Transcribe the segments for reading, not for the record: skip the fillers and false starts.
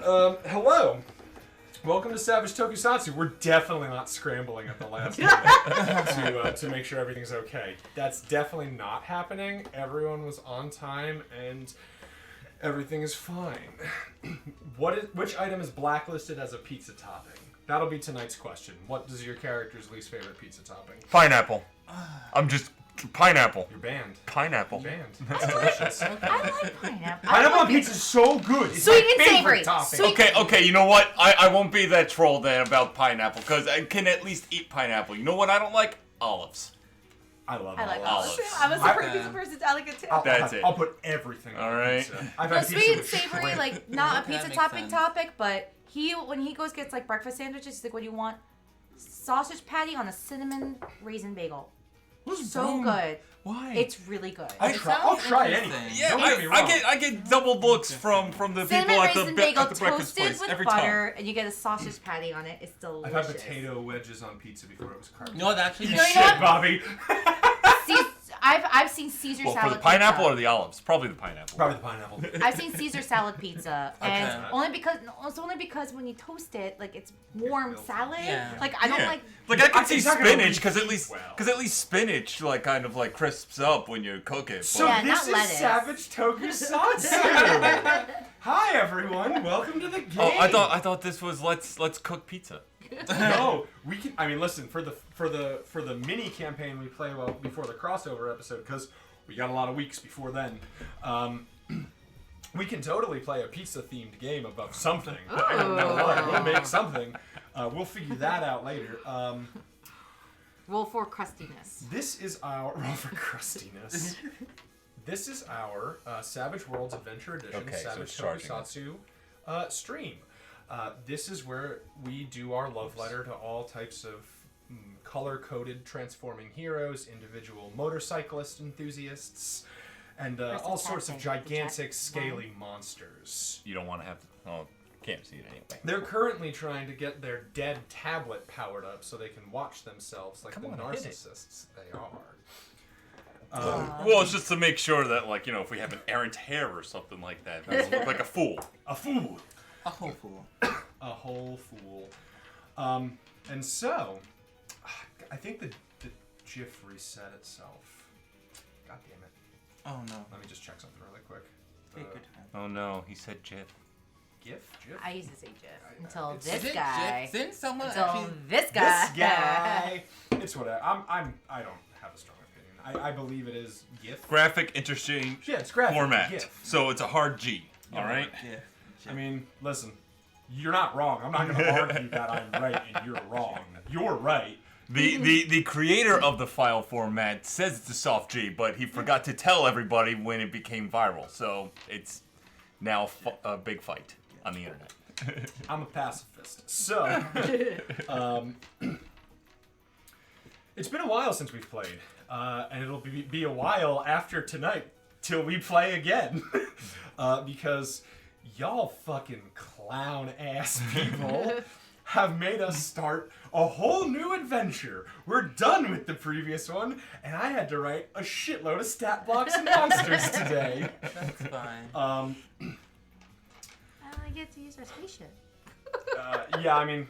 Hello. Welcome to Savage Tokusatsu. We're definitely not scrambling at the last minute to make sure everything's okay. That's definitely not happening. Everyone was on time and everything is fine. Which item is blacklisted as a pizza topping? That'll be tonight's question. What is your character's least favorite pizza topping? Pineapple. Pineapple. You're banned. Pineapple. You're banned. That's delicious. I like pineapple. Pineapple on pizza is so good. It's Sweet my and favorite savory. topping. Sweet. Okay, you know what? I won't be that troll then about pineapple, because I can at least eat pineapple. You know what I don't like? Olives. I love I like olives. olives. I'm a super pizza person. I like it too. That's it. I'll put everything on Alright. pizza. I've No, had pizza sweet and with savory, shrimp. like not a Okay, pizza that topping makes topic, but when he goes gets like breakfast sandwiches, he's like, "What do you want?" Sausage patty on a cinnamon raisin bagel. What's So wrong? good. Why? It's really good. I'll try anything. yeah, Don't get me wrong. I get double looks from the Cinnamon people at the raisin bagel breakfast toasted place with every butter, time. and you get a sausage patty on it. It's delicious. I've had potato wedges on pizza before it was carved. You know what? Actually, You know Shit, what? Bobby. I've seen Caesar Well, salad for the pineapple pizza. or the olives? Probably the pineapple. Probably the pineapple. I've seen Caesar salad pizza, and Okay. it's only because when you toast it, like it's warm It's salad. Yeah. Like I don't Yeah. like. Like I can see It's not gonna spinach because reheat at least spinach like kind of like crisps up when you cook it. So Yeah, this not is lettuce. Savage Tokusatsu. Hi everyone, welcome to the game. Oh, I thought this was let's cook pizza. No, we can. I mean, listen for the mini campaign we play before the crossover episode because we got a lot of weeks before then. We can totally play a pizza themed game above something. We'll make something. We'll figure that out later. Roll for crustiness. This is our roll for crustiness. This is our Savage Worlds Adventure Edition Okay, so Savage it's charging Tokusatsu stream. This is where we do our love letter to all types of color-coded transforming heroes, individual motorcyclist enthusiasts, and all sorts of gigantic, scaly monsters. You don't want to have to. Oh, can't see it anyway. They're currently trying to get their dead tablet powered up so they can watch themselves like the narcissists they are. Well, it's just to make sure that, like, you know, if we have an errant hair or something like that, it doesn't look like a fool. A fool. a whole fool. A whole fool. And so, I think the GIF reset itself. God damn it. Oh no. Let me just check something really quick. Take your time. Oh no, he said GIF. GIF? I used to say GIF until it's- this Is it guy. Jif? Didn't someone Until actually? this guy. This guy. It's whatever. I don't have a strong opinion. I believe it is GIF. Graphic interchange Yeah, it's graphic. format. GIF. So it's a hard G. All right. Jif. I mean, listen. You're not wrong. I'm not going to argue that I'm right and you're wrong. You're right. The creator of the file format says it's a soft G, but he forgot to tell everybody when it became viral. So it's now a big fight on the internet. I'm a pacifist. So, it's been a while since we've played, and it'll be a while after tonight till we play again, because y'all fucking clown ass people have made us start a whole new adventure. We're done with the previous one, and I had to write a shitload of stat blocks and monsters today. That's fine. I get to use our spaceship. Yeah, I mean,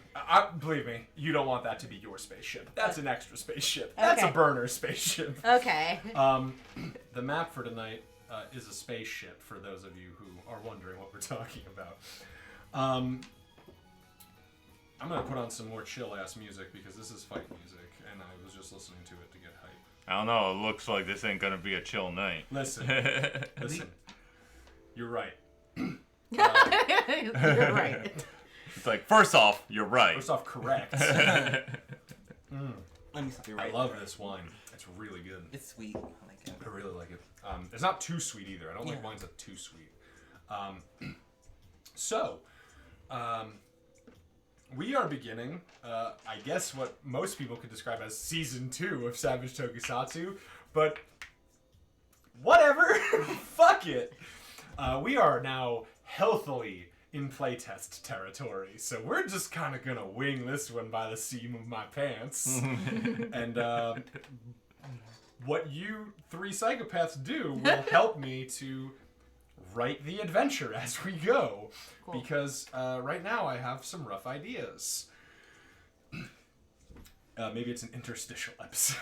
believe me, you don't want that to be your spaceship. That's an extra spaceship. That's a Okay. burner spaceship. Okay. The map for tonight is a spaceship, for those of you who are wondering what we're talking about. I'm going to put on some more chill-ass music because this is fight music, and I was just listening to it to get hype. I don't know. It looks like this ain't gonna be a chill night. Listen. You're right. You're right. It's like, first off, you're right. First off, correct. Let me see. I love this wine. It's really good. It's sweet. I like it. I really like it. It's not too sweet either. I don't like Yeah. wines that too sweet. We are beginning, I guess what most people could describe as Season 2 of Savage Tokusatsu, but whatever. Fuck it. We are now healthily in playtest territory, so we're just kind of gonna wing this one by the seam of my pants. And what you three psychopaths do will help me to write the adventure as we go. Cool. Because right now I have some rough ideas. Maybe it's an interstitial episode.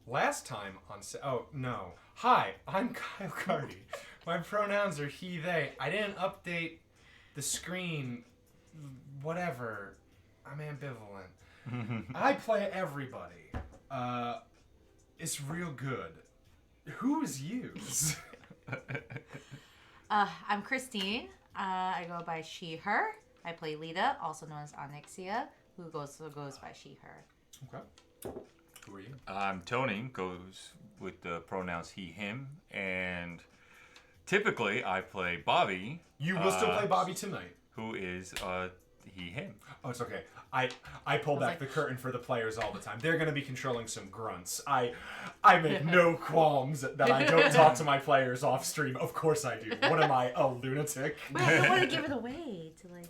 Last time on... Oh, no. Hi, I'm Kyle Carty. My pronouns are he, they. I didn't update the screen. Whatever. I'm ambivalent. I play everybody. It's real good. Who is you? I'm Christine. I go by she, her. I play Lita, also known as Onyxia, who goes by she, her. Okay. Who are you? I'm Tony, goes with the pronouns he, him, and typically I play Bobby. You will still play Bobby tonight. Who is he, him. Oh, it's okay. I pull back the curtain for the players all the time. They're going to be controlling some grunts. I make no qualms that I don't talk to my players off stream. Of course I do. What am I, a lunatic? Wait, I don't want to give it away to like.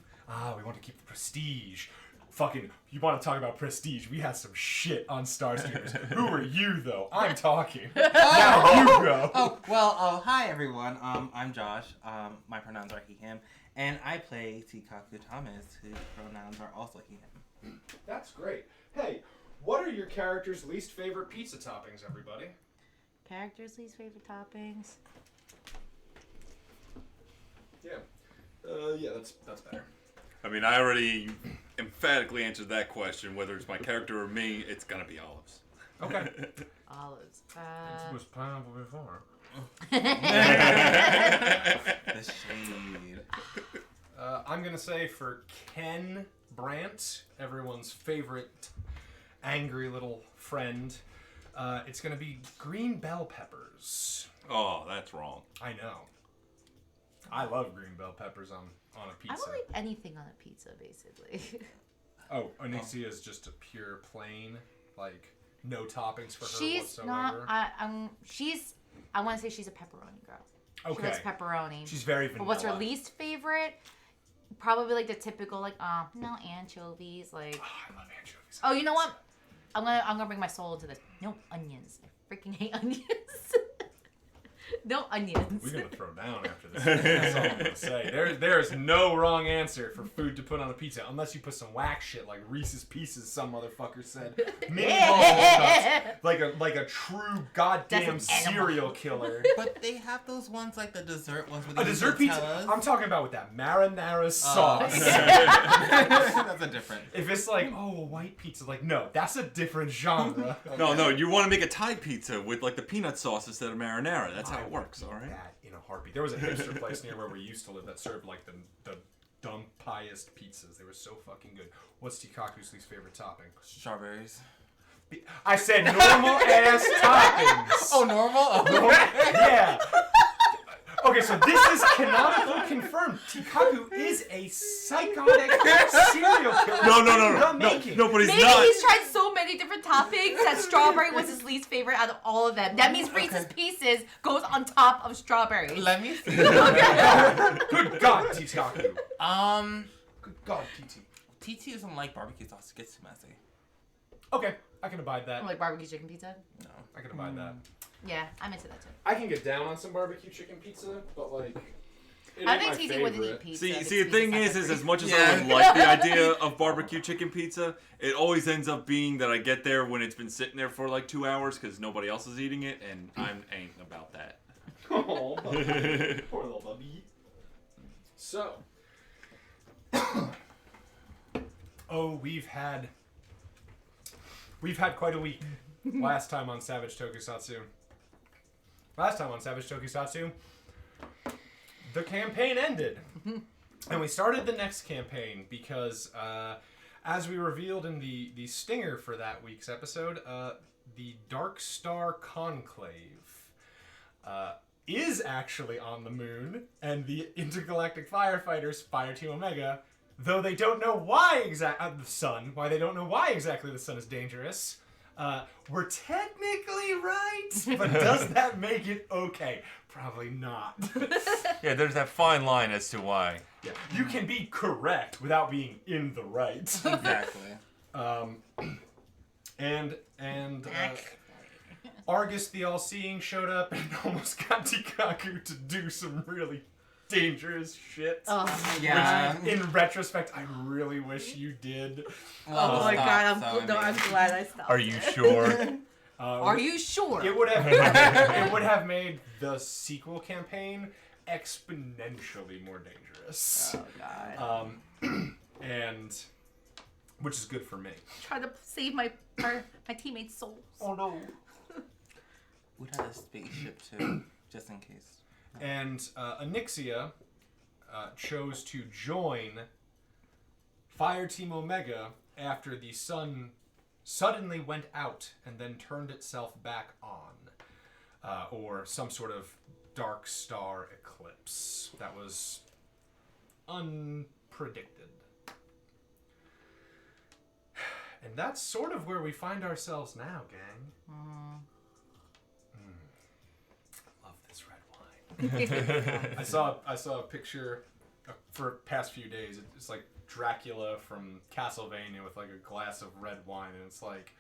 We want to keep the prestige. Fucking, you want to talk about prestige? We had some shit on Star Streamers. Who are you, though? I'm talking. Now you go. Hi everyone. I'm Josh. My pronouns are he, him, and I play Tikaku Thomas, whose pronouns are also he, him. That's great. Hey, what are your character's least favorite pizza toppings, everybody? Characters' least favorite toppings. Yeah. Yeah, that's better. I mean, I already emphatically answered that question. Whether it's my character or me, it's gonna be olives. Okay. Olives. It was pineapple before. The shade. I'm gonna say for Ken Brandt, everyone's favorite angry little friend, it's gonna be green bell peppers. Oh, that's wrong. I know. I love green bell peppers on a pizza. I don't like anything on a pizza, basically. Oh, Onyxia is just a pure plain, like no toppings for her She's whatsoever. not. I want to say she's a pepperoni girl. Okay. She likes pepperoni. She's very vanilla. But what's her least favorite? Probably like the typical no anchovies. Like. Oh, I love anchovies. Oh, you know what? I'm gonna bring my soul into this. No onions. I freaking hate onions. No onions. We're gonna throw down after this. That's all I'm gonna say. There's no wrong answer for food to put on a pizza unless you put some whack shit like Reese's Pieces. Some motherfucker said. Like a true goddamn serial killer. But they have those ones like the dessert ones with A the dessert pizza. Nutellas. I'm talking about with that marinara sauce. That's a different. If it's like a white pizza, like no, that's a different genre. No, you want to make a Thai pizza with like the peanut sauce instead of marinara. That's how it works, all right? That in a heartbeat. There was a hipster place near where we used to live that served like the dumpiest pizzas. They were so fucking good. What's Tikaku's least favorite topping? Strawberries. I said normal ass toppings. Oh, normal? Oh. Yeah. Okay, so this is canonically confirmed. Tikaku is a psychotic serial killer. No, but he's Maybe not. he's tried so many different toppings that strawberry was his least favorite out of all of them. That means Reese's Pieces goes on top of strawberries. Let me see. Good God, Tikaku. Good God, TT. TT doesn't like barbecue sauce. It gets too messy. Okay, I can abide that. Like barbecue chicken pizza? No. I can abide that. Yeah, I'm into that too. I can get down on some barbecue chicken pizza, but like, it I ain't think my TT wouldn't favorite. eat pizza. See, because the he's thing a is sucker as for much as Yeah. I would like the idea of barbecue chicken pizza, it always ends up being that I get there when it's been sitting there for like 2 hours because nobody else is eating it, and I ain't about that. Oh, Bubby. Poor little Bubby. So, we've had quite a week. Last time on Savage Tokusatsu, the campaign ended, and we started the next campaign because, as we revealed in the stinger for that week's episode, the Dark Star Conclave is actually on the moon, and the intergalactic firefighters, Fire Team Omega, though they don't know why why they don't know why exactly the sun is dangerous. We're technically right, but does that make it okay? Probably not. Yeah, there's that fine line as to why. Yeah, you can be correct without being in the right. Exactly. Argus the All-Seeing showed up and almost got Tikaku to do some really dangerous shit. Oh, Yeah. Which, in retrospect, I really wish you did. oh my god, I'm glad I stopped. Are you sure? Are you sure? It would have made the sequel campaign exponentially more dangerous. Oh god. And which is good for me. Try to save my teammates' souls. Oh no. We'd have a spaceship too, just in case. And Anixia chose to join Fire Team Omega after the sun suddenly went out and then turned itself back on, or some sort of Dark Star eclipse that was unpredicted. And that's sort of where we find ourselves now, gang. Love this red wine. I saw a picture for past few days. It's like Dracula from Castlevania with like a glass of red wine, and it's like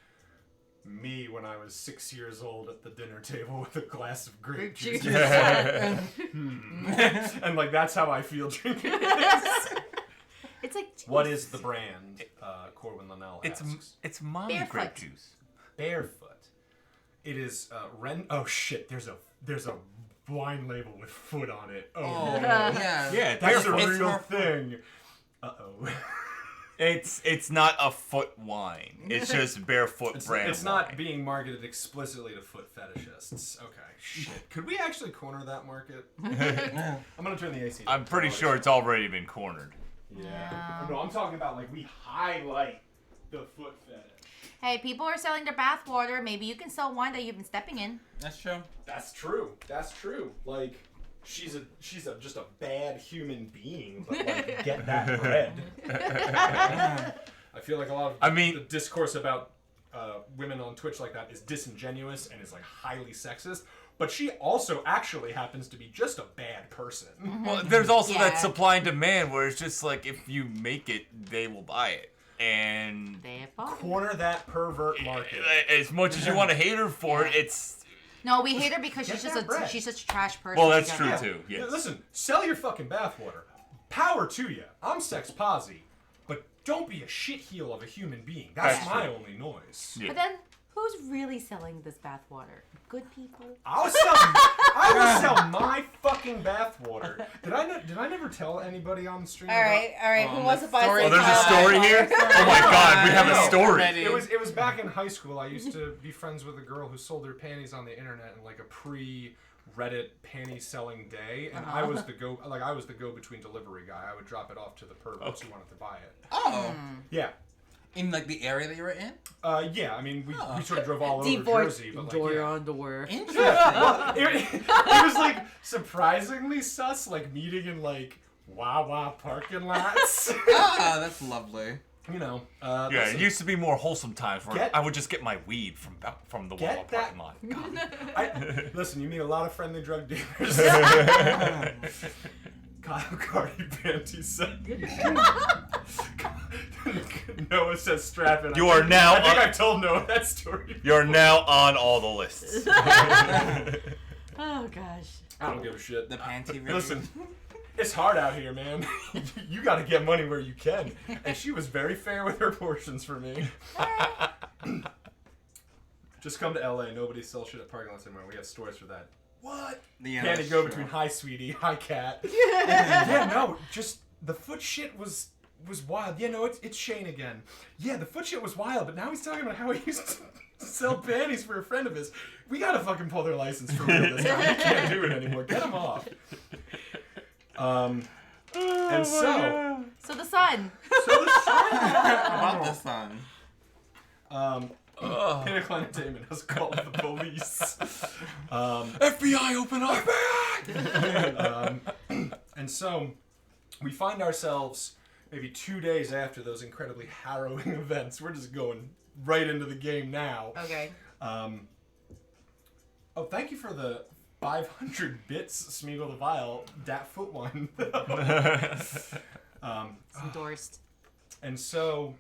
me when I was 6 years old at the dinner table with a glass of grape juice. And like that's how I feel drinking this. It's like What is the brand? Corwin Linnell It's asks. it's mommy Barefoot. grape juice. Barefoot. It is Ren. Oh shit! There's a wine label with foot on it. Oh, Oh, no. yeah. Yeah, That's a barefoot. real thing. Uh-oh. It's not a foot wine. It's just barefoot brand. It's not wine. being marketed explicitly to foot fetishists. Okay, shit. Could we actually corner that market? I'm gonna turn the AC down. I'm pretty sure it's already been cornered. Yeah. Yeah. No, I'm talking about like we highlight the foot fetish. Hey, people are selling their bath water. Maybe you can sell wine that you've been stepping in. That's true. That's true. That's true. Like, she's just a bad human being, but like, get that bread. I feel like a lot of the discourse about women on Twitch like that is disingenuous and is like highly sexist. But she also actually happens to be just a bad person. Well, there's also Yeah. that supply and demand where it's just like if you make it, they will buy it. And They have fun. Corner that pervert market. as much as you want to hate her for it, it's No, we hate her because Get she's just that bread. she's such a trash person. well, that's We true don't- too. Yes. Listen, sell your fucking bathwater. Power to you. I'm sex posi. But don't be a shitheel of a human being. That's That's my true. only noise. Yeah. But then, who's really selling this bath water? Good people. I will sell my fucking bathwater. Did I never tell anybody on the stream? All right. Who wants to buy story- some Oh, there's a bath story water? here? Oh my god, we have a No. story. It was back in high school. I used to be friends with a girl who sold her panties on the internet in like a pre-Reddit panty selling day, and I was the go between delivery guy. I would drop it off to the perverts who wanted to buy it. Oh. Yeah. In like the area that you were in? Yeah, I mean, we sort of drove all over Divorce Jersey, but like, door yeah. underwear. Interesting. Well, it was like surprisingly sus, like meeting in like Wawa parking lots. Ah, that's lovely. You know. Yeah, listen, it used to be more wholesome times where Get- I would just get my weed from the Wawa Get that- parking lot. God. listen, you meet a lot of friendly drug dealers. Kyle Cardi panties said. Noah says strap it. You are now I think on- I've told Noah that story. You're now on all the lists. Oh gosh. I don't give a shit. The panty review. Listen, it's hard out here, man. You got to get money where you can. And she was very fair with her portions for me. Just come to LA. Nobody sells shit at parking lots anymore. We have stores for that. What? Yeah, Can't that's go true. between hi, sweetie, hi, cat. Yeah, no, just the foot shit was wild. Yeah, no, it's Shane again. Yeah, the foot shit was wild, but now he's talking about how he used to sell panties for a friend of his. We gotta fucking pull their license for real this time. We can't do it anymore. Get them off. And so So the sun. About the sun. Pinnacle Entertainment has called the police. FBI, open up! And so we find ourselves maybe 2 days after those incredibly harrowing events. We're just going right into the game now. Okay. Oh, thank you for the 500 bits, Smeagol the Vile, Dat Foot one. It's endorsed. And so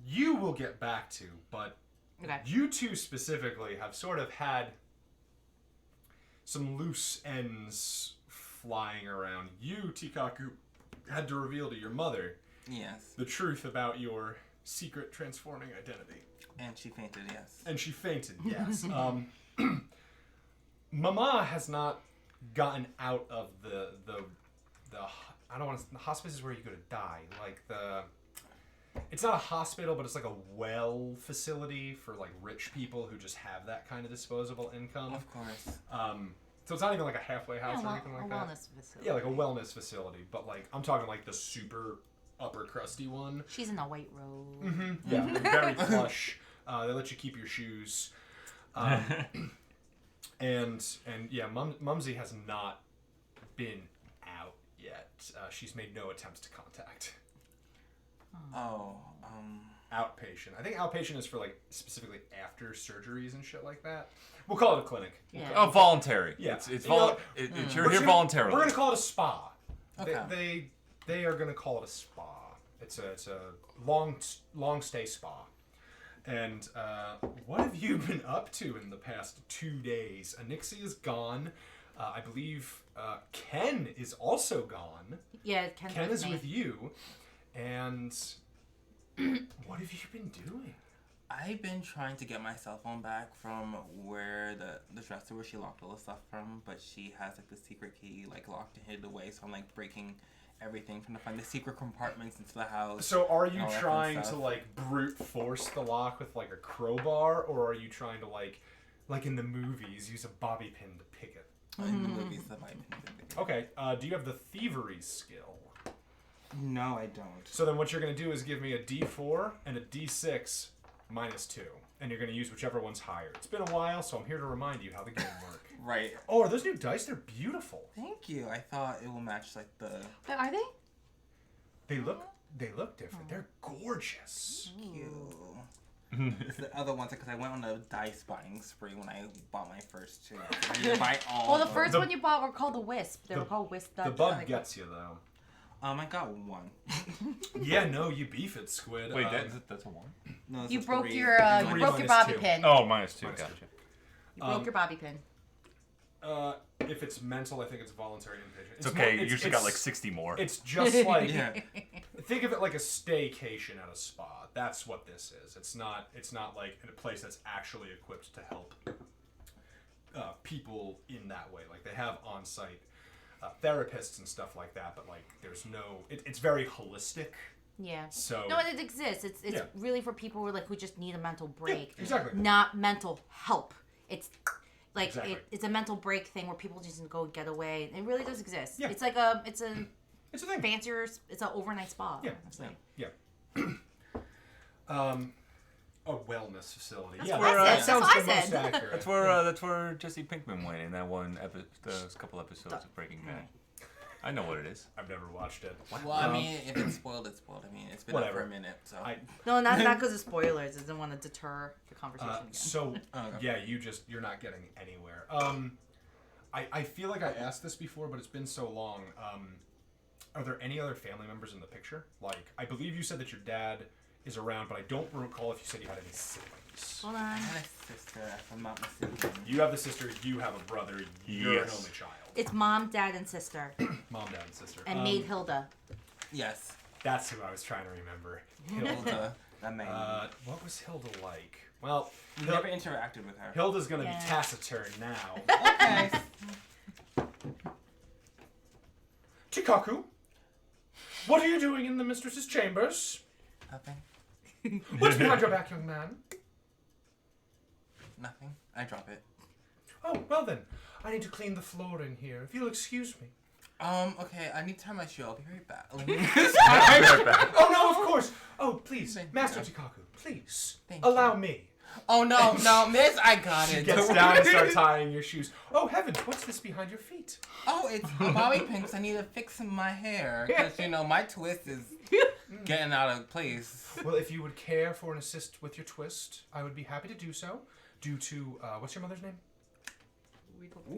you will get back to, but Okay. You two specifically have sort of had some loose ends flying around. You, Tikaku, had to reveal to your mother Yes. the truth about your secret transforming identity. And she fainted, yes. And she fainted, yes. Mama has not gotten out of the I don't want to, the hospice is where you go to die. Like it's not a hospital, but it's like a well facility for like rich people who just have that kind of disposable income. Of course. So it's not even like a halfway house or anything like a that. wellness facility. Yeah, like a wellness facility, but like I'm talking like the super upper crusty one. She's in a white robe. Mm-hmm. Yeah, like very plush. They let you keep your shoes. And yeah, Mumsy has not been out yet. She's made no attempts to contact. Oh, Outpatient. I think outpatient is for like specifically after surgeries and shit like that. We'll call it a clinic. Yeah. Oh, voluntary. Yeah. It's You know, you're here voluntarily. We're gonna call it a spa. Okay. They are gonna call it a spa. It's a long stay spa. And what have you been up to in the past 2 days? Anixia's gone. I believe Ken is also gone. Yeah, Ken is with you. And what have you been doing? I've been trying to get my cell phone back from where the dresser where she locked all the stuff from, but she has like the secret key like locked and hid away, so I'm like breaking everything, trying to find the secret compartments into the house. So are you all that fun trying to stuff. like brute force the lock with like a crowbar, or are you trying to like in the movies use a bobby pin to pick it? In the movies that might be. Okay, do you have the thievery skill? No, I don't. So then what you're going to do is give me a D4 and a D6 -2. And you're going to use whichever one's higher. It's been a while, so I'm here to remind you how the game works. Right. Oh, are those new dice? They're beautiful. Thank you. I thought it will match like the. Wait, are they? They look different. They're gorgeous. It's the other ones because I went on a dice buying spree when I bought my first two. I didn't buy all. Well, the of them. first one you bought were called the Wisp. They were called Wisp. The bug gets you, though. I got one. Yeah, no, you beef it, Squid. Wait, that's a one? No, this You is broke three. your Three bobby -2. pin. Oh, -2. Minus Gotcha. two. You broke your bobby pin. If it's mental, I think it's voluntary inpatient. It's okay. You usually got like 60 more. It's just like Yeah. think of it like a staycation at a spa. That's what this is. It's not like in a place that's actually equipped to help people in that way. Like they have on-site therapists and stuff like that, but like there's no. It's very holistic. Yeah. So No, it exists. It's Yeah. really for people who just need a mental break. Yeah, exactly. Not mental help. It's like Exactly. it's a mental break thing where people just go get away. It really does exist. Yeah. It's like it's a thing. fancier. It's an overnight spa. Yeah. honestly. Yeah. A wellness facility. That's yeah, what I that said. sounds That's the what I most said. accurate. That's where Jesse Pinkman went in that one those couple episodes of Breaking Bad. I know what it is. I've never watched it. Well, I mean, if it's spoiled, it's spoiled. I mean, it's been Whatever. up for a minute, so. No, not because of spoilers. I didn't want to deter the conversation again. So Okay. yeah, you're not getting anywhere. I feel like I asked this before, but it's been so long. Are there any other family members in the picture? Like, I believe you said that your dad is around, but I don't recall if you said you had any siblings. Hold I on. had a sister, if I'm not mistaken. You have the sister. You have a brother. You're Yes. an only child. It's mom, dad, and sister, Mom, dad, and sister. and maid Hilda. Yes. That's who I was trying to remember. Hilda. That man. What was Hilda like? Well, We never interacted with her. Hilda's gonna Yeah. be taciturn now. Okay. Chikaku, what are you doing in the mistress's chambers? Nothing. What's behind your back, young man? Nothing. I drop it. Oh, well then, I need to clean the floor in here. If you'll excuse me. Okay, I need to turn my shoe. I'll be right back. I'll be right back. Oh no, of course. Oh, please, Thank Master you. Chikaku, please Thank allow me. Oh, no, miss, I got She it. gets down and starts tying your shoes. Oh heavens, what's this behind your feet? Oh, it's a bobby pin 'cause I need to fix my hair. Because, my twist is getting out of place. Well, if you would care for an assist with your twist, I would be happy to do so. Due to what's your mother's name?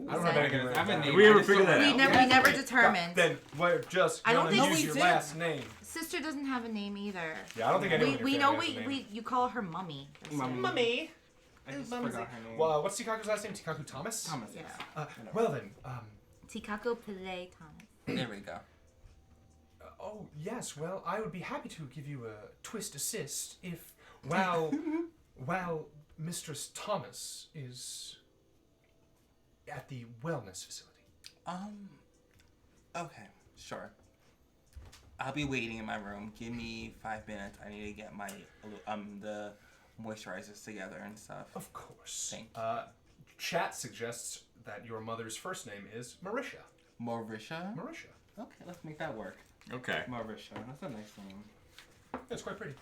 I don't have any. I have a name. Did we ever I just figure don't that know. out? We never determined. Then we're just I don't gonna think use we your did. last name. Sister doesn't have a name either. Yeah, I don't think anyone in your We family know has a name. you call her Mummy. That's Mummy. it. Mummy. I just forgot her name. Well, what's Tikaku's last name? Tikaku Thomas? Thomas. Yeah. Well then, Tikaku Pele Thomas. There we go. oh yes, well, I would be happy to give you a twist assist if, while Mistress Thomas is at the wellness facility. Okay, sure. I'll be waiting in my room. Give me 5 minutes. I need to get my the moisturizers together and stuff. Of course. Thank Chat suggests that your mother's first name is Marisha. Marisha? Marisha. Okay, let's make that work. Okay. Marisha. That's a nice name. It's quite pretty.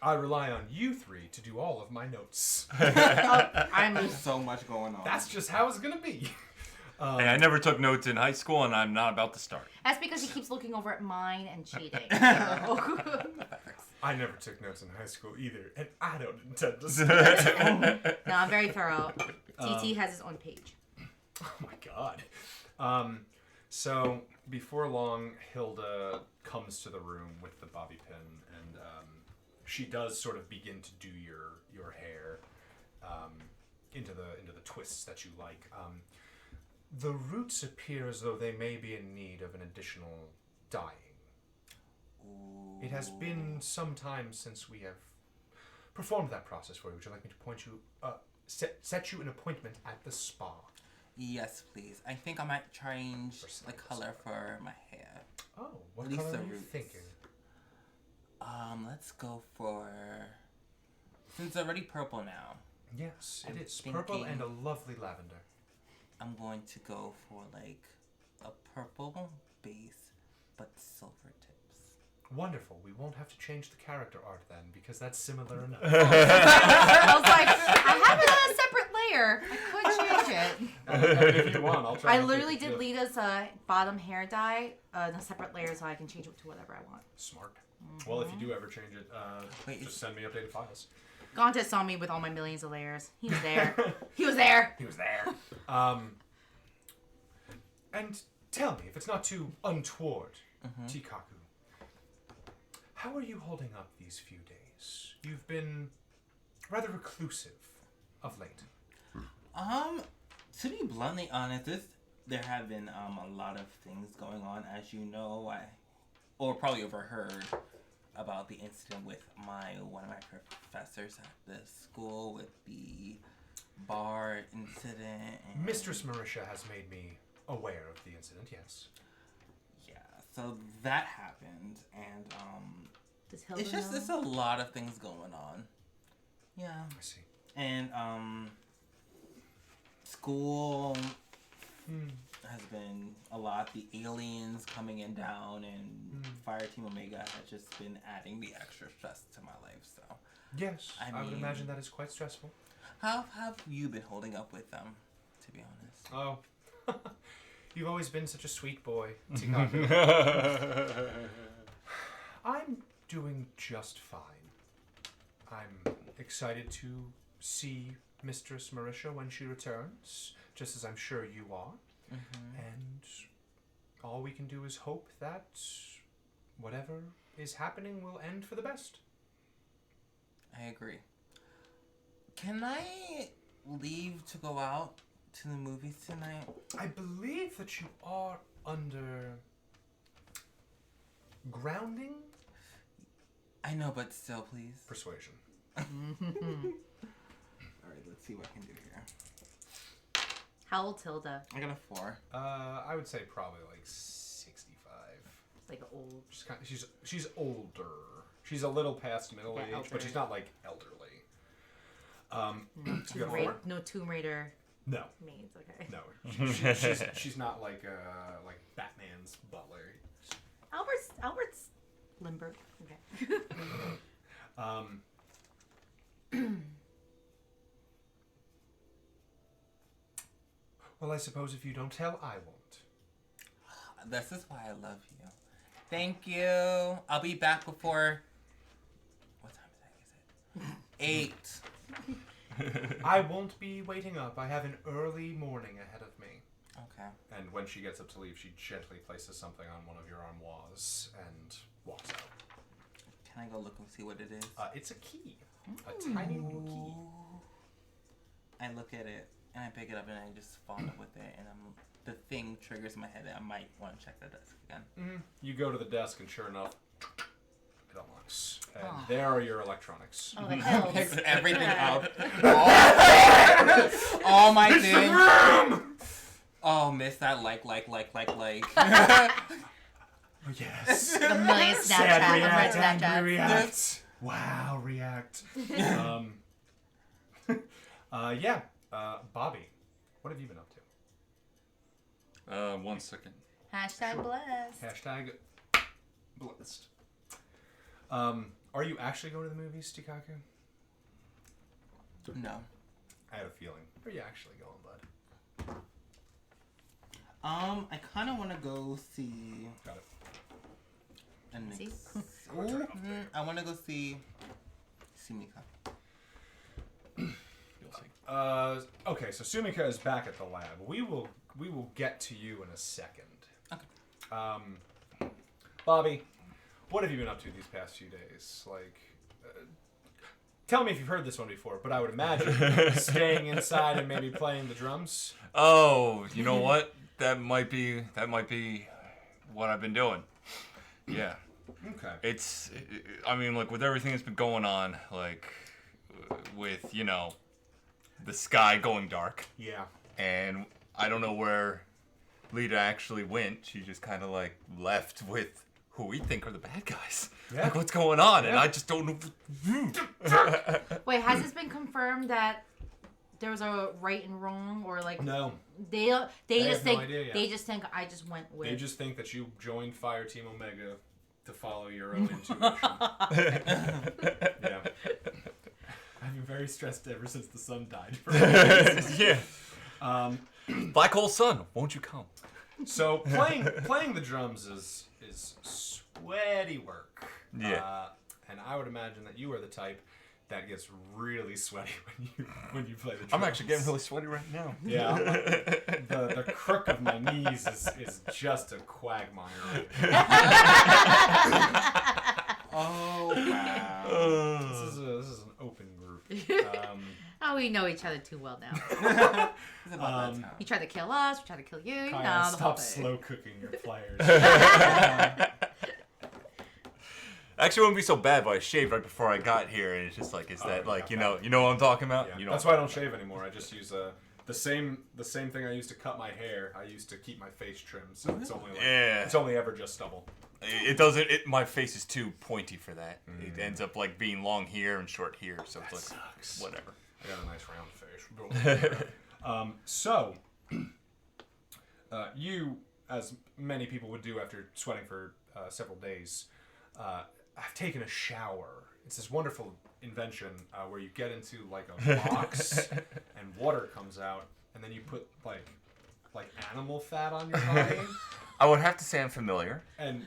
I rely on you three to do all of my notes. There's so much going on. That's just how it's gonna be. Hey, I never took notes in high school, and I'm not about to start. That's because he keeps looking over at mine and cheating. So. I never took notes in high school either, and I don't intend to start. No, I'm very thorough. TT has his own page. Oh my god. So before long, Hilda comes to the room with the bobby pin, and she does sort of begin to do your hair into the twists that you like. The roots appear as though they may be in need of an additional dyeing. Ooh. It has been some time since we have performed that process for you. Would you like me to point you, set you an appointment at the spa? Yes, please. I think I might change the color for my hair. Oh, what At least color the are you roots. thinking? Let's go for... Since it's already purple now, Yes, I'm it is. Purple thinking- and a lovely lavender. I'm going to go for like a purple base, but silver tips. Wonderful. We won't have to change the character art then, because that's similar enough. I was like, I have it on a separate layer. I could change it. If you want, I'll try. I and literally keep it- did Lita's bottom hair dye in a separate layer so I can change it to whatever I want. Smart. Well, if you do ever change it, Wait, just send me updated files. Gonta saw me with all my millions of layers. He was there. He was there. He was there. And tell me, if it's not too untoward, Tikaku, how are you holding up these few days? You've been rather reclusive of late. To be bluntly honest, there have been a lot of things going on, as you know, or probably overheard about the incident with one of my professors at the school with the bar incident. And Mistress Marisha has made me aware of the incident, yes. yeah, so that happened, and Does Hilda it's know? a lot of things going on. Yeah, I see. and school has been a lot. The aliens coming in down, and Fire Team Omega has just been adding the extra stress to my life. So, Yes, I I would mean- imagine that is quite stressful. how have you been holding up with them? To be honest, Oh, you've always been such a sweet boy, Tikaku. I'm doing just fine. I'm excited to see Mistress Marisha when she returns, just as I'm sure you are. And all we can do is hope that whatever is happening will end for the best. I agree. Can I leave to go out to the movies tonight? I believe that you are under grounding I know, but still, please. persuasion. All right, let's see what I can do here. How old's Hilda? I got a 4. I would say probably like 65. Like old. She's older. She's a little past middle Yeah, age, but elder. she's not like elderly. No you got a 4? No Tomb Raider No, maids. Okay. no. She's not like Batman's butler. Albert's limber. Okay. Well, I suppose if you don't tell, I won't. This is why I love you. Thank you. I'll be back before... What time 8. I won't be waiting up. I have an early morning ahead of me. Okay. And when she gets up to leave, she gently places something on one of your armoires and walks out. Can I go look and see what it is? It's a key. A tiny little key. I look at it and I pick it up and I just follow up with it, and the thing triggers in my head that I might want to check the desk again. Mm-hmm. You go to the desk and sure enough, it unlocks. And there are your electronics. Oh, the hell. Picks everything up. All my things. Oh, miss that like. Oh, yes. The million Sad Snapchat. react, Snapchat. angry react. Wow, react. Yeah. Bobby, what have you been up to? 1 second. Hashtag blessed. Hashtag blessed. Are you actually going to the movies, Tikaku? No. I had a feeling. Are you actually going, bud? I kind of want to go see. Got it. See? I want to go see Sumika. You'll see. Okay, so Sumika is back at the lab. We will get to you in a second. Okay. Bobby, what have you been up to these past few days? Like, tell me if you've heard this one before, but I would imagine staying inside and maybe playing the drums. Oh, you know what? That might be what I've been doing. Yeah. Okay. I mean, like, with everything that's been going on, like, with, you know, the sky going dark. Yeah. And I don't know where Lita actually went. She just kind of, like, left with who we think are the bad guys. Yeah. Like, what's going on? And I just don't know. Wait, has this been confirmed that there was a right and wrong, or like No. they have just no think idea yet. they just think I just went with. They just think that you joined Fire Team Omega to follow your own intuition. Yeah. I've been very stressed ever since the sun died. Yeah. Black hole sun, won't you come? So playing the drums is sweaty work. Yeah. And I would imagine that you are the type that gets really sweaty when you play the drums. I'm actually getting really sweaty right now. Yeah. The crook of my knees is just a quagmire. Oh wow. This is an open group. Oh, we know each other too well now. It's about that time. You tried to kill us, we tried to kill you. Kyle, the whole stop thing. slow cooking your players. Actually, it wouldn't be so bad, but I shaved right before I got here, and it's just like, is that like, you know what I'm talking about? Yeah. You know. That's why I don't shave anymore. I just use the same thing I used to cut my hair. I used to keep my face trimmed, so it's only it's only ever just stubble. It doesn't. My face is too pointy for that. It ends up like being long here and short here, so it's like Sucks. whatever. I got a nice round face. So, you, as many people would do after sweating for several days, have taken a shower. It's this wonderful invention where you get into like a box and water comes out, and then you put like animal fat on your body. I would have to say I'm familiar. And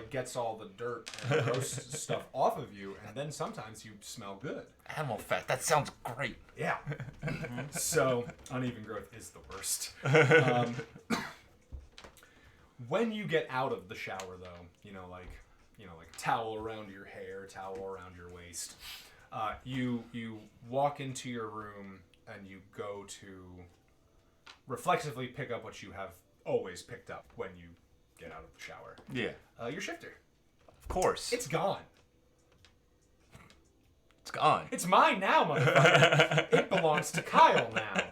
gets all the dirt and gross stuff off of you, and then sometimes you smell good. Animal fat. That sounds great. Yeah. So uneven growth is the worst. When you get out of the shower, though, like towel around your hair, towel around your waist, you walk into your room and you go to reflexively pick up what you have always picked up when you get out of the shower. Yeah. Your shifter. Of course. It's gone. It's gone. It's mine now, motherfucker. It belongs to Kyle now.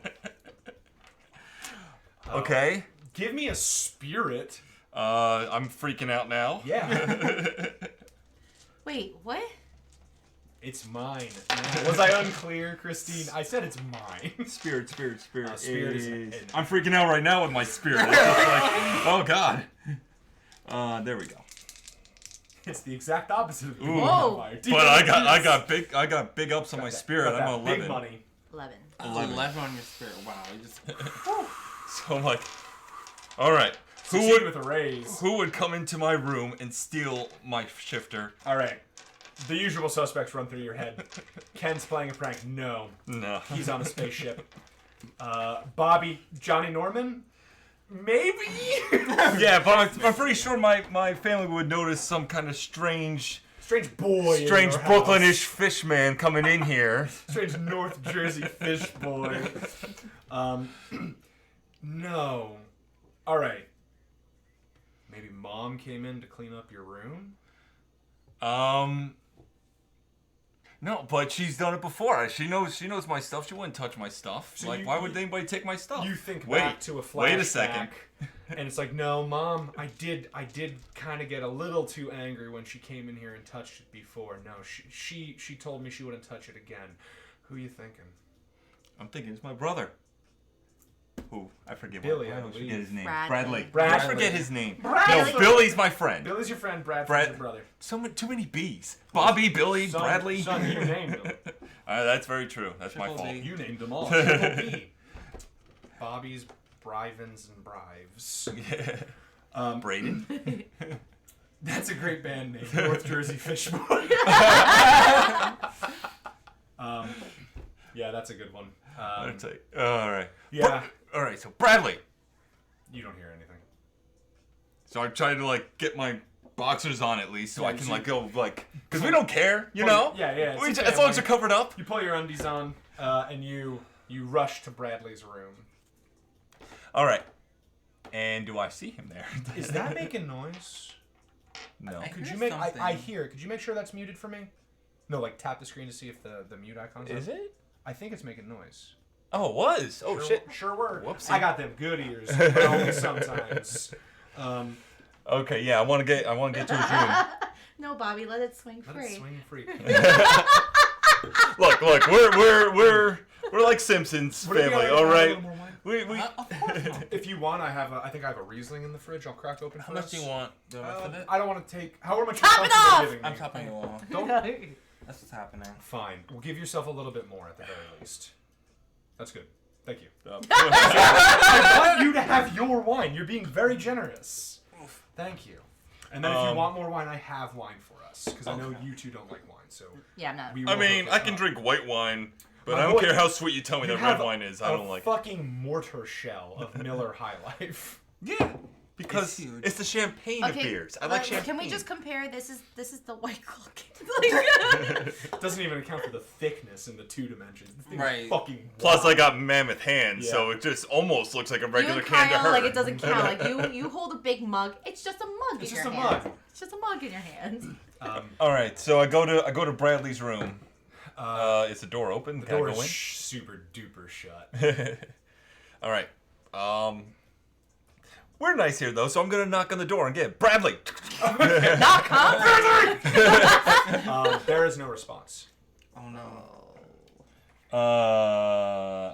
Okay. Give me a spirit. I'm freaking out now. Yeah. Wait, what? It's mine. Was I unclear, Christine? I said it's mine. Spirit. Spirit is I'm freaking out right now with my spirit. It's just like, oh god. There we go. It's the exact opposite of the Whoa. vampire. But I got big ups on my spirit. Got I'm that 11. big money. 11. 11 on your spirit. Wow. You just. So I'm like, all right. Succeed with a raise. Who would come into my room and steal my shifter? All right. The usual suspects run through your head. Ken's playing a prank. No. He's on a spaceship. Bobby, Johnny Norman? Maybe? Yeah, but I'm pretty sure my family would notice some kind of strange boy. Strange Brooklynish fish man coming in here. Strange North Jersey fish boy. No. Alright. Maybe mom came in to clean up your room? No, but she's done it before. She knows my stuff. She wouldn't touch my stuff. So why would anybody take my stuff? You think back to a flashback. Wait a second. And it's like, no, mom, I did kind of get a little too angry when she came in here and touched it before. No, she told me she wouldn't touch it again. Who are you thinking? I'm thinking it's my brother. Who? I forget. Billy, I I always believe. forget his name. Bradley. Bradley. I forget his name. Bradley. No, Billy's my friend. Billy's your friend, Brad's your brother. Too many B's. Bobby, Billy, Son, Bradley. Son, you named them. That's very true. That's my Triple fault. B. You named them all. Triple B. Bobby's, Brivens, and Brives. Yeah. Braden. That's a great band name, North Jersey Fish Boy. Yeah, that's a good one. All right. Yeah. All right. So Bradley. You don't hear anything. So I try to get my boxers on at least, so Yeah, I can so- go because we don't care, you know. Yeah, yeah. it's a As long as family. they're covered up. You pull your undies on, and you rush to Bradley's room. All right. And do I see him there? Is that making noise? No. Could hear you make? something. I hear it. Could you make sure that's muted for me? No, tap the screen to see if the mute icon's on. Is it? I think it's making noise. Oh, it was. Oh Sure, shit. Sure were. Whoopsie. I got them good ears, but only sometimes. Okay, yeah. I want to get to his room. No, Bobby, let it swing Let free. it swing free. Look, we're like Simpsons What if you family, have all a right. little more wine? We Of course not. If you want, I think I have a Riesling in the fridge. I'll crack open. How for much us. do you want? The rest of it? I don't want to take. How much? Top you it comfortable off! giving me? I'm topping you off. Don't. That's what's happening. Fine. We'll give yourself a little bit more at the very least. That's good. Thank you. Oh. I want you to have your wine. You're being very generous. Thank you. And then if you want more wine, I have wine for us because I know you two don't like wine. So Yeah, I'm not. we I will mean, hook I it can up. drink white wine, but My I don't boy, care how sweet you tell me You that have red wine is. I don't like it. fucking mortar shell of Miller High Life. Yeah, because It's huge. it's the champagne of Okay, beers. I like champagne. Can we just compare? This is the White Claw. Like, Doesn't even account for the thickness in the 2 dimensions. The thing Right. is fucking Plus, I wild. got mammoth hands, so Yeah. it just almost looks like a you regular and can to Kyle, her. like it doesn't count. Like you hold a big mug. It's just a mug It's in just your a hand. mug. It's just a mug in your hand. All right, so I go to Bradley's room. Is the door open? The Can door I is go in? super duper shut. All right. We're nice here though, so I'm gonna knock on the door and get Bradley. Knock, huh? There is no response. Oh no.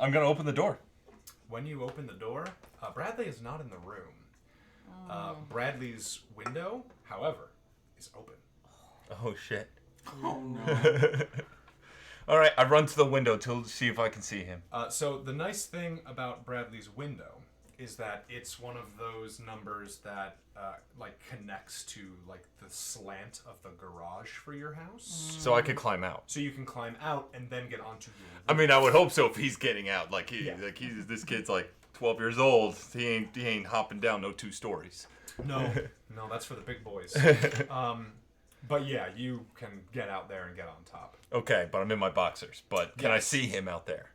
I'm gonna open the door. When you open the door, Bradley is not in the room. Bradley's window, however, is open. Oh shit. Oh no. All right, I run to the window to see if I can see him. So the nice thing about Bradley's window is that it's one of those numbers that connects to like the slant of the garage for your house. So I could climb out. So you can climb out and then get onto your roof. I mean, I would hope so if he's getting out. Yeah. This kid's like 12 years old. He ain't hopping down no 2 stories. No, that's for the big boys. But yeah, you can get out there and get on top. Okay, but I'm in my boxers. But can I Yes. see him out there?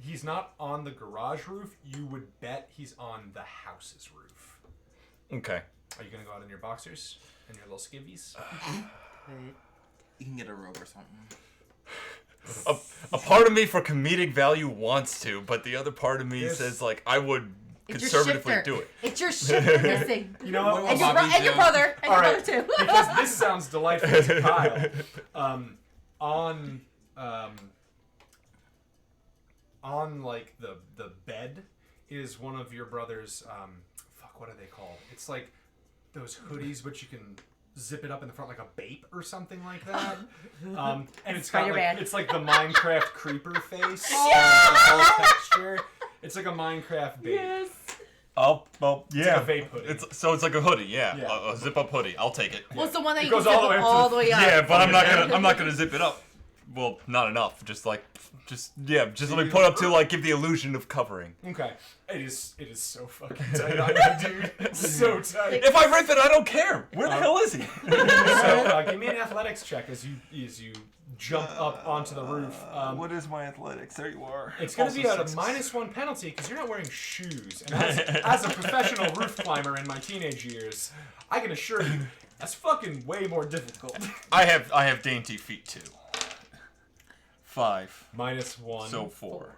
He's not on the garage roof. You would bet he's on the house's roof. Okay. Are you gonna go out in your boxers and your little skivvies? You can get a robe or something. A part of me for comedic value wants to, but the other part of me Yes. says like I would It's your conservatively shifter. do it. It's your shifter missing. You know what? What And your, Bobby and your do? brother. And All your right, brother too. because this sounds delightful to Kyle. On like the bed is one of your brother's what are they called? It's like those hoodies, but you can zip it up in the front like a bape or something like that. And it's got Spider-Man. like, it's like the Minecraft creeper face. The whole texture. It's like a Minecraft bape. Yes. Yeah. like a vape hoodie. It's like a hoodie, yeah. Yeah. A zip-up hoodie. I'll take it. Well, it's the one that It you can goes all zip the way up to all the- the way up. Yeah, but I'm not gonna zip it up. Well, not enough. Just let me put up to like give the illusion of covering. Okay. It is so fucking tight on you, dude. It's so tight. If I rip it, I don't care. Where the hell is he? So give me an athletics check as you jump up onto the roof. What is my athletics? There you are. It's going to be Also at a -1 penalty because you're not wearing shoes. And as a professional roof climber in my teenage years, I can assure you that's fucking way more difficult. I have dainty feet too. 5. -1. So 4.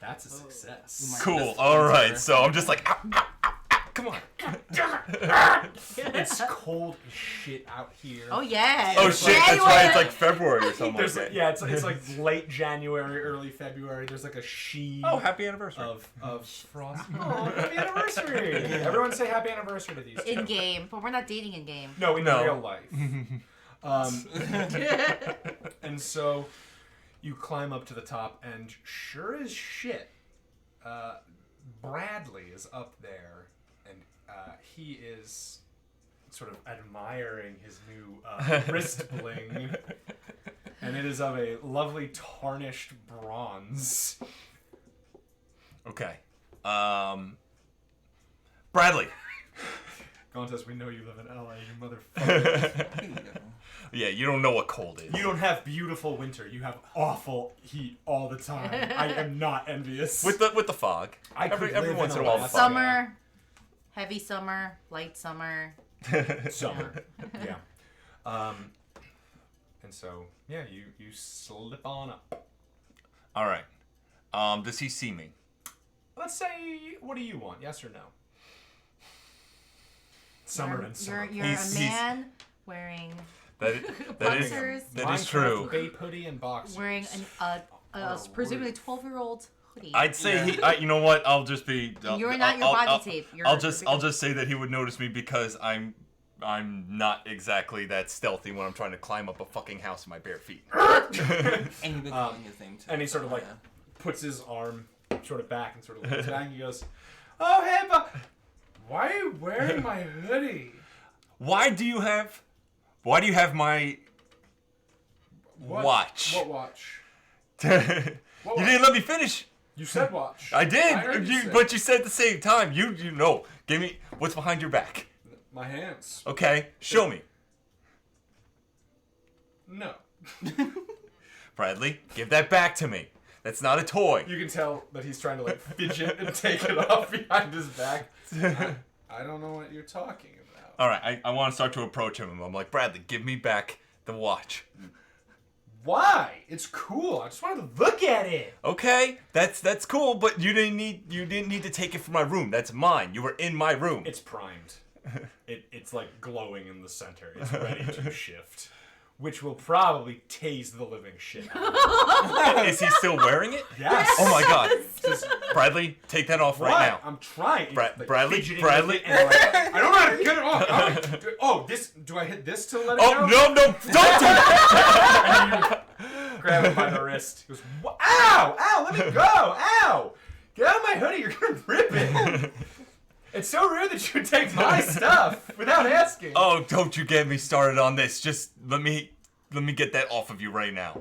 That's a success. Cool. All right. So I'm just like, ow, ow, ow, ow, come on. It's cold as shit out here. Oh yeah. Oh shit! That's right. It's like February or something like There's that. yeah, it's like late January, early February. There's like a sheet Oh, happy anniversary. of frost. Oh, happy anniversary! Everyone say happy anniversary to these two. In game, but we're not dating in game. No, in No. real life. And so you climb up to the top, and sure as shit, Bradley is up there, and he is sort of admiring his new wrist bling, and it is of a lovely tarnished bronze. Okay. Bradley. Gontas, we know you live in LA, you motherfucker. Yeah, you don't know what cold is. You don't have beautiful winter. You have awful heat all the time. I am not envious. With the fog. I could Every live once in in a while. The Alaska. fog. Summer, heavy summer, light summer. Summer. Yeah. And so, yeah, you slip on up. All right. Does he see me? Let's say, what do you want? Yes or no? Summer and summer. You're He's- a man wearing That is Minecraft true. Vape hoodie and boxers. wearing a presumably 12-year-old hoodie. I'd say you know what? I'll just be. You're not your body tape. I'll just say that he would notice me because I'm not exactly that stealthy when I'm trying to climb up a fucking house with my bare feet. And you've been calling his name too. And he sort of like puts his arm sort of back and sort of leans back and he goes, "Oh, hey, but why are you wearing my hoodie? Why do you have my watch? What watch? You didn't let me finish. You said watch. I did, I heard you say. but you said at the same time. You know. Give me what's behind your back. My hands. Okay, show me. No. Bradley, give that back to me. That's not a toy. You can tell that he's trying to like fidget and take it off behind his back. I don't know what you're talking about. All right, I want to start to approach him. I'm like, Bradley, give me back the watch. Why? It's cool. I just wanted to look at it. Okay, that's cool, but you didn't need to take it from my room. That's mine. You were in my room. It's primed. It's like glowing in the center. It's ready to shift. Which will probably tase the living shit out of it. Is he still wearing it? Yes. Oh my god. Bradley, take that off right Why? now. I'm trying. Bradley, fidgeting Bradley. with it and, like, I don't know how to get it off. Oh, this. Do I hit this to let it Oh go? no, don't do that. And you grab him by the wrist. He goes, "Ow! Ow! Let me go! Ow! Get out of my hoodie! You're gonna rip it." It's so rude that you would take my stuff without asking. Oh, don't you get me started on this. Just let me get that off of you right now.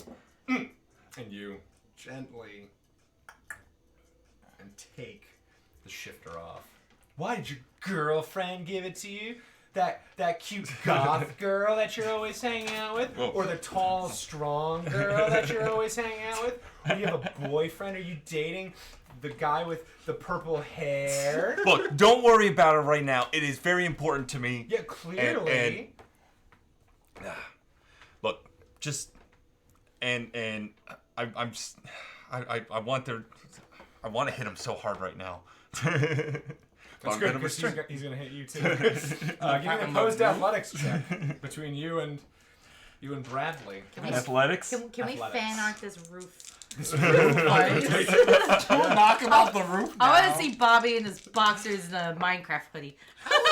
And you gently and take the shifter off. Why did your girlfriend give it to you? That cute goth girl that you're always hanging out with? Whoa. Or the tall, strong girl that you're always hanging out with? Or you have a boyfriend? Are you dating the guy with the purple hair? Look, don't worry about it right now. It is very important to me. Yeah, clearly. Look, just I want to hit him so hard right now. That's good because he's gonna hit you too. Give me an opposed athletics check between you and Bradley. Athletics? Can we Athletics. fan art this roof? Don't knock him off the roof now. I want to see Bobby in his boxers and a Minecraft hoodie.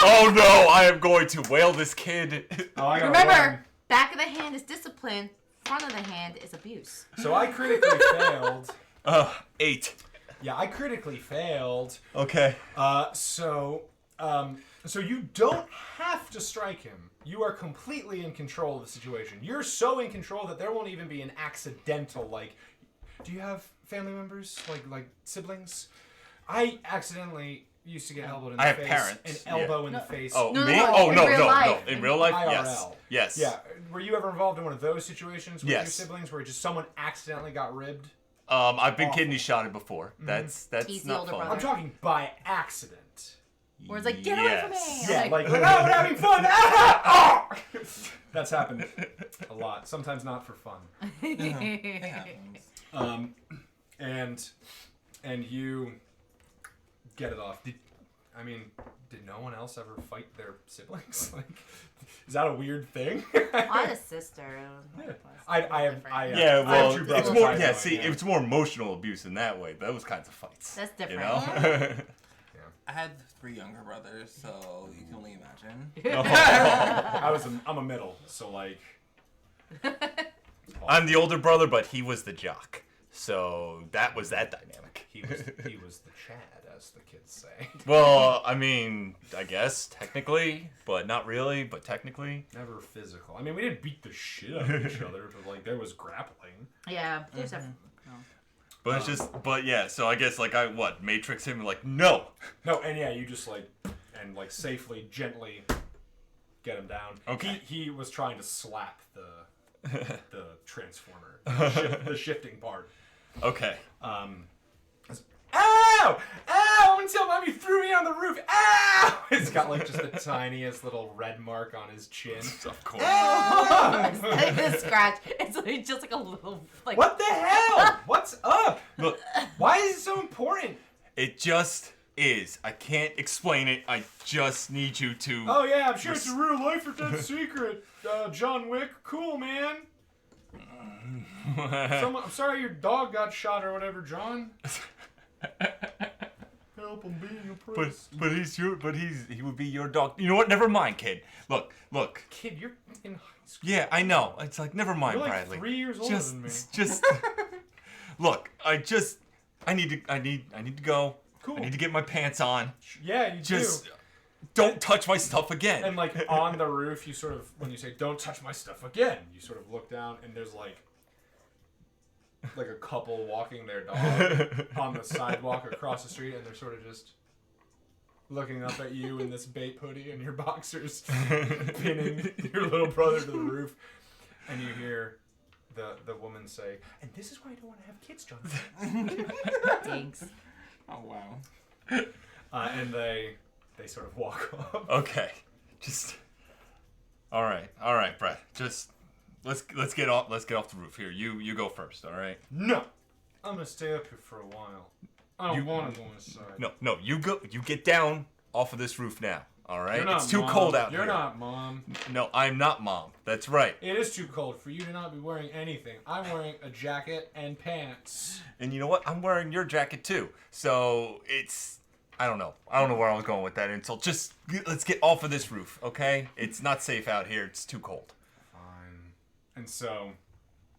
Oh no! I am going to whale this kid. Oh, I got Remember, one. back of the hand is discipline. Front of the hand is abuse. So I critically failed. 8. Yeah, I critically failed. Okay. So you don't have to strike him. You are completely in control of the situation. You're so in control that there won't even be an accidental, like... Do you have family members? Like siblings? I accidentally used to get elbowed in the face. I have parents. An elbow in the face. Oh, No, me? no, Oh, in no, real no, life. no. In real life, IRL. yes. Yeah. Were you ever involved in one of those situations with your Yes. siblings where just someone accidentally got ribbed? I've been Awful. kidney shotted before. That's He's the not older fun. brother. I'm talking by accident. Where it's like, get away from me! Yes. Yeah, I'm like, oh, we're having fun! Ah! Oh! That's happened a lot. Sometimes not for fun. It happens. And you get it off. Did no one else ever fight their siblings? Like, is that a weird thing? I had a sister. I have Yeah, well, two it's brothers, more. I Yeah, know, see, it's more emotional abuse in that way. Those kinds of fights. That's different. You know. I had 3 younger brothers, so you can only imagine. I'm a middle, so like. I'm the older brother, but he was the jock. So that was that dynamic. He was the Chad, as the kids say. Well, I mean, I guess technically, but not really, but technically. Never physical. I mean, we didn't beat the shit out of each other, but like there was grappling. Yeah. There's a... But it's just, but yeah. So I guess like Matrix him like no. No, and yeah, you just like safely, gently get him down. Okay. He was trying to slap the transformer, the shifting part. Okay. Ow! Ow! Until mommy threw me on the roof. Ow! It's got like just the tiniest little red mark on his chin. Of course. Ow! It's not even a scratch. It's like just like a little like. What the hell? What's up? Look, Why is it so important? it just is. I can't explain it. I just need you to. Oh yeah, I'm sure it's a real life or death secret. John Wick, cool man. I'm sorry your dog got shot or whatever, John. Help him being a prince. He would be your dog. You know what? Never mind, kid. Look. Kid, you're in high school. Yeah, I know. It's like never mind, You're like Bradley. 3 years older than me. Just look. I need to go. Cool. I need to get my pants on. Yeah, you Just do. don't touch my stuff again. And like on the roof, you sort of, when you say "don't touch my stuff again," you sort of look down, and there's like a couple walking their dog on the sidewalk across the street, and they're sort of just looking up at you in this Bape hoodie and your boxers, pinning your little brother to the roof, and you hear the woman say, "And this is why I don't want to have kids, Jonathan." Thanks. Oh wow. And they sort of walk off. Okay. Just. All right, Brad. Just let's get off the roof here. You go first. All right. No, I'm gonna stay up here for a while. I don't want to go inside. No. You go. You get down off of this roof now. All right. You're not It's too Mom. cold out here. You're not Mom. No, I'm not Mom. That's right. It is too cold for you to not be wearing anything. I'm wearing a jacket and pants. And you know what? I'm wearing your jacket too. So it's. I don't know where I was going with that until just let's get off of this roof, okay? It's not safe out here. It's too cold. Fine. And so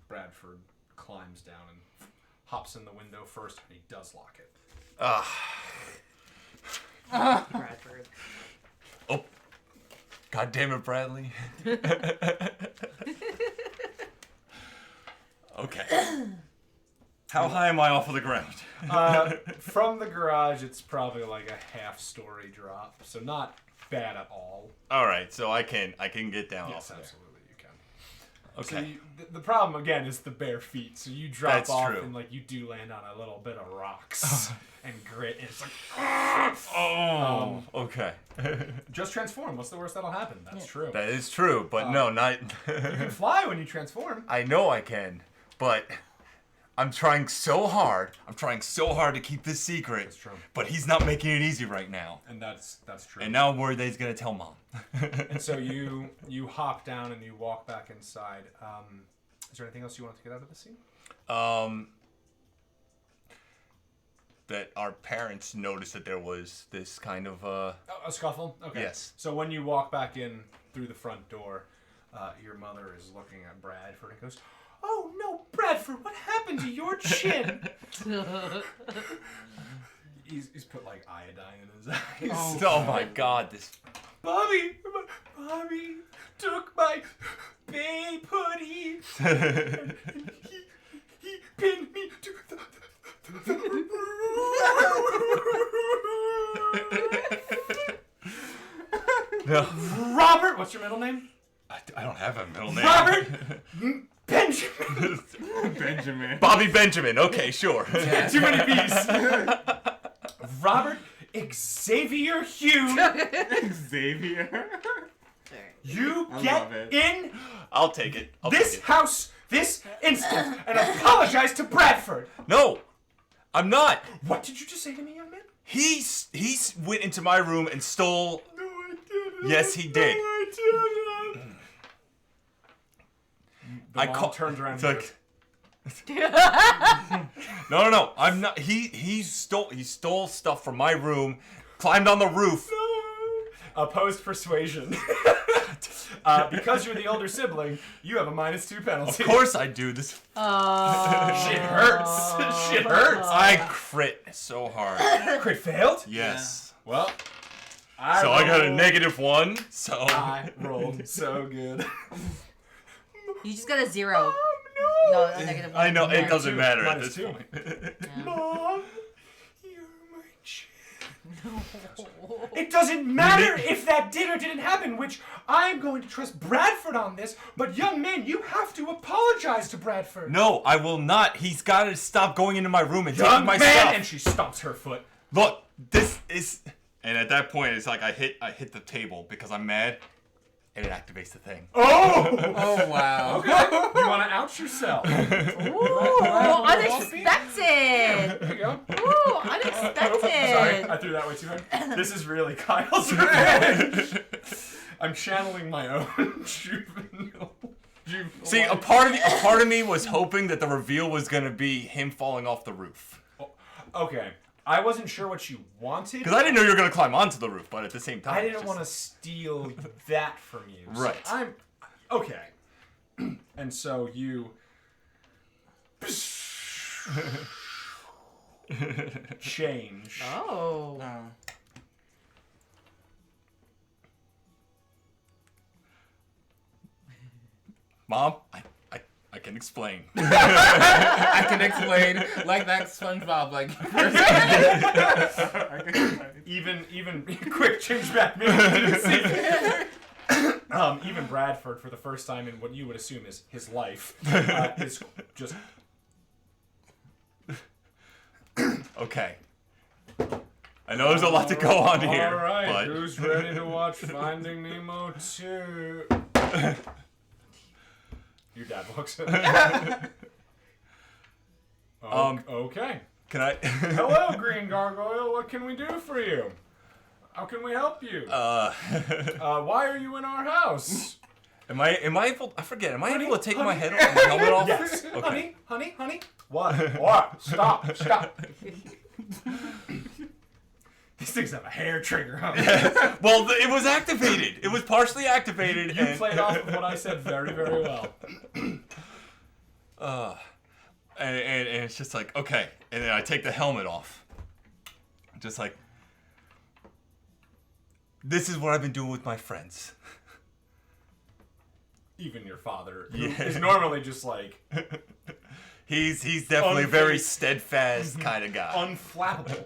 Bradford climbs down and hops in the window first, and he does lock it. Bradford. Oh, God damn it, Bradley. Okay. How high am I off of the ground? From the garage, it's probably like a half-story drop, so not bad at all. All right, so I can get down Yes, off of absolutely, you can. there. Okay. So the problem again is the bare feet. So you drop That's off true. and like you do land on a little bit of rocks and grit, and it's like Oh, okay. just transform. What's the worst that'll happen? That's true. That is true, but no, not. You can fly when you transform. I know I can, but I'm trying so hard. To keep this secret. That's true. But he's not making it easy right now. And that's true. And now I'm worried that he's gonna tell Mom. And so you hop down and you walk back inside. Is there anything else you want to get out of the scene? That our parents noticed that there was this kind of A scuffle? Okay. Yes. So when you walk back in through the front door, your mother is looking at Bradford and goes, "Oh no, Bradford, what happened to your chin?" He's put like iodine in his eyes. Oh my God, this. Bobby took my babe hoodie. And he pinned me to the No. Robert, what's your middle name? I don't have a middle name. Robert Benjamin. Benjamin. Bobby Benjamin. Okay, sure. Too many B's. Robert Xavier Hugh. Xavier. You I get love it. in I'll take it. this house this instant and apologize to Bradford. No, I'm not. What did you just say to me, young man? He went into my room and stole. No, I didn't. Yes, he did. No, I didn't. The mom turns around. It's and like, no. I'm not. He stole stuff from my room, climbed on the roof. Opposed persuasion. Because you're the older sibling, you have a -2 penalty. Of course I do. This Shit hurts. Shit hurts. I crit so hard. Crit failed? Yes. Well, I got a -1. So I rolled so good. You just got a 0. Oh, No, a -1. I know it Yeah. doesn't matter at Minus this 2. point. Yeah. Mom, you're my champ. It doesn't matter if that did or didn't happen, which I'm going to trust Bradford on this, but young man, you have to apologize to Bradford. No, I will not. He's got to stop going into my room and taking Young my man, stuff. and she stomps her foot. Look, this is. And at that point, it's like I hit the table because I'm mad, and it activates the thing. Oh! Oh wow. You want to ouch yourself. Ooh, unexpected. There you go. Ooh, unexpected. Sorry, I threw that way too hard. This is really Kyle's revenge. I'm channeling my own juvenile. See, a part of me was hoping that the reveal was gonna be him falling off the roof. Okay, I wasn't sure what you wanted. Because I didn't know you were gonna climb onto the roof, but at the same time, I didn't want to steal that from you. So Right. I'm okay. And so you change. Oh. Mom, I can explain. I can explain like that SpongeBob like. I can explain. Even quick change back. Maybe even Bradford, for the first time in what you would assume is his life, is just Okay. I know there's a lot to go on here, all right. but Who's ready to watch Finding Nemo 2? Your dad walks in. Okay. can I? Hello, Green Gargoyle. What can we do for you? How can we help you? Why are you in our house? Am I able? I forget. Am I Honey, able to take my honey. helmet off? Yes. Okay. Honey. What? Stop. These things have a hair trigger, huh? Well, it was activated. It was partially activated. You played off of what I said very, very well. And it's just like, okay. And then I take the helmet off. Just like, this is what I've been doing with my friends. Even your father, who Yeah. is normally just like He's definitely a very Unfazed. steadfast kind of guy. unflappable.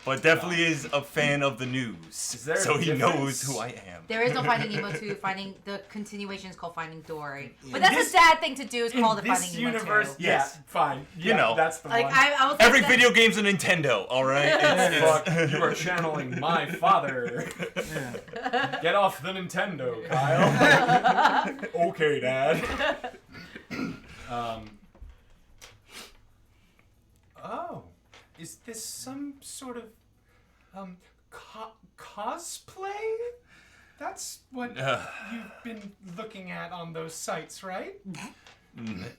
But definitely is a fan of the news. there a So he difference? knows who I am. There is no Finding Nemo 2. The continuation is called Finding Dory. But In that's this- a sad thing to do. Is call In it this Finding Nemo universe, 2. yeah, Yes. fine. You Yeah, know. that's the Like one. I was Every like, video game's a Nintendo, all right? It's- Fuck, you are channeling my father. Get off the Nintendo, Kyle. Okay, Dad. Oh, is this some sort of cosplay? That's what you've been looking at on those sites, right?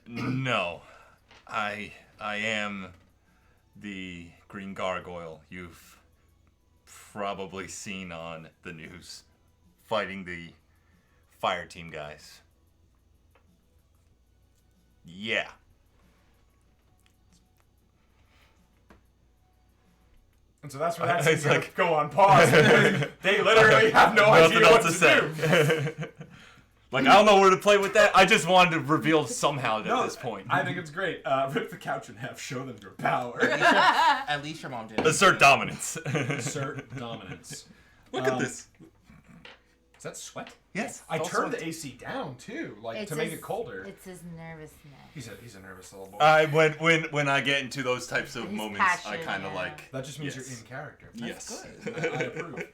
No. I am the Green Gargoyle you've probably seen on the news fighting the fire team guys. Yeah. And so that's where that scene's It's gonna like- go on pause. Because they literally have no idea what to do. Like, I don't know where to play with that. I just wanted to reveal somehow at this point. I think it's great. Rip the couch in half. Show them your power. At least your mom did. Assert dominance. Assert dominance. Look at this. Is that sweat? Yes. I all turned sweat. the AC down too, like It's to make his- it colder. It's his nervousness. He's a nervous little boy. When I get into those types of He's moments, I passionate, kind of yeah. like. That just means Yes. you're in character. Yes. I approve.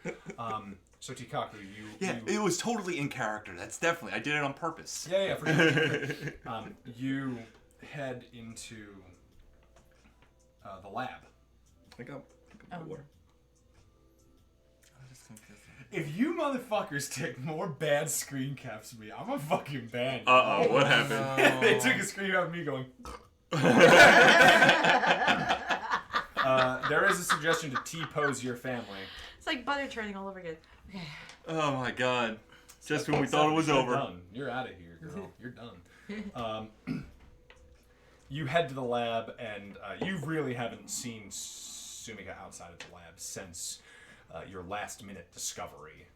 So Tikaku, Yeah, you it was totally in character. That's definitely. I did it on purpose. yeah, for sure. You head into the lab. I got Oh. water. I'm just confused. If you motherfuckers take more bad screen caps than me, I'm gonna fucking ban you. What happened? They took a screen of me going. There is a suggestion to T-pose your family. It's like butter churning all over again. Okay. Oh my god. Just when we So, thought it was you're over. Done. You're out of here, girl. You're done. You head to the lab, and you really haven't seen Sumika outside of the lab since your last-minute discovery.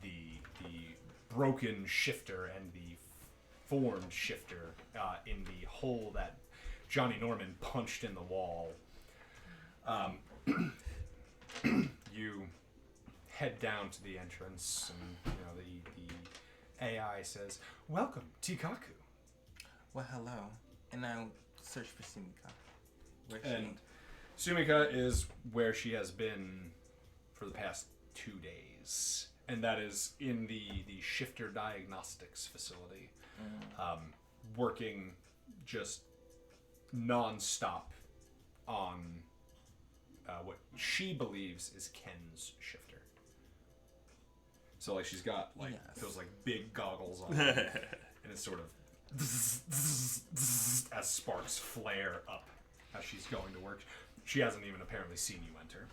The broken shifter and the formed shifter in the hole that Johnny Norman punched in the wall. You head down to the entrance, and the AI says, "Welcome, Tikaku." Well, hello. And I'll search for Sumika. Where's And she? Sumika is where she has been for the past 2 days, and that is in the Shifter Diagnostics facility, working just non-stop on what she believes is Ken's shifter. So like she's got like Yes. those like big goggles on, and it's sort of as sparks flare up as she's going to work. She hasn't even apparently seen you enter.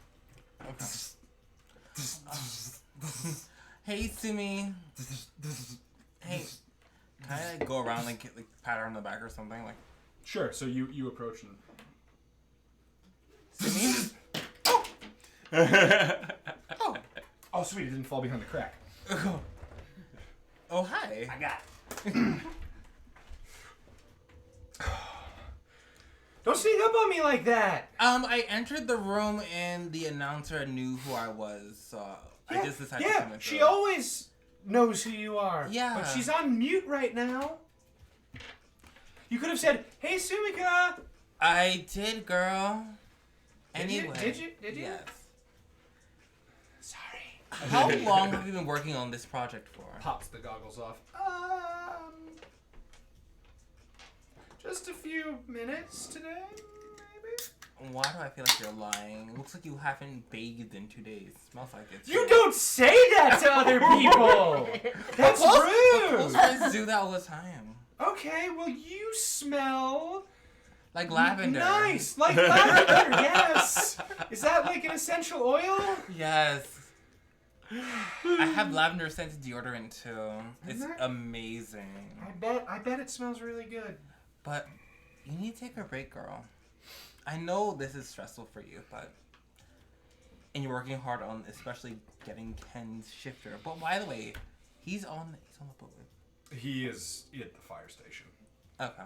Hey, Sumi. Hey. Can I like go around and get like pat her on the back or something? Like, Sure. So you approach and Sumi? oh sweet, it didn't fall behind the crack. Oh, hi. I got it. Don't sneak up on me like that. I entered the room and the announcer knew who I was, so I just decided to come in. She always knows who you are. Yeah. But she's on mute right now. You could have said, "Hey, Sumika." I did, girl. Did you? Anyway. Did you? Yes. Sorry. How long have you been working on this project for? Pops the goggles off. Just a few minutes today, maybe. Why do I feel like you're lying? It looks like you haven't bathed in 2 days. Smells like it. You don't say that to other people. That's Close rude. friends do that all the time. Okay, well you smell Like lavender. nice, like lavender. Yes. Is that like an essential oil? Yes. I have lavender scented deodorant too. It's that- amazing. I bet it smells really good. But you need to take a break, girl. I know this is stressful for you, but and you're working hard on especially getting Ken's shifter. But by the way, he's on the boat. He is at the fire station. Okay.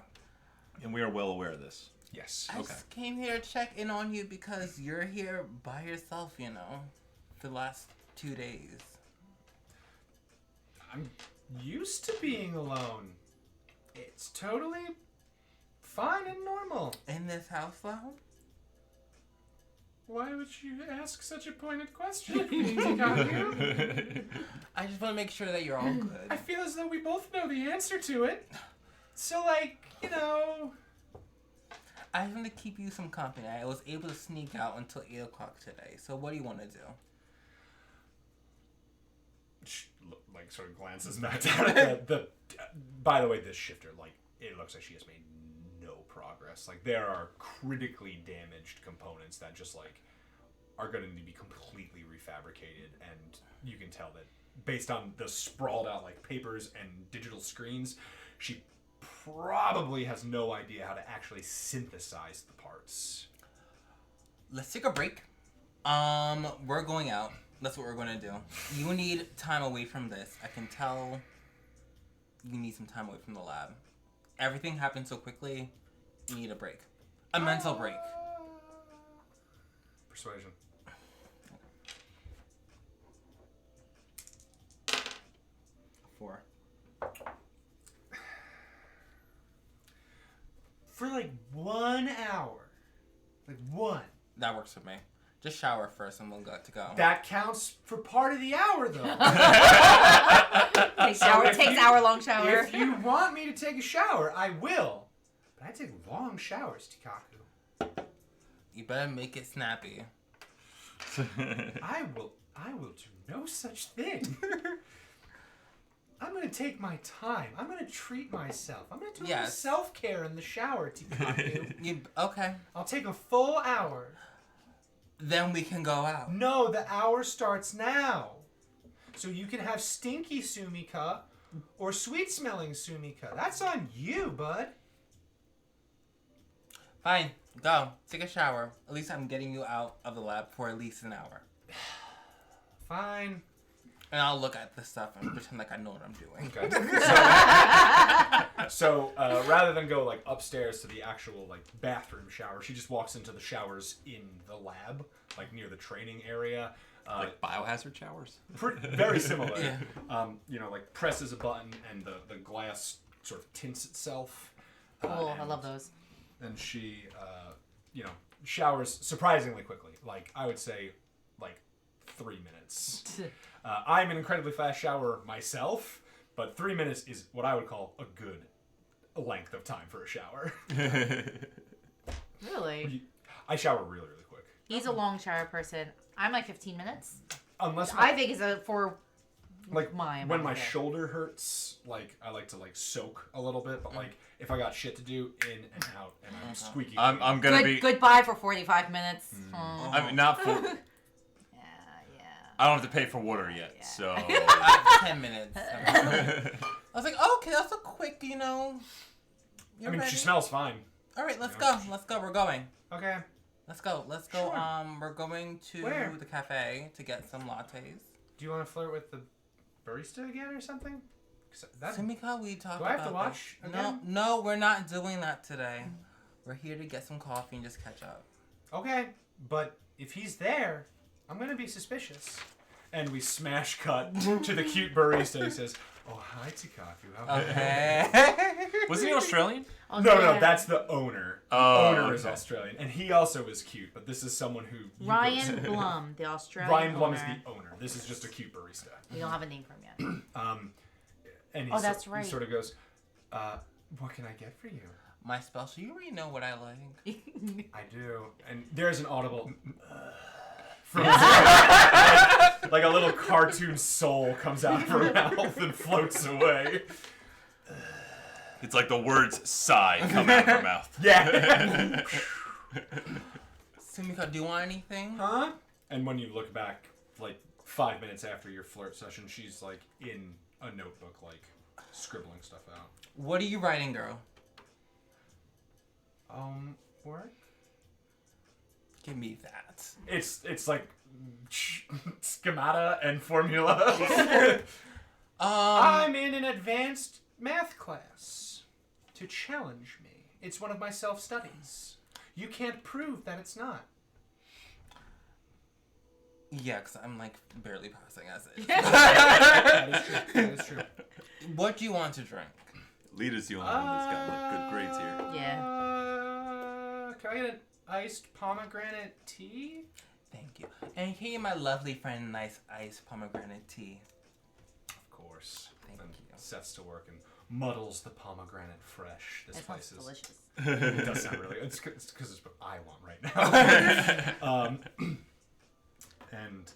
And we are well aware of this. Yes. I just came here to check in on you because you're here by yourself, you know, for the last 2 days. I'm used to being alone. It's totally fine and normal. In this house, though? Why would you ask such a pointed question? Tikaku? I just want to make sure that you're all good. I feel as though we both know the answer to it. So, like, you know... I just want to keep you some company. I was able to sneak out until 8 o'clock today. So what do you want to do? Like, sort of glances back down at the... By the way, this shifter, like, it looks like she has made no progress. Like, there are critically damaged components that just, like, are going to need to be completely refabricated. And you can tell that based on the sprawled out, like, papers and digital screens, she probably has no idea how to actually synthesize the parts. Let's take a break. We're going out. That's what we're gonna do. You need time away from this. I can tell you need some time away from the lab. Everything happened so quickly. You need a break. A mental break. Persuasion. Four. For like 1 hour. Like one. That works for me. Just shower first and we'll go to go. That counts for part of the hour, though. Takes hour-long shower. If you want me to take a shower, I will. But I take long showers, Tikaku. You better make it snappy. I will do no such thing. I'm gonna take my time. I'm gonna treat myself. I'm gonna do a little self-care in the shower, Tikaku. Okay. I'll take a full hour. Then we can go out. No, the hour starts now. So you can have stinky Sumika or sweet-smelling Sumika. That's on you, bud. Fine. Go. Take a shower. At least I'm getting you out of the lab for at least an hour. Fine. And I'll look at the stuff and pretend like I know what I'm doing. Okay. So rather than go like upstairs to the actual like bathroom shower, she just walks into the showers in the lab, like near the training area. Like biohazard showers? Very similar. Yeah. You know, like presses a button and the glass sort of tints itself. Cool, I love those. And she, you know, showers surprisingly quickly. Like, I would say, like, 3 minutes. I'm an incredibly fast shower myself, but 3 minutes is what I would call a good length of time for a shower. Really? I shower really, really quick. He's a long shower person. I'm like 15 minutes. Unless I think it's for like my when my shoulder hurts, like I like to like soak a little bit, but like if I got shit to do, in and out, and I'm squeaky. I'm gonna be goodbye for 45 minutes. I mean, not for. Yeah. I don't have to pay for water yet, so. 10 minutes. I was like, oh, okay, that's a quick, you know. I mean, ready? she smells fine. All right, let's go. Let's go. We're going. Okay. Let's go. Let's go. Sure. We're going to Where? the cafe to get some lattes. Do you want to flirt with the barista again or something? Sumika, we talked about Do I have to watch this. again? No, we're not doing that today. We're here to get some coffee and just catch up. Okay, but if he's there, I'm gonna be suspicious. And we smash cut to the cute barista. He says, "Oh, hi, Tikaku. How are you?" Okay. Was he Australian? No, that's the owner. The Oh, owner is okay. Australian, and he also is cute. But this is someone who Ryan Blum, the Australian Ryan Blum is owner. the owner. This is just a cute barista. We don't have a name for him yet. And he that's right. He sort of goes, "What can I get for you?" My special. You already know what I like. I do. And there's an audible from like a little cartoon soul comes out of her mouth and floats away. It's like the words sigh come out of her mouth. Yeah. Sumika, do you want anything? Huh? And when you look back, like 5 minutes after your flirt session, she's like in a notebook, like scribbling stuff out. What are you writing, girl? Work? Give me that. It's like schemata and formula. I'm in an advanced math class to challenge me. It's one of my self-studies. You can't prove that it's not. Yeah, because I'm like barely passing as it. That is true. That is true. What do you want to drink? Lita's the only one that's got like good grades here. Yeah. Can I get an iced pomegranate tea? Thank you. And can you give my lovely friend a nice iced pomegranate tea? Of course. Thank and you. Sets to work and muddles the pomegranate fresh. This That place sounds is. delicious. It does sound really. It's because it's what I want right now. And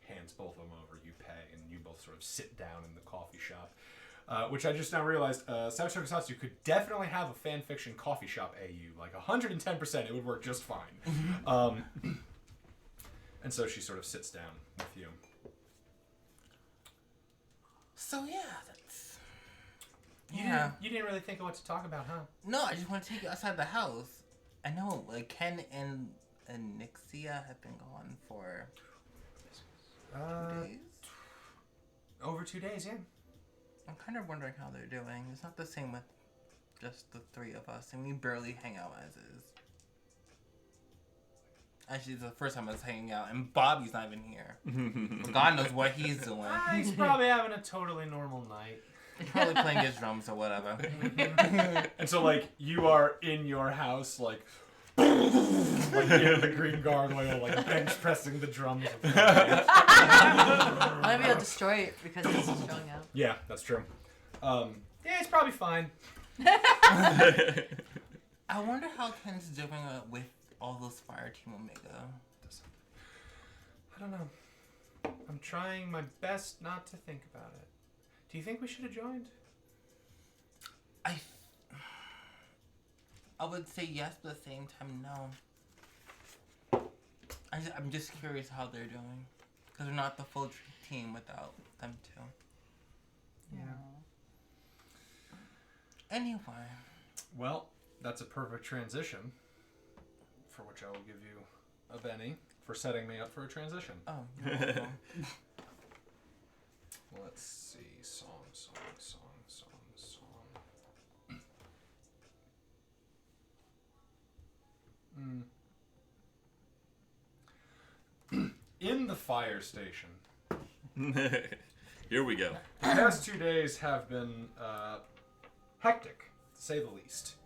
hands both of them over. You pay, and you both sort of sit down in the coffee shop. Which I just now realized, Savage Tokusatsu could definitely have a fan fiction coffee shop AU. Like 110%, it would work just fine. And so she sort of sits down with you. So yeah, that's... You didn't really think of what to talk about, huh? No, I just want to take you outside the house. I know, like Ken and and Nixia have been gone for 2 days. Over 2 days, yeah. I'm kind of wondering how they're doing. It's not the same with just the 3 of us, and we barely hang out as is. Actually, it's the first time I was hanging out, and Bobby's not even here. But God knows what he's doing. He's probably having a totally normal night. He's probably playing his drums or whatever. And so, like, you are in your house, like in the green gargoyle, like bench pressing the drums. Maybe I'll destroy it because it's showing up. Yeah, that's true. Yeah, it's probably fine. I wonder how Ken's doing with all those Fire Team Omega. I don't know. I'm trying my best not to think about it. Do you think we should have joined? I would say yes, but at the same time, no. I'm just curious how they're doing. Because they're not the full team without them too. Yeah. Anyway. Well, that's a perfect transition, for which I will give you a Benny for setting me up for a transition. Oh, you're welcome. Let's see. Song. In the fire station. Here we go. The past 2 days have been hectic, to say the least.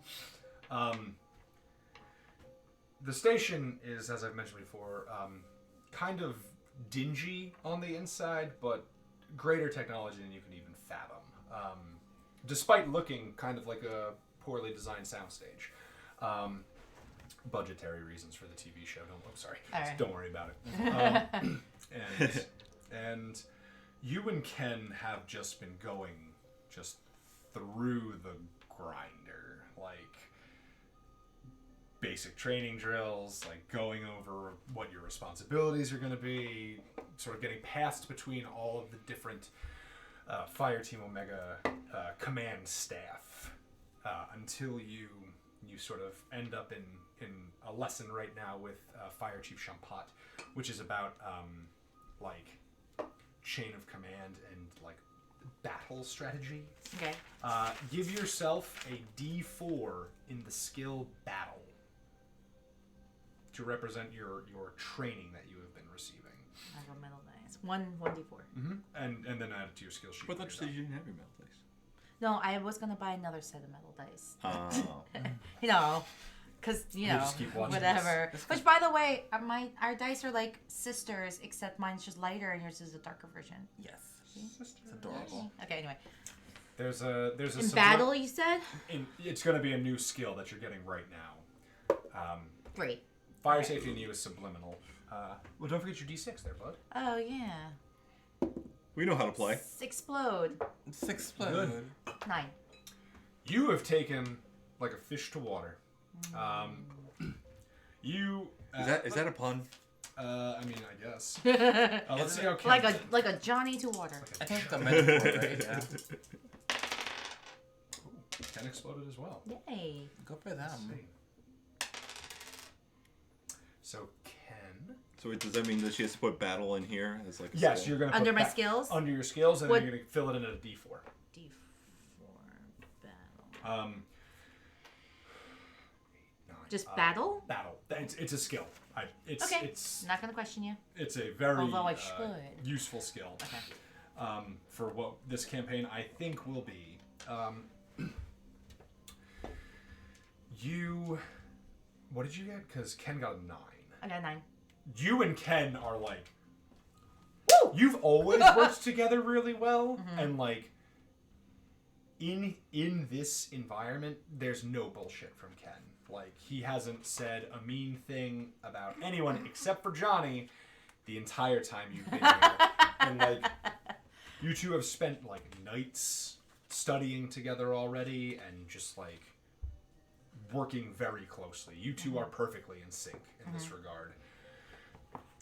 The station is, as I've mentioned before, kind of dingy on the inside, but greater technology than you can even fathom. Despite looking kind of like a poorly designed soundstage. Budgetary reasons for the TV show. Right. Don't worry about it. And you and Ken have just been going just through the grinder, like basic training drills, like going over what your responsibilities are going to be, sort of getting passed between all of the different Fire Team Omega command staff until you sort of end up in a lesson right now with Fire Chief Champat, which is about like chain of command and like battle strategy. Okay. Give yourself a D4 in the skill battle to represent your training that you have been receiving. I roll metal dice. 1d4. Mm-hmm. And then add it to your skill sheet. But that's you didn't have your metal dice. No, I was gonna buy another set of metal dice. Oh. Because You just keep watching whatever. Which, by the way, our dice are like sisters, except mine's just lighter and yours is a darker version. Yes. It's adorable. Okay, anyway. There's a In battle, you said? It's going to be a new skill that you're getting right now. Great. Fire safety in you is subliminal. Well, don't forget your D6 there, bud. Oh yeah. We know how to play. Explode. Explode. 9. You have taken like a fish to water. You Is that a pun? I mean, I guess. Let's see how Ken like a Johnny to water. I think it's a metaphor, right? Yeah. Ken exploded as well. Yay. Go for them. Let's see. So Ken. So does that mean that she has to put battle in here as like a Yes, skill? you're gonna Under put my that skills? Under your skills, and What- then you're gonna fill it in at a D4. D4 battle. Just battle? Battle. It's a skill. It's Okay. Not gonna question you. it's a very Although I should. useful skill. Okay. For what this campaign I think will be. What did you get? Because Ken got a 9. I got 9. You and Ken are like, woo! You've always worked together really well, and like in this environment, there's no bullshit from Ken. Like, he hasn't said a mean thing about anyone except for Johnny the entire time you've been here. And like, you two have spent like nights studying together already, and just like working very closely. You two are perfectly in sync in this regard.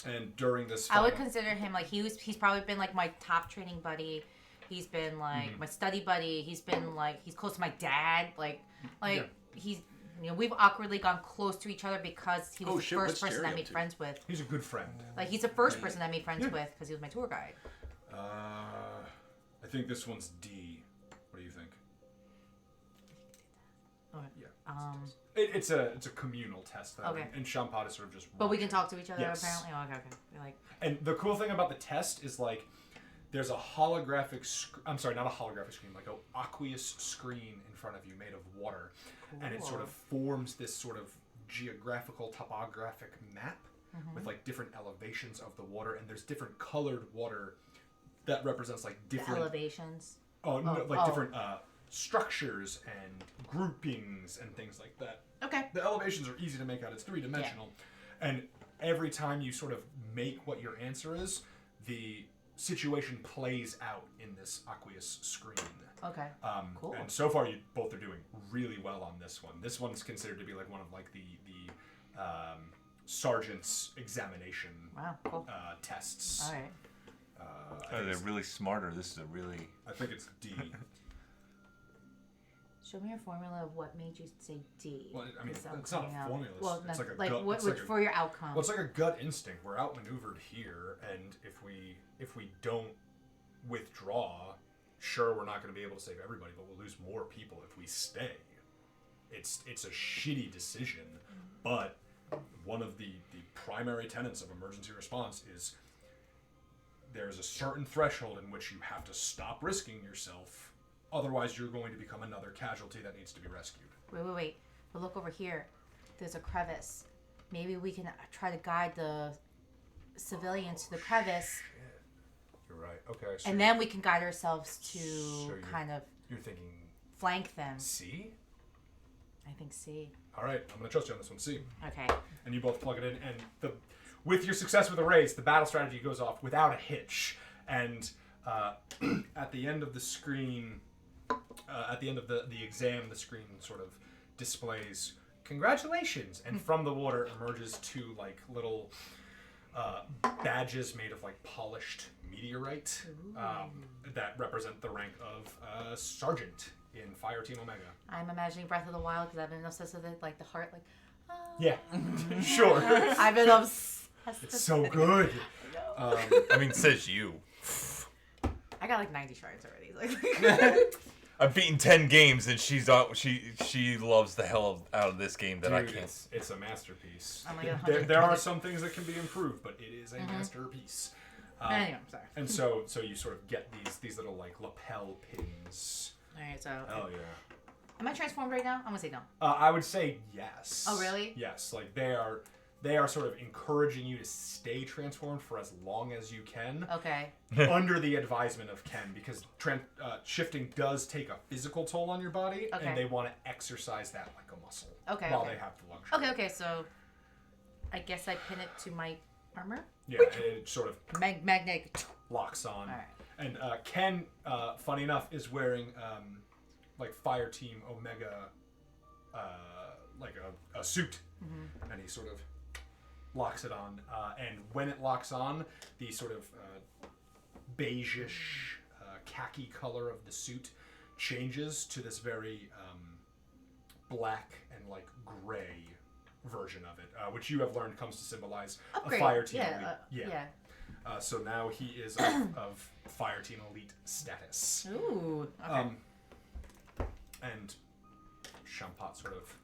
And during this I would consider him like he's probably been like my top training buddy. He's been like my study buddy. He's been like he's close to my dad. Like Yeah. he's You know, we've awkwardly gone close to each other because he was the first person I made friends with. He's a good friend. Like, he's the first person I made friends with because he was my tour guide. I think this one's D. What do you think? Okay. Yeah. It's a communal test, though. Okay. And Shampad is sort of just But we watching. can talk to each other, Yes. apparently? Oh, okay. We're like... And the cool thing about the test is, like, there's a holographic... I'm sorry, not a holographic screen. Like, an aqueous screen in front of you made of water. Cool. And it sort of forms this sort of geographical, topographic map with, like, different elevations of the water. And there's different colored water that represents, like, different... The elevations? Different structures and groupings and things like that. Okay. The elevations are easy to make out. It's three-dimensional. Yeah. And every time you sort of make what your answer is, the situation plays out in this aqueous screen. Okay. Cool. And so far, you both are doing really well on this one. This one's considered to be like one of like the sergeant's examination tests. All right. They're really smarter. This is a really... I think it's D. Show me your formula of what made you say D. Well, I mean, it's not a formula. Well, it's like a like gut. what, for your outcome. Well, it's like a gut instinct. We're outmaneuvered here, and if we don't withdraw, sure, we're not going to be able to save everybody, but we'll lose more people if we stay. It's a shitty decision, but one of the primary tenets of emergency response is there's a certain threshold in which you have to stop risking yourself. Otherwise, you're going to become another casualty that needs to be rescued. Wait. But look over here. There's a crevice. Maybe we can try to guide the civilians to the crevice. Shit. You're right. Okay. So and then we can guide ourselves to kind of... You're thinking... Flank them. C? I think C. All right. I'm going to trust you on this one. C. Okay. And you both plug it in. And with your success with the race, the battle strategy goes off without a hitch. And at the end of the screen... at the end of the exam, the screen sort of displays congratulations, and from the water emerges two like little badges made of like polished meteorite that represent the rank of sergeant in Fire Team Omega. I'm imagining Breath of the Wild because I've been obsessed with it, like the heart, like. Oh. Yeah, sure. I've been obsessed. It's so good. I mean, says you. I got like 90 shards already. Like. I've beaten 10 games, and she loves the hell out of this game that I can't. It's a masterpiece. I'm like there are some things that can be improved, but it is a masterpiece. Anyway, I'm sorry. And so you sort of get these little like lapel pins. All right, so. Oh yeah. Am I transformed right now? I'm gonna say no. I would say yes. Oh really? Yes, like they are sort of encouraging you to stay transformed for as long as you can. Okay. Under the advisement of Ken, because shifting does take a physical toll on your body, and they want to exercise that like a muscle. Okay. While they have the luxury. Okay. So, I guess I pin it to my armor. Yeah, and it sort of magnetic locks on. All right. And Ken, funny enough, is wearing like Fire Team Omega, like a suit, and he sort of locks it on, and when it locks on, the sort of beige-ish khaki color of the suit changes to this very black and like gray version of it, which you have learned comes to symbolize a Fire Team Elite. So now he is of Fire Team Elite status. Ooh. Okay. And Champat sort of...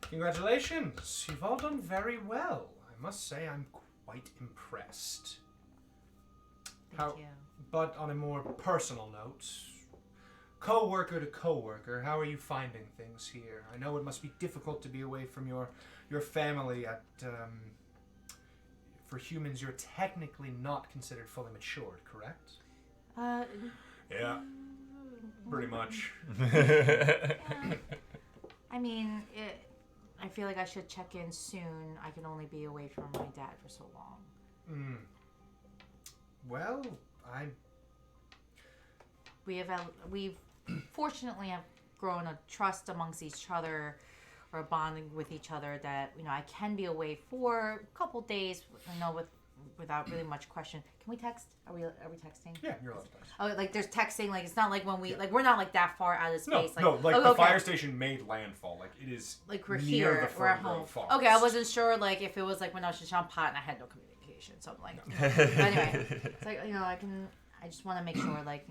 Congratulations! You've all done very well. I must say I'm quite impressed. Thank you. But on a more personal note, co-worker to co-worker, how are you finding things here? I know it must be difficult to be away from your family at... for humans, you're technically not considered fully matured, correct? Yeah, pretty much. I mean, I feel like I should check in soon. I can only be away from my dad for so long. Well, We've fortunately have grown a trust amongst each other, or bonding with each other, that I can be away for a couple days, with without really much question, can we text? Are we texting? Yeah, you're allowed to text. Oh, like there's texting. Like it's not like when we like we're not like that far out of No, space. Like, no, like oh, the okay. fire station made landfall. Like it is Like we're near here, the we're at Fern home. Grove Forest. Okay, I wasn't sure like if it was like when I was in Champot and I had no communication, so I'm like, but anyway, it's like I just want to make sure like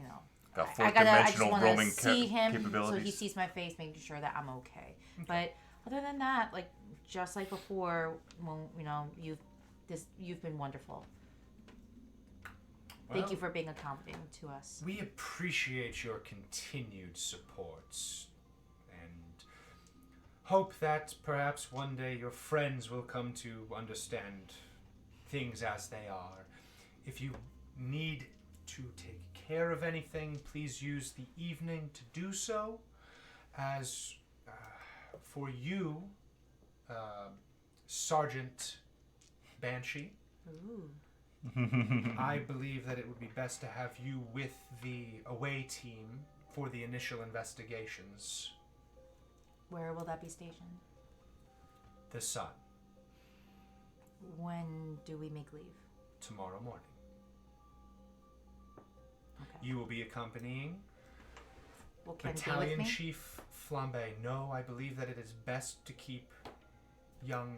Got I just fourth-dimensional want to roaming see him so capabilities. he sees my face, making sure that I'm okay. But other than that, like just like before, when you've been wonderful. Thank you for being accommodating to us. We appreciate your continued support and hope that perhaps one day your friends will come to understand things as they are. If you need to take care of anything, please use the evening to do so. As for you, Sergeant Banshee, Ooh. I believe that it would be best to have you with the away team for the initial investigations. Where will that be stationed? The sun, When do we make leave? tomorrow morning. Okay. You will be accompanying Will Ken be with Battalion me? Chief Flambay. No, I believe that it is best to keep young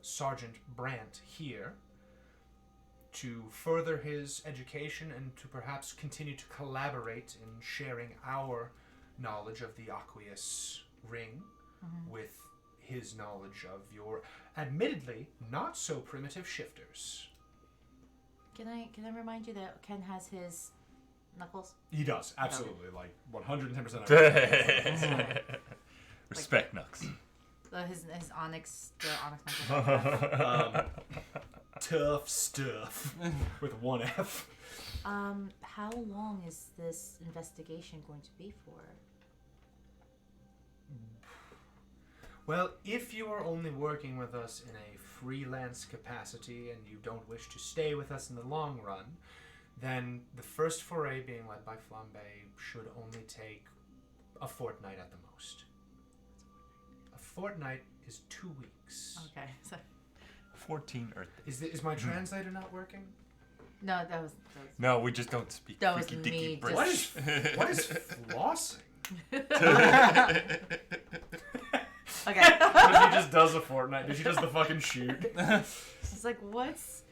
Sergeant Brandt here to further his education and to perhaps continue to collaborate in sharing our knowledge of the Aqueous Ring with his knowledge of your admittedly not so primitive shifters. Can I remind you that Ken has his knuckles? He does, absolutely, like 110%. Respect, Nux. His onyx, the onyx knuckles. Tough stuff with one F. How long is this investigation going to be for? Well, if you are only working with us in a freelance capacity and you don't wish to stay with us in the long run, then the first foray being led by Flambay should only take a fortnight at the most. A fortnight is 2 weeks. Okay, so 14 Earth days. Is my translator not working? no, that was No, we just don't speak That was freaky me dicky just- British. What is flossing? okay. She just does a fortnight. She does the fucking shoot. She's like, what's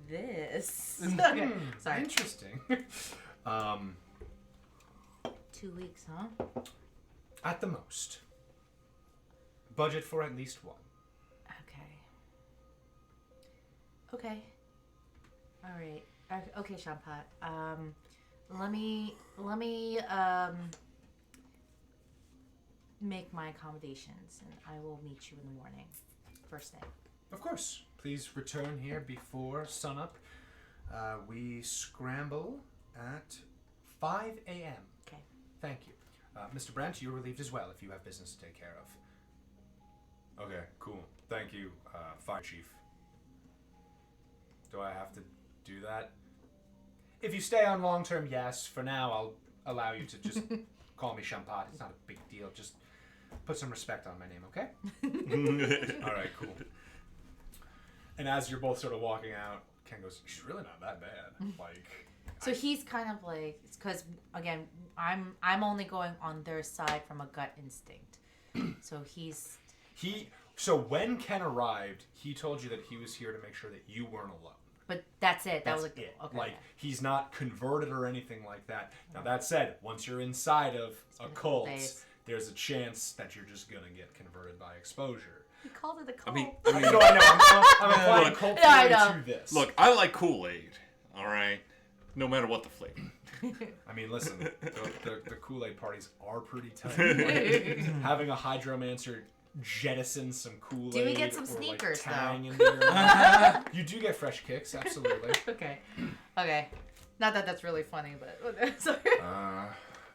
this? Okay, sorry. Interesting. 2 weeks, huh? At the most. Budget for at least one. Okay. All right. Okay, Champot. Let me make my accommodations, and I will meet you in the morning, first thing. Of course. Please return here before sunup. We scramble at 5 a.m. Okay. Thank you. Mr. Brandt, you're relieved as well if you have business to take care of. Okay, cool. Thank you, Fire Chief. Do I have to do that? If you stay on long term, yes. For now, I'll allow you to just call me Champot. It's not a big deal. just put some respect on my name, okay? All right, cool. And as you're both sort of walking out, Ken goes, "She's really not that bad." Like, So he's kind of like, it's because again, I'm only going on their side from a gut instinct. So So when Ken arrived, he told you that he was here to make sure that you weren't alone. But that's it. That That's was like, it. okay. Like, yeah. he's not converted or anything like that. Now, that said, once you're inside of a cult, there's a chance that you're just going to get converted by exposure. He called it a cult. I mean, I know. I'm applying cult Yeah, I theory know. to this. Look, I like Kool-Aid, all right? No matter what the flavor. I mean, listen, the Kool-Aid parties are pretty tight. Like, having a hydromancer jettison some Kool-Aid. Do we get some or, sneakers, like, Tang though? into your mouth. You do get fresh kicks, absolutely. Okay. Not that that's really funny, but sorry. I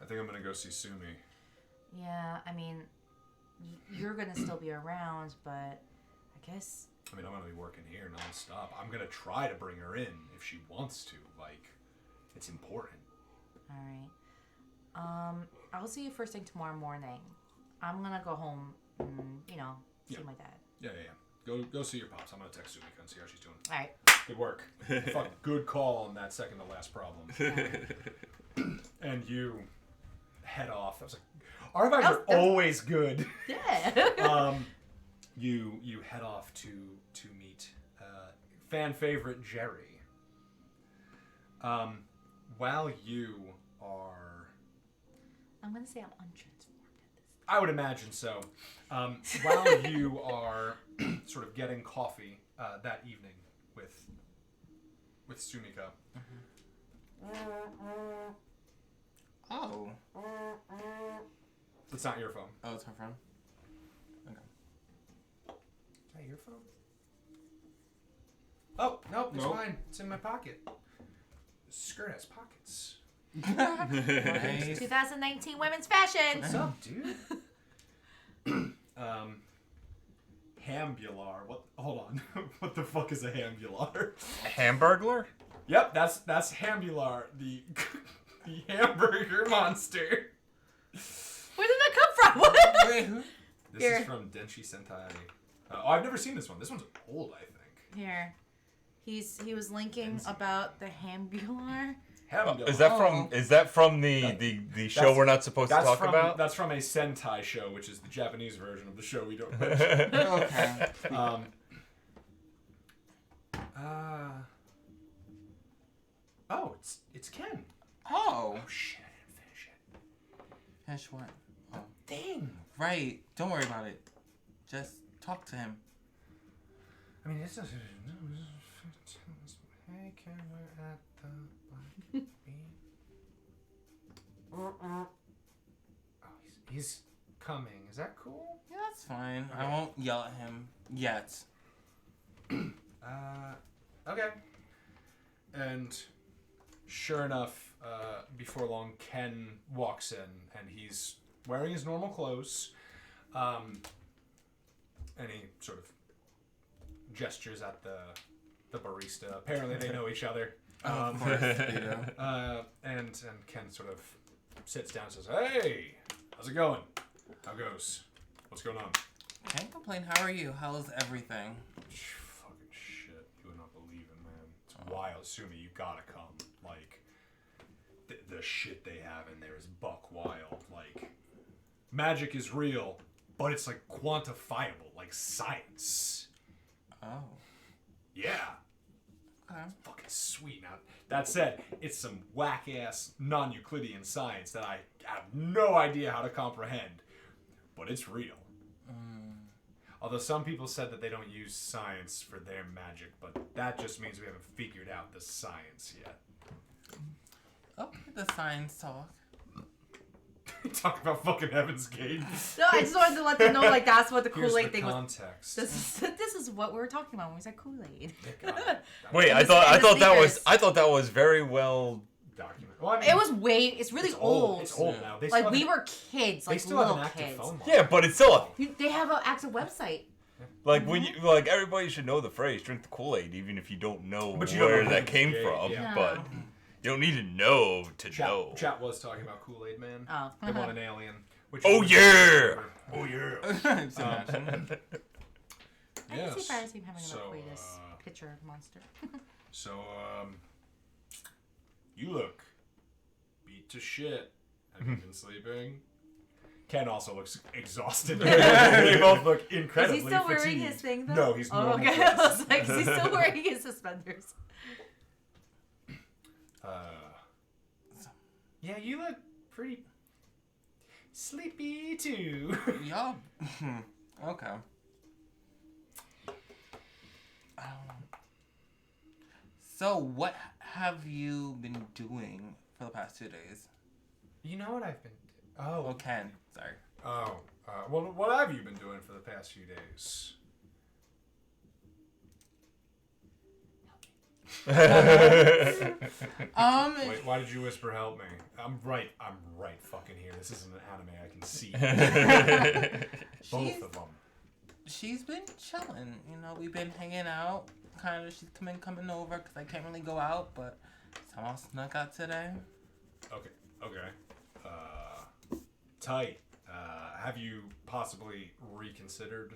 think I'm gonna go see Sumi. Yeah, I mean, you're gonna still be around, but I guess. I mean, I'm gonna be working here nonstop. I'm gonna try to bring her in if she wants to. Like, it's important. All right. I'll see you first thing tomorrow morning. I'm gonna go home and, see my dad. Yeah. go see your pops. I'm gonna text Sumika and see how she's doing. All right. Good work. Fuck, good call on that second to last problem. And you head off. I was like, our vibes are always good. Yeah. You head off to meet fan favorite Jerry. While you are, I'm gonna say I'm untransformed at this. I would imagine so. While you are sort of getting coffee that evening with Sumika. Oh. It's not your phone. Oh, it's her phone? Okay. Is that your phone? Oh, no, it's Nope. mine. It's in my pocket. The skirt has pockets. Nice. 2019 women's fashion. What's up, dude? Hambular. What? Hold on. What the fuck is a hambular? Hamburglar? Yep, that's Hambular, the the hamburger monster. Where did that come from? Wait, who? This Here. is from Denshi Sentai. I've never seen this one. This one's old, I think. Here. He was linking about the Hambular. Hambular. Is that from the show That's- we're not supposed to talk about? That's from a Sentai show, which is the Japanese version of the show we don't mention. Okay. Oh, it's Ken. Oh. Oh shit, I didn't finish it. Finish what? Oh. Dang. Right. Don't worry about it. Just talk to him. I mean, it's just. Hey, Ken, we're at the Black Bee. Oh, he's coming. Is that cool? Yeah, that's fine. Okay. I won't yell at him yet. Okay. And sure enough, before long, Ken walks in, and he's wearing his normal clothes. And he sort of gestures at the barista. Apparently, they know each other. Of course, you know. And Ken sort of sits down and says, "Hey, how's it going? How goes? What's going on?" Can't complain. How are you? How's everything? Fucking shit. You would not believe it, man. It's wild. Sumi, you gotta come. Like, the shit they have in there is buck wild. Like, magic is real, but it's like quantifiable, like science. Oh. Yeah. Okay. Fucking sweet. Now, that said, it's some whack-ass non-Euclidean science that I have no idea how to comprehend. But it's real. Although some people said that they don't use science for their magic, but that just means we haven't figured out the science yet. Okay, the science talk. Talk about fucking Heaven's Gate. No, I just wanted to let them know, like, that's what the Here's Kool-Aid the thing was. context. This is what we were talking about when we said Kool-Aid. Wait, I And thought that was very well. Document. Well, I mean, It was it's really it's old. It's old now. They Like, still we have- were kids, They like still have little an active kids. phone line. Yeah, but it's still They have an active website. like when you like everybody should know the phrase "drink the Kool-Aid," even if you don't know But you don't where know that who came gave- from. yeah. But you don't need to know to know. Chat was talking about Kool-Aid Man. Oh. They want an alien. Which Oh is- yeah! Oh yeah! Just imagine. I can see Yes. Paris having a So, latest picture monster. So, you look beat to shit. Have you been sleeping? Ken also looks exhausted. They both look Is incredibly he still wearing fatigued. his thing though? No, he's Oh, normal okay. clothes. I was like, is he still wearing his suspenders? Yeah, you look pretty sleepy too. Y'all. Okay. So, what have you been doing for the past 2 days? You know what I've been. Oh, Ken. Sorry. Well, what have you been doing for the past few days? Wait, why did you whisper "help me"? I'm right fucking here. This isn't an anime. I can see both of them. She's been chilling. You know, we've been hanging out. Kind of, she's coming over because I can't really go out, but somehow snuck out today. Okay. Tight. Have you possibly reconsidered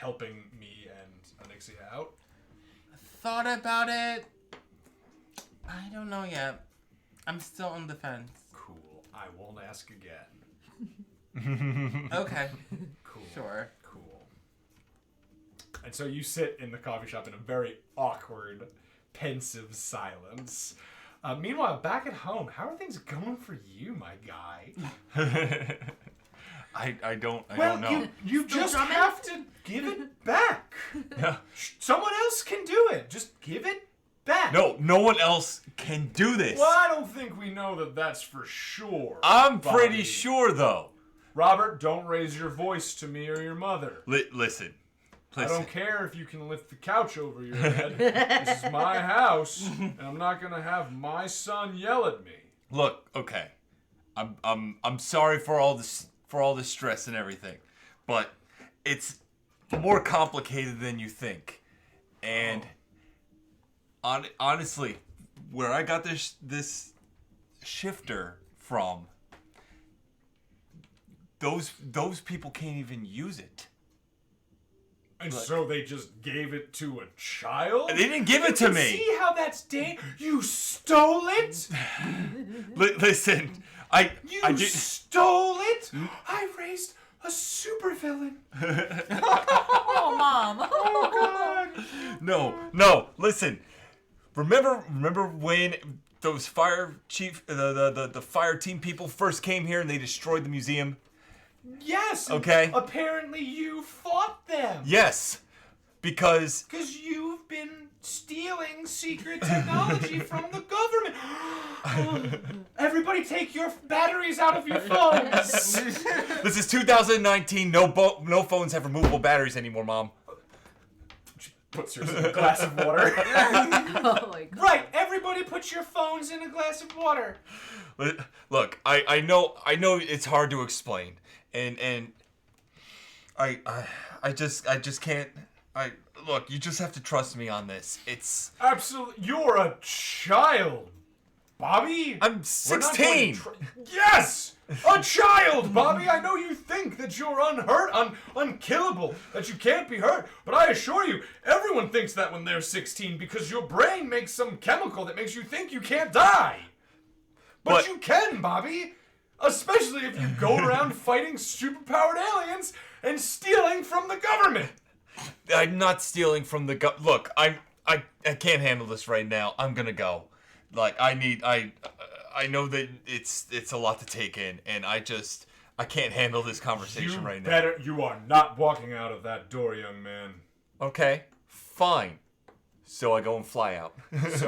helping me and Onyxia out? Thought about it. I don't know yet. I'm still on the fence. Cool. I won't ask again. Okay. Cool. Sure. Cool. And so you sit in the coffee shop in a very awkward, pensive silence. Meanwhile, back at home, how are things going for you, my guy? I don't Well, know. you Still just drumming? have to give it back. Someone else can do it. Just give it back. No one else can do this. Well, I don't think we know that that's for sure. I'm Bobby. pretty sure, though. Robert, don't raise your voice to me or your mother. Listen. I don't care if you can lift the couch over your head. This is my house, and I'm not gonna have my son yell at me. Look, okay. I'm sorry for all this stress and everything, but it's more complicated than you think. And honestly, where I got this shifter from, those people can't even use it. And so they just gave it to a child? They didn't give it to me. See how that's You stole it? Listen, You stole it? I raised a supervillain. Oh, Mom. Oh, God. No, listen. Remember when those fire chief, the fire team people first came here and they destroyed the museum? Yes. Okay. Apparently you fought them. Yes, because Because you've been stealing secret technology from the government. Everybody take your batteries out of your phones. this is 2019. No phones have removable batteries anymore, Mom. Puts yours in a glass of water. Oh my God. Right, everybody put your phones in a glass of water. Look, I know it's hard to explain, and I just can't. Look, you just have to trust me on this. It's Absolutely. You're a child, Bobby. I'm We're not 16. going to yes! A child, Bobby! I know you think that you're unhurt, unkillable, that you can't be hurt, but I assure you, everyone thinks that when they're 16 because your brain makes some chemical that makes you think you can't die. But you can, Bobby! Especially if you go around fighting superpowered aliens and stealing from the government! I'm not stealing from the Look, I can't handle this right now. I'm gonna go. Like I know that it's a lot to take in, and I can't handle this conversation right now. You are not walking out of that door, young man. Okay, fine. So I go and fly out. So first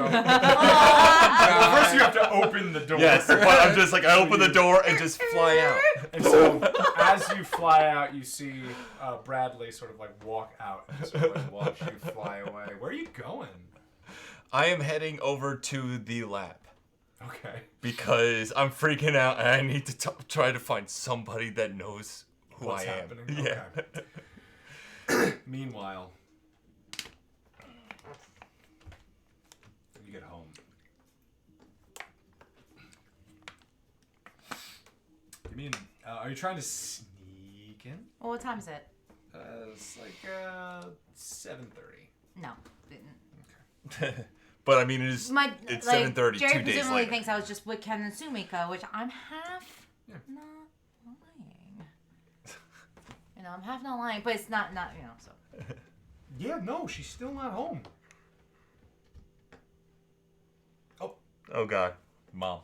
you have to open the door. Yes, but I'm just like I open the door and just fly out. And so as you fly out, you see Bradley sort of like walk out and sort of like watch you fly away. Where are you going? I am heading over to the lab Okay. because I'm freaking out and I need to try to find somebody that knows who What's I am. happening? Yeah. Okay. Meanwhile, you get home. You mean, are you trying to sneak in? Well, what time is it? It's like 7:30. No. But I mean, it's My, 7:30, Jerry 2 days presumably later. thinks I was just with Ken and Sumika, which I'm half Yeah. not lying. I'm half not lying, but it's not so. Yeah, no, she's still not home. Oh God, Mom.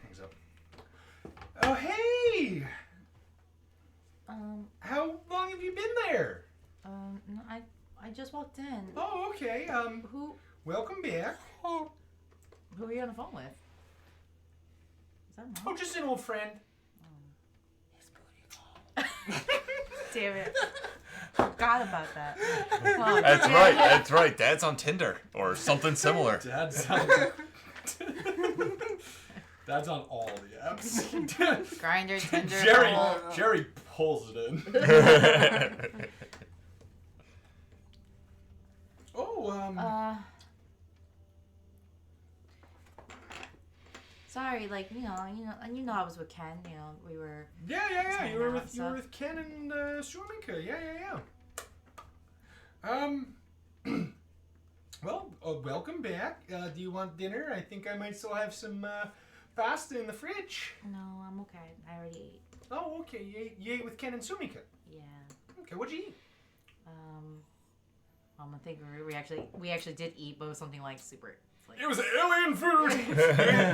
Hangs up. Oh, hey! How long have you been there? No, I just walked in. Oh, okay. Who Welcome back. are you on the phone with? Is that Oh, Mom? just an old friend. Damn it. Forgot about that. Oh, That's damn right. it. That's right. Dad's on Tinder or something similar. Dad's on all the apps. Grindr, Tinder. Jerry pulls it in. Oh, Sorry, you know I was with Ken. We were. yeah. You were hanging out, with so- Ken and Sumika. Yeah. Well, welcome back. Do you want dinner? I think I might still have some pasta in the fridge. No, I'm okay. I already ate. Oh, okay. You ate with Ken and Sumika. Yeah. Okay, what'd you eat? I'm gonna think we actually did eat, but it was something like super. It's like, It was alien food!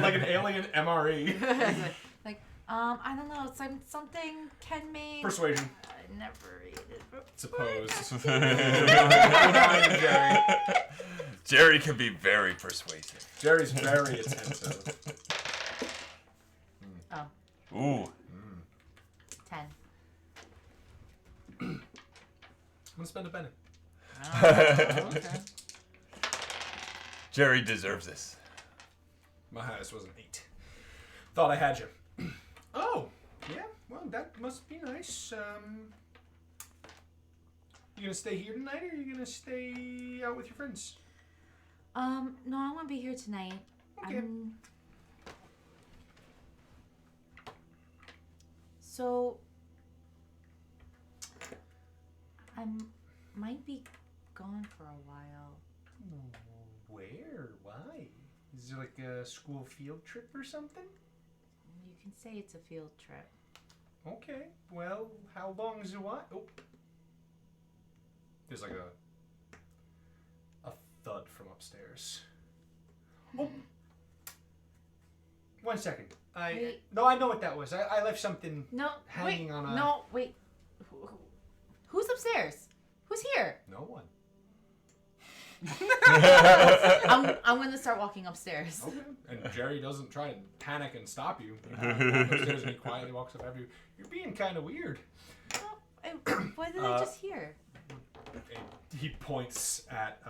Like an alien MRE. I don't know. It's like something Ken made. Persuasion. I never ate it. Suppose. Jerry can be very persuasive. Jerry's very attentive. Oh. Ooh. 10. I'm gonna spend a penny. Oh, okay. Jerry deserves this. My highest was an 8. Thought I had you. Oh, yeah. Well, that must be nice. You gonna stay here tonight, or are you gonna stay out with your friends? No, I won't be here tonight. Okay. So I might be gone for a while. Where? Why? Is it like a school field trip or something? You can say it's a field trip. Okay. Well, how long is it? What? Oh. There's like a thud from upstairs. Oh. 1 second. Wait. No, I know what that was. I left something. No, Hanging wait. on a- No, wait. Who's upstairs? Who's here? No one. I'm gonna start walking upstairs. Okay. And Jerry doesn't try to panic and stop you. He walks upstairs and he quietly walks up after you. You're being kind of weird. What did I just hear? And he points at,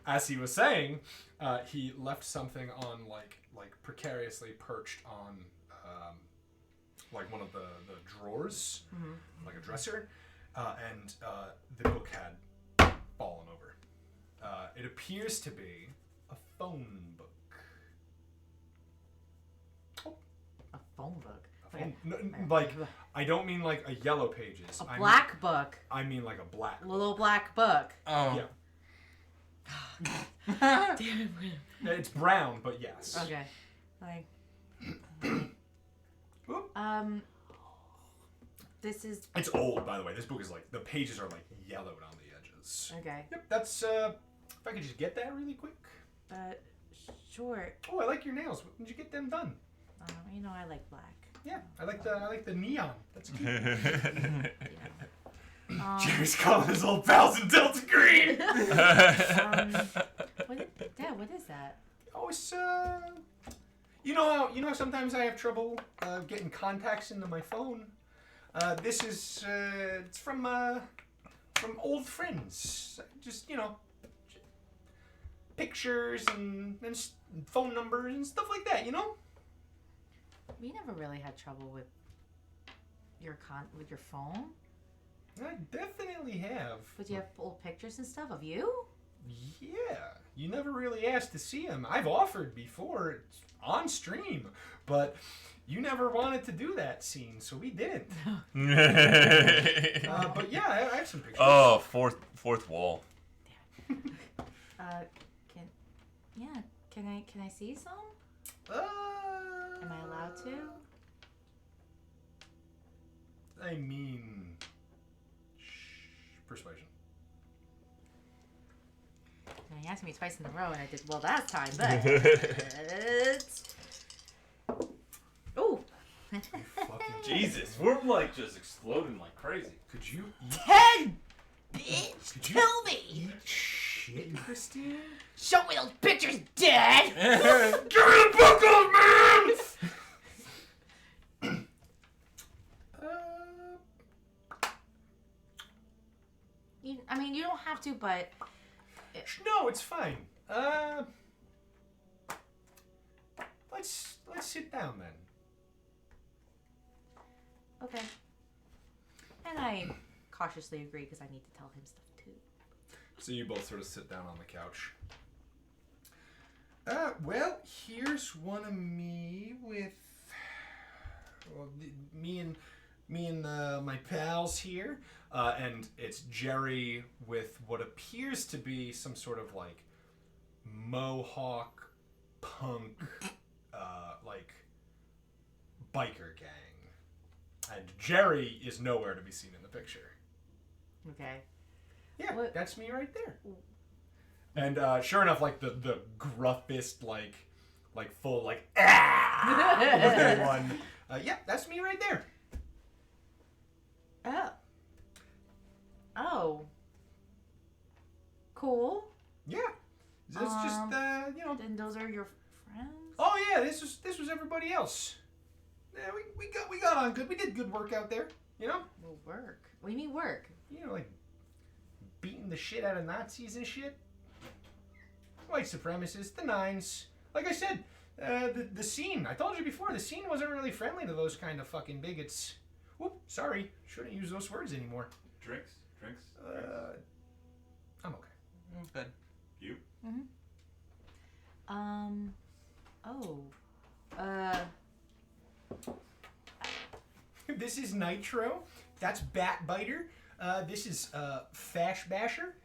as he was saying, he left something on like precariously perched on like one of the drawers, like a dresser, and the book had fallen over. It appears to be a phone book. A phone book. I don't mean like a yellow pages. A black book. I mean like a black. Little black book. Oh. Yeah. It's brown, but yes. Okay. Like. Oop. This is. It's old, by the way. This book is like the pages are like yellowed on the edges. Okay. Yep. That's if I could just get that really quick. Sure. Oh, I like your nails. When did you get them done? You know I like black. Yeah, I like the neon. That's cute. Yeah. Jerry's calling his old pals in Delta Green. Dad, what is that? Oh, it's you know how sometimes I have trouble getting contacts into my phone. This is it's from old friends. Just pictures and phone numbers and stuff like that. We never really had trouble with your phone. I definitely have. But do you have old pictures and stuff of you? Yeah, you never really asked to see them. I've offered before, it's on stream, but you never wanted to do that scene, so we didn't. But yeah, I have some pictures. Oh, fourth wall. Can I see some? Am I allowed to? I mean, persuasion. Now, you asked me twice in a row, and I did well last time, but oh. Jesus, we're like just exploding like crazy. Could you eat? 10! Bitch! Could you Kill me! Eat shit, Christine? Show me those pictures, Dad! Give me the book off, man! You don't have to, but... No, it's fine. Let's sit down then. Okay. And I cautiously agree because I need to tell him stuff too. So you both sort of sit down on the couch. Well, here's one of me with... Well, me and me and my pals here, and it's Jerry with what appears to be some sort of like mohawk punk, like biker gang, and Jerry is nowhere to be seen in the picture. Okay. Yeah, What- that's me right there. And sure enough, like the gruffest, like full, like looking one. Yeah, that's me right there. Oh. Oh. Cool. Yeah, it's just Then those are your friends? Oh yeah, this was everybody else. Yeah, we got on good. We did good work out there. You know, Well, work. What do you mean work? like beating the shit out of Nazis and shit. White supremacists, the nines. Like I said, the scene. I told you before, the scene wasn't really friendly to those kind of fucking bigots. Whoop, sorry, shouldn't use those words anymore. Drinks? I'm okay. Good. You? Oh. This is Nitro. That's Batbiter. This is Fash Basher.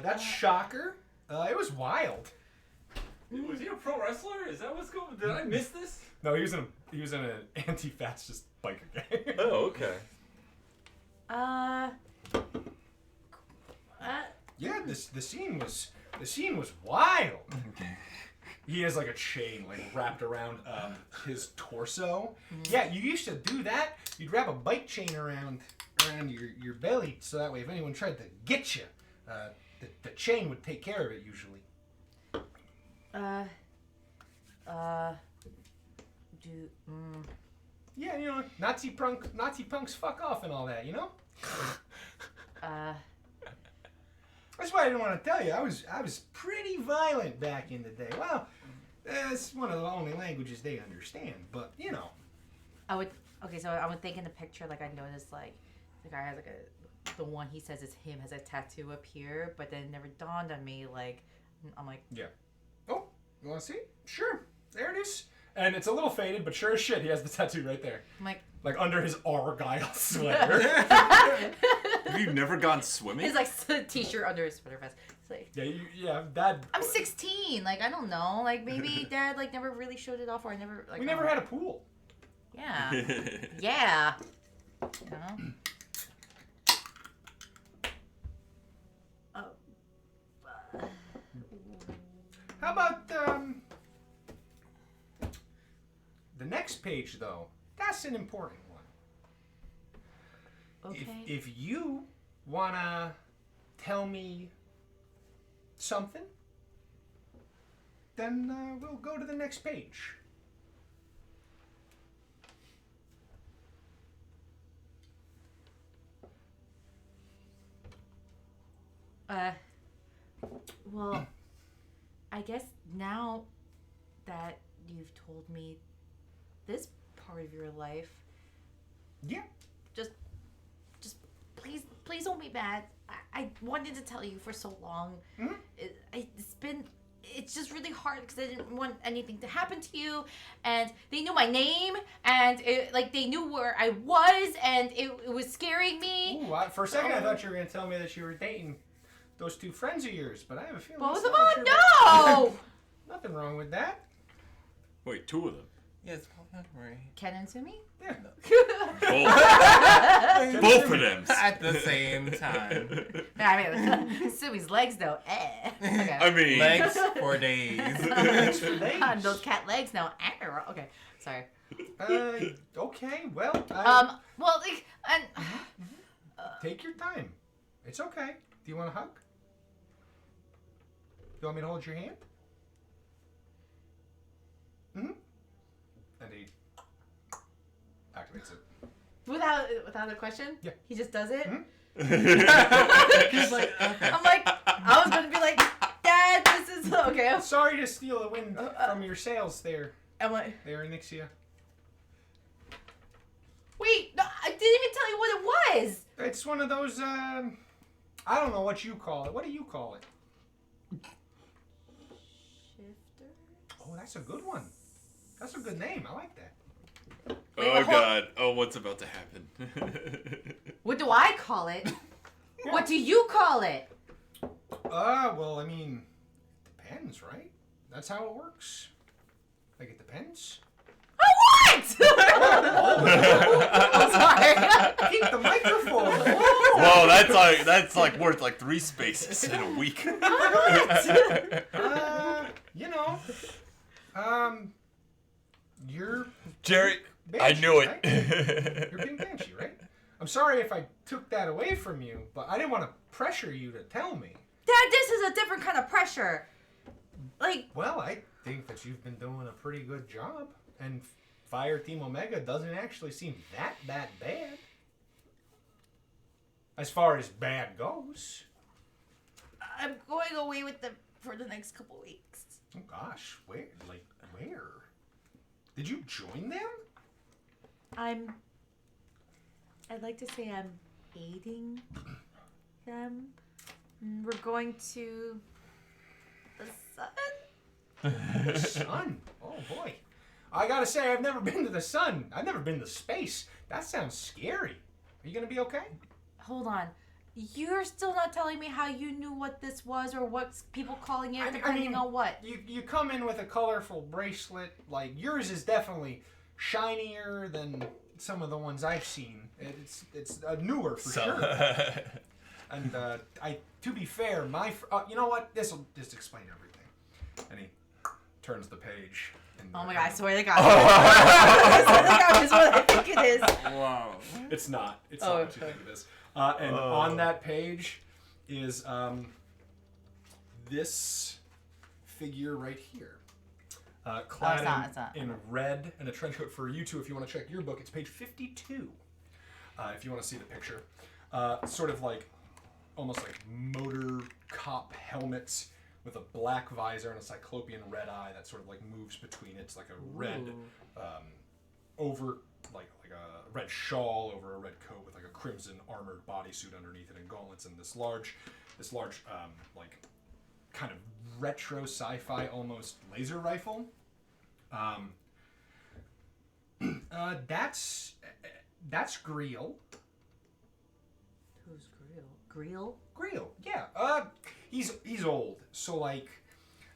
That's Shocker. It was wild. Was he a pro wrestler? Is that what's going? Did I miss this? No, he was in an anti-fascist biker gang. Oh, okay. Yeah, the scene was wild. He has like a chain like wrapped around his torso. Yeah, you used to do that. You'd wrap a bike chain around your belly so that way if anyone tried to get you, the chain would take care of it usually. Yeah, Nazi punks fuck off and all that, you know? That's why I didn't want to tell you. I was pretty violent back in the day. Well, it's one of the only languages they understand, but you know. I would think in the picture, like I noticed like the guy has like the one he says is him has a tattoo up here, but then it never dawned on me, like I'm like, Yeah. Oh, you want to see? Sure. There it is. And it's a little faded, but sure as shit, he has the tattoo right there. I'm like Under his Argyle sweater. Have you never gone swimming? it's like a t-shirt under his sweater vest. It's like yeah, Dad. I'm 16, like I don't know, like maybe Dad like never really showed it off, or I never like We never had a pool. yeah yeah, you know. How about the next page though? That's an important one. Okay. If you wanna tell me something, then we'll go to the next page. Well, I guess now that you've told me this part of your life, Yeah. just please don't be mad. I wanted to tell you for so long. Mhm. It's just really hard because I didn't want anything to happen to you, and they knew my name, and they knew where I was, and it was scaring me. Ooh, for a second I thought you were gonna tell me that you were dating those two friends of yours, but I have a feeling. Both that's of not them? true. No! Nothing wrong with that. Wait, two of them. Yeah, it's polyamorous. Ken and Sumi? Yeah. Both of them. At the same time. I mean, Sumi's legs though. Okay. I mean, Legs for days. On those cat legs now. Okay, sorry. Okay. Well. Well, like, and Take your time. It's okay. Do you want a hug? You want me to hold your hand? Mm-hmm. And he activates it. without a question. Yeah. He just does it. Mhm. He's like, I'm like, I was gonna be like, Dad, this is okay. Sorry to steal the wind from your sails there, I'm like, Nixia. wait, no, I didn't even tell you what it was. It's one of those, I don't know what you call it. What do you call it? Shifter. Oh, that's a good one. That's a good name. I like that. Oh God! Oh, what's about to happen? What do I call it? What do you call it? Well, I mean, depends, right? That's how it works. Like, it depends. What? I'm sorry. Keep the microphone. Whoa, that's like worth like 3 spaces in a week. You know, you're Jerry, Banshee, I knew it. Right? You're being Banshee, right? I'm sorry if I took that away from you, but I didn't want to pressure you to tell me. Dad, this is a different kind of pressure. Like, Well, I think that you've been doing a pretty good job, and Fire Team Omega doesn't actually seem that bad. As far as bad goes. I'm going away with them for the next couple weeks. Oh gosh, where? Like, where? Did you join them? I'd like to say I'm aiding them. We're going to the sun. The sun? Oh boy. I gotta say, I've never been to the sun. I've never been to space. That sounds scary. Are you gonna be okay? Hold on. You're still not telling me how you knew what this was or what's people calling it, depending on what. You come in with a colorful bracelet. Like, yours is definitely shinier than some of the ones I've seen. It's newer for sure. And to be fair, you know what? This will just explain everything. And he turns the page. Oh my god, I swear to God. I swear to God, is what I think it is. Wow. It's not. It's not what you think it is. And on that page is this figure right here. Clad it's not. in red and a trench coat. For you two, if you want to check your book, it's page 52. If you want to see the picture. Sort of like, almost like motor cop helmets with a black visor and a cyclopean red eye that sort of like moves between. It's like a red over like a red shawl over a red coat with like a crimson armored bodysuit underneath it and gauntlets, and this large like kind of retro sci-fi almost laser rifle. That's Greel. Who's Greel? Greel, yeah. He's old, so like,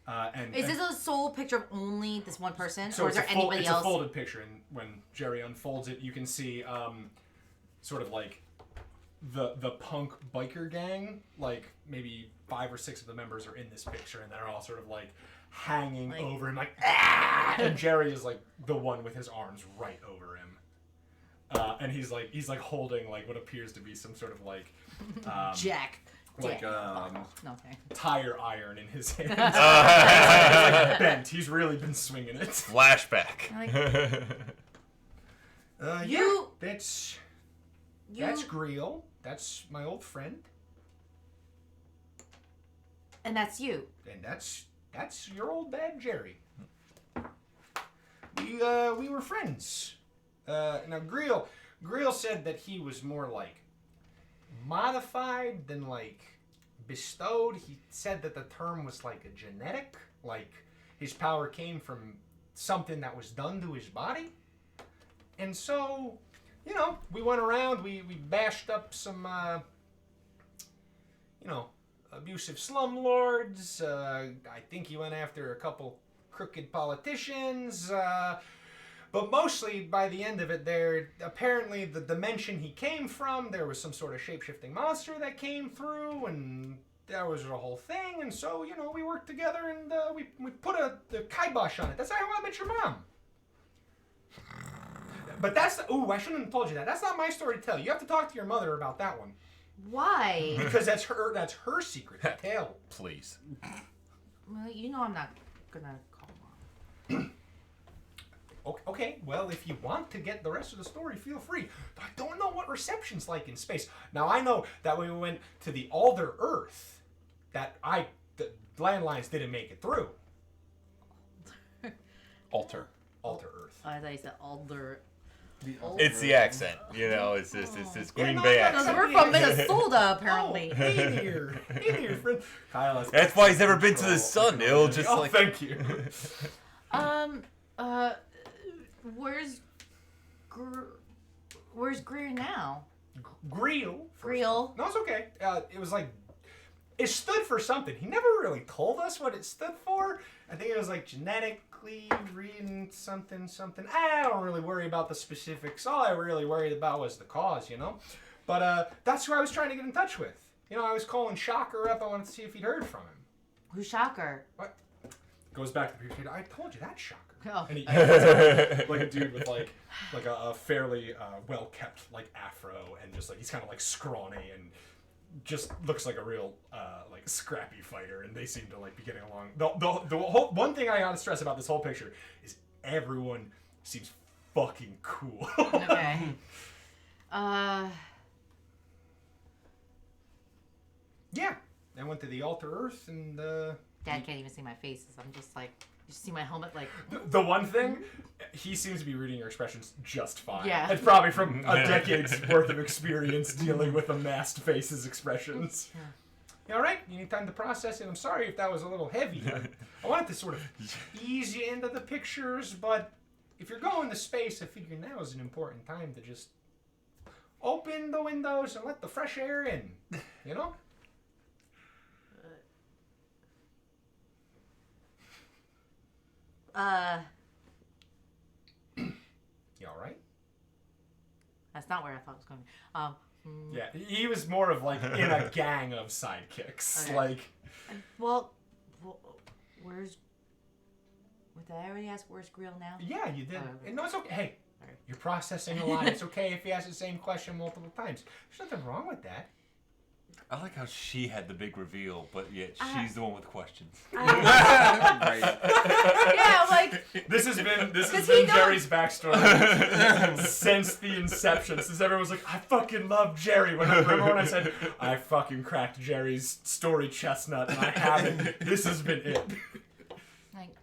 and Is this a sole picture of only this one person, so or is there anybody it's else? a folded picture, and when Jerry unfolds it, you can see sort of like the punk biker gang. Like maybe 5 or 6 of the members are in this picture, and they're all sort of like hanging over him, like and Jerry is like the one with his arms right over him, and he's like holding like what appears to be some sort of like Jack. like no, okay. tire iron in his hand. It's like bent. He's really been swinging it. Flashback. You- that's You Greel. That's my old friend, and that's you. and that's your old bad Jerry. We were friends. Now Greel said that he was more like modified than like bestowed. He said that the term was like a genetic, like his power came from something that was done to his body. And so, you know, we went around, we bashed up some abusive slumlords. I think he went after a couple crooked politicians. But mostly, by the end of it, apparently the dimension he came from, there was some sort of shape-shifting monster that came through, and that was a whole thing. And so, you know, we worked together, and we put the kibosh on it. That's how I met your mom. But I shouldn't have told you that. That's not my story to tell. You have to talk to your mother about that one. Why? Because that's her secret to tell. Please. Well, you know I'm not gonna call Mom. Okay, well, if you want to get the rest of the story, feel free. But I don't know what reception's like in space. Now, I know that when we went to the Alder Earth, the landlines didn't make it through. Alter. Alter Earth. I thought you said Alder. It's the accent, you know. It's this Green no, Bay no, accent. We're from Minnesota, apparently. Oh, hey there, friend. Kyle has That's why he's never been to the sun. It'll just oh, like. thank you. where's Greer now? Greel. Greel. No, it's okay. It was like, it stood for something. He never really told us what it stood for. I think it was like genetically reading something. I don't really worry about the specifics. All I really worried about was the cause, you know? But that's who I was trying to get in touch with. You know, I was calling Shocker up. I wanted to see if he'd heard from him. Who's Shocker? What? Goes back to the previous. I told you that Shocker. Oh. And he like a dude with like a fairly well kept like afro, and just like he's kind of like scrawny and just looks like a real like scrappy fighter, and they seem to like be getting along. The whole one thing I gotta stress about this whole picture is everyone seems fucking cool. Okay. Yeah, I went to the Alter Earth, and Dad can't even see my faces. I'm just like, you see my helmet, like. the one thing, he seems to be reading your expressions just fine. Yeah. It's probably from a decade's worth of experience dealing with a masked face's expressions. Yeah. You all right? You need time to process it. I'm sorry if that was a little heavy. I wanted to sort of ease you into the pictures, but if you're going to space, I figure now is an important time to just open the windows and let the fresh air in. You know? You all right? That's not where I thought it was going. Yeah, he was more of like in a gang of sidekicks. Okay. Like, Well, where's? Did I already ask where's Grill now? yeah, you did. Okay. No, it's okay. Hey, Alright. you're processing a lot. It's okay if you ask the same question multiple times. There's nothing wrong with that. I like how she had the big reveal, but yet she's the one with questions. Right. Yeah, like. This has been he knows- Jerry's backstory since the inception. Since everyone was like, I fucking love Jerry. Remember when I said I fucking cracked Jerry's story chestnut, and I haven't. This has been it. Like,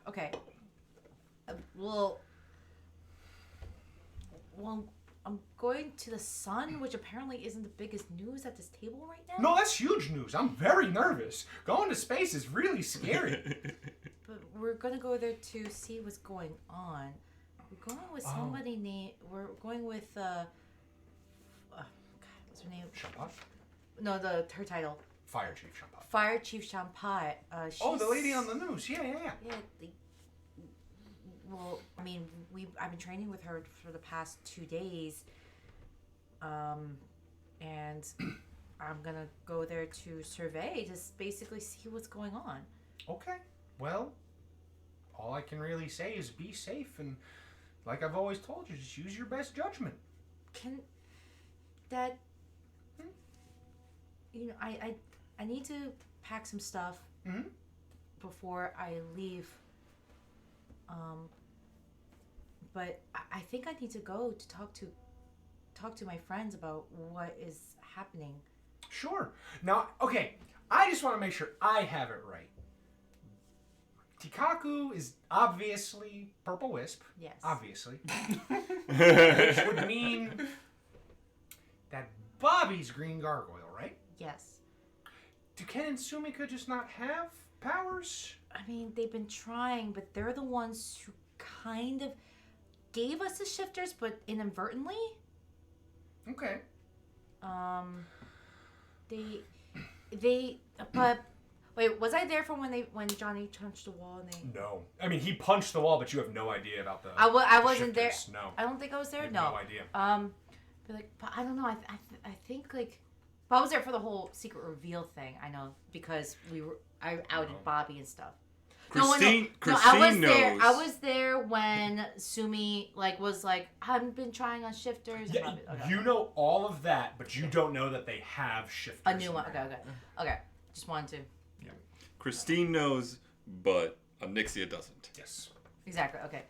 okay. Well, I'm going to the sun, which apparently isn't the biggest news at this table right now. No, that's huge news. I'm very nervous. Going to space is really scary. But we're gonna go there to see what's going on. We're going with somebody named. We're going with God, what's her name? Champat? No, her title. Fire Chief Champat. Fire Chief Champat. Oh, the lady on the news. Yeah. Yeah. Well, I mean, I've been training with her for the past 2 days, and I'm gonna go there to survey, to basically see what's going on. Okay. Well, all I can really say is be safe, and like I've always told you, just use your best judgment. Can that? You know, I need to pack some stuff before I leave. But I think I need to go to talk to my friends about what is happening. Sure. Now, okay, I just want to make sure I have it right. Tikaku is obviously Purple Wisp. Yes. Obviously. Which would mean that Bobby's Green Gargoyle, right? Yes. Do Ken and Sumika just not have powers? I mean, they've been trying, but they're the ones who kind of gave us the shifters, but inadvertently. Okay. But wait, was I there for when Johnny punched the wall and they? No. I mean, he punched the wall, but you have no idea about the I wasn't there. shifters. No. I don't think I was there. You have No. no idea. But I don't know. I think like, but I was there for the whole secret reveal thing. I know because I outed Bobby and stuff. Christine I was knows. there. I was there when Sumi was like, I've been trying on shifters. Yeah, and Bobby, you know all of that, but you don't know that they have shifters. a new in one. there. Okay. Just wanted to. Christine knows, but Nixia doesn't. Yes. Exactly. Okay.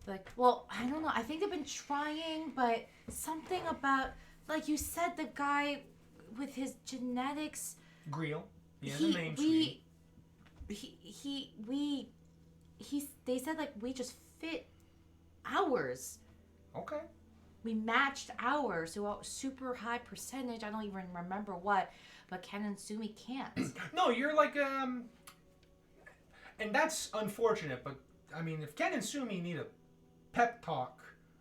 Like, well, I don't know. I think they've been trying, but something about, like you said, the guy with his genetics. Greel. Yeah, the name they said like we just fit ours. Okay. We matched ours, so a super high percentage. I don't even remember what, but Ken and Sumi can't. No, you're like And that's unfortunate, but I mean, if Ken and Sumi need a pep talk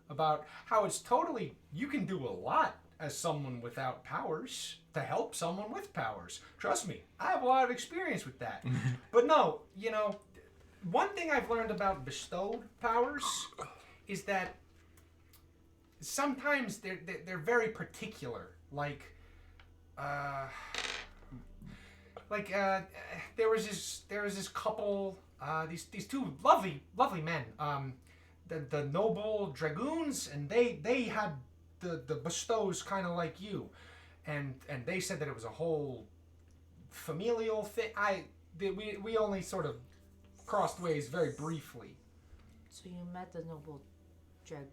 about how it's totally, you can do a lot as someone without powers to help someone with powers. Trust me, I have a lot of experience with that. But no, you know, one thing I've learned about bestowed powers is that sometimes they're very particular. Like there was this couple, these two lovely men, the noble dragoons, and they had the bestows kind of like you, and they said that it was a whole familial thing. We only sort of crossed ways very briefly. So you met the noble dragoons.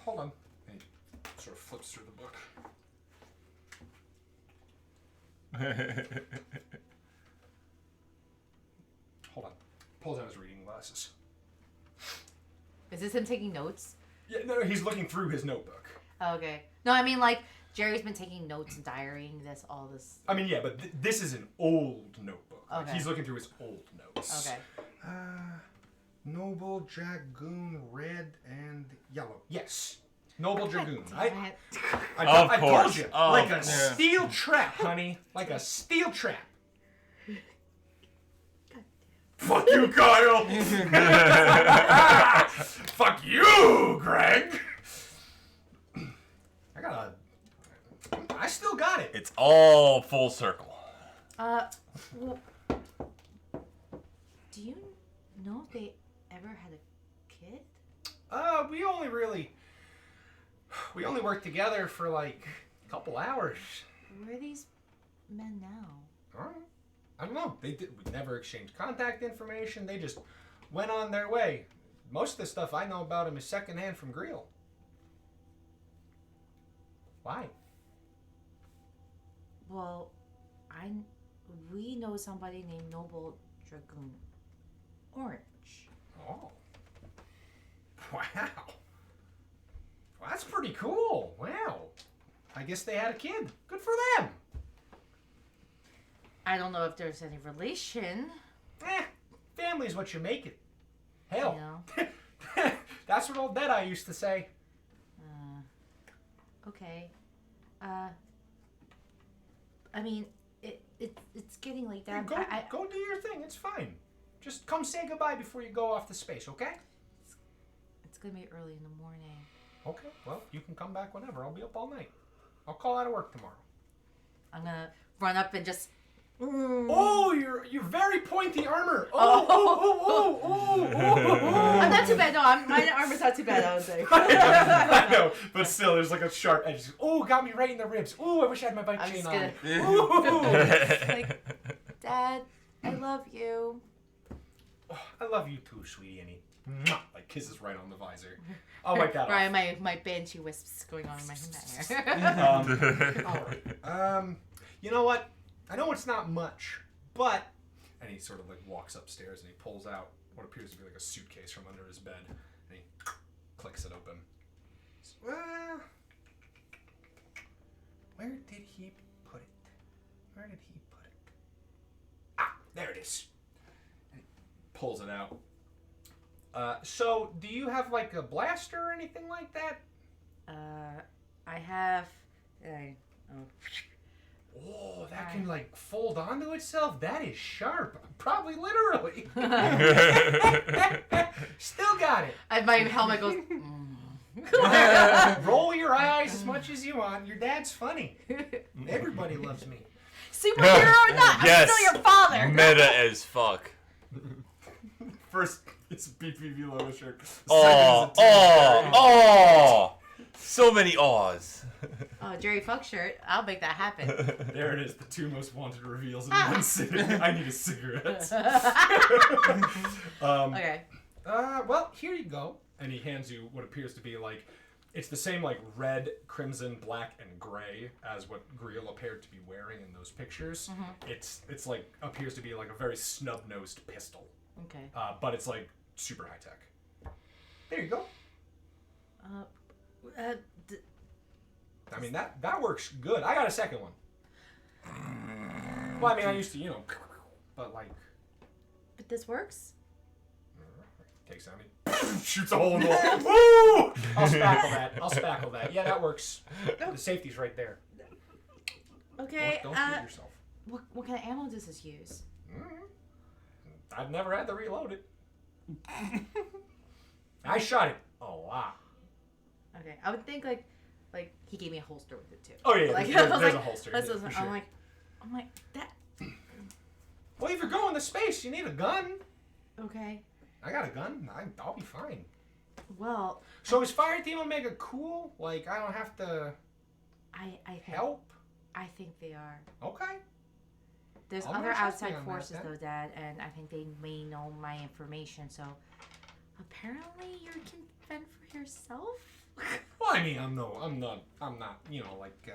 Hold on. He sort of flips through the book. Hold on. Pulls out his reading glasses. Is this him taking notes? Yeah, no, he's looking through his notebook. Oh, okay. No, I mean like Jerry's been taking notes and diarying all this. I mean, yeah, but this is an old notebook. Like, Okay. he's looking through his old notes. Okay. Noble Dragoon, red and yellow. Yes. Noble Dragoon. Damn it. Of I course. told you. Oh, Like a yeah. steel trap, honey. Like a steel trap. Fuck you, Kyle! Fuck you, Greg! I still got it. It's all full circle. Well, do you know if they ever had a kid? We only worked together for like a couple hours. Where are these men now? All right. I don't know. We never exchanged contact information. They just went on their way. Most of the stuff I know about him is secondhand from Greel. Why? Well, we know somebody named Noble Dragoon Orange. Oh. Wow. Well, that's pretty cool. Wow. I guess they had a kid. Good for them. I don't know if there's any relation. Family's what you make it. Hell. You know? That's what old Deadeye used to say. Okay. I mean, it's getting late there. Hey, go do your thing. It's fine. Just come say goodbye before you go off to space, okay? It's gonna be early in the morning. Okay. Well, you can come back whenever. I'll be up all night. I'll call out of work tomorrow. I'm gonna run up and just. Oh, you're very pointy armor. Oh. I'm not too bad. No, my armor's not too bad. I would say. I know, but still, there's like a sharp edge. Oh, got me right in the ribs. Oh, I wish I had my bike I'm chain just on. gonna- Ooh. Like, Dad, I love you. Oh, I love you too, sweetie. And he like kisses right on the visor. I'll wipe that Right, off. my Banshee wisps going on in my hair. All right. You know what? I know it's not much, but... And he sort of like walks upstairs and he pulls out what appears to be like a suitcase from under his bed. And he clicks it open. Well, where did he put it? Where did he put it? Ah, there it is. And he pulls it out. So, do you have like a blaster or anything like that? I have. Oh, that can like fold onto itself? That is sharp. Probably literally. Still got it. My helmet goes. Roll your eyes as much as you want. Your dad's funny. Everybody loves me. Superhero or not, I'm still your father. Meta as fuck. First, it's a PWYW shirt. Oh. So many awes. Oh, Jerry Fuck shirt. I'll make that happen. There it is. The two most wanted reveals in one sitting. I need a cigarette. Okay. Well, here you go. And he hands you what appears to be like, it's the same like red, crimson, black, and gray as what Greel appeared to be wearing in those pictures. Mm-hmm. It's like appears to be like a very snub-nosed pistol. Okay. But it's like super high tech. There you go. I mean that works good. I got a second one. Well, I mean I used to, but like this works? Takes on it. Shoots a hole in the wall. Woo! I'll spackle that. Yeah, that works. The safety's right there. Okay. Don't shoot yourself. What kind of ammo does this use? I've never had to reload it. I shot it a lot. Okay, I would think like he gave me a holster with it too. Oh yeah, like, there's a holster. That's Yeah, what for sure. I'm like that. Well, if you're going to space, you need a gun. Okay. I got a gun. I'll be fine. Well. So is Fire Team Omega cool? Like I don't have to. I think, help. I think they are. Okay. There's I'm other gonna trust outside you on that, forces then. though, Dad, and I think they may know my information. So apparently you can fend for yourself. Well, I mean, I'm not, you know, like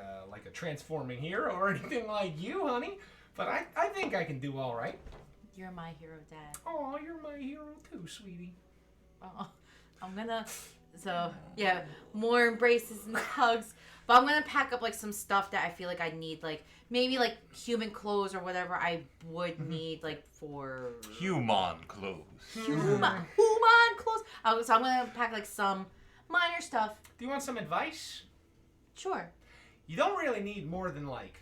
a transforming hero or anything like you, honey. But I think I can do all right. You're my hero, Dad. Oh, you're my hero too, sweetie. Oh, I'm gonna. So yeah, more embraces and hugs. But I'm gonna pack up like some stuff that I feel like I need, like maybe like human clothes or whatever I would need, like for Human clothes. human clothes. So I'm gonna pack like some minor stuff. Do you want some advice? Sure. You don't really need more than like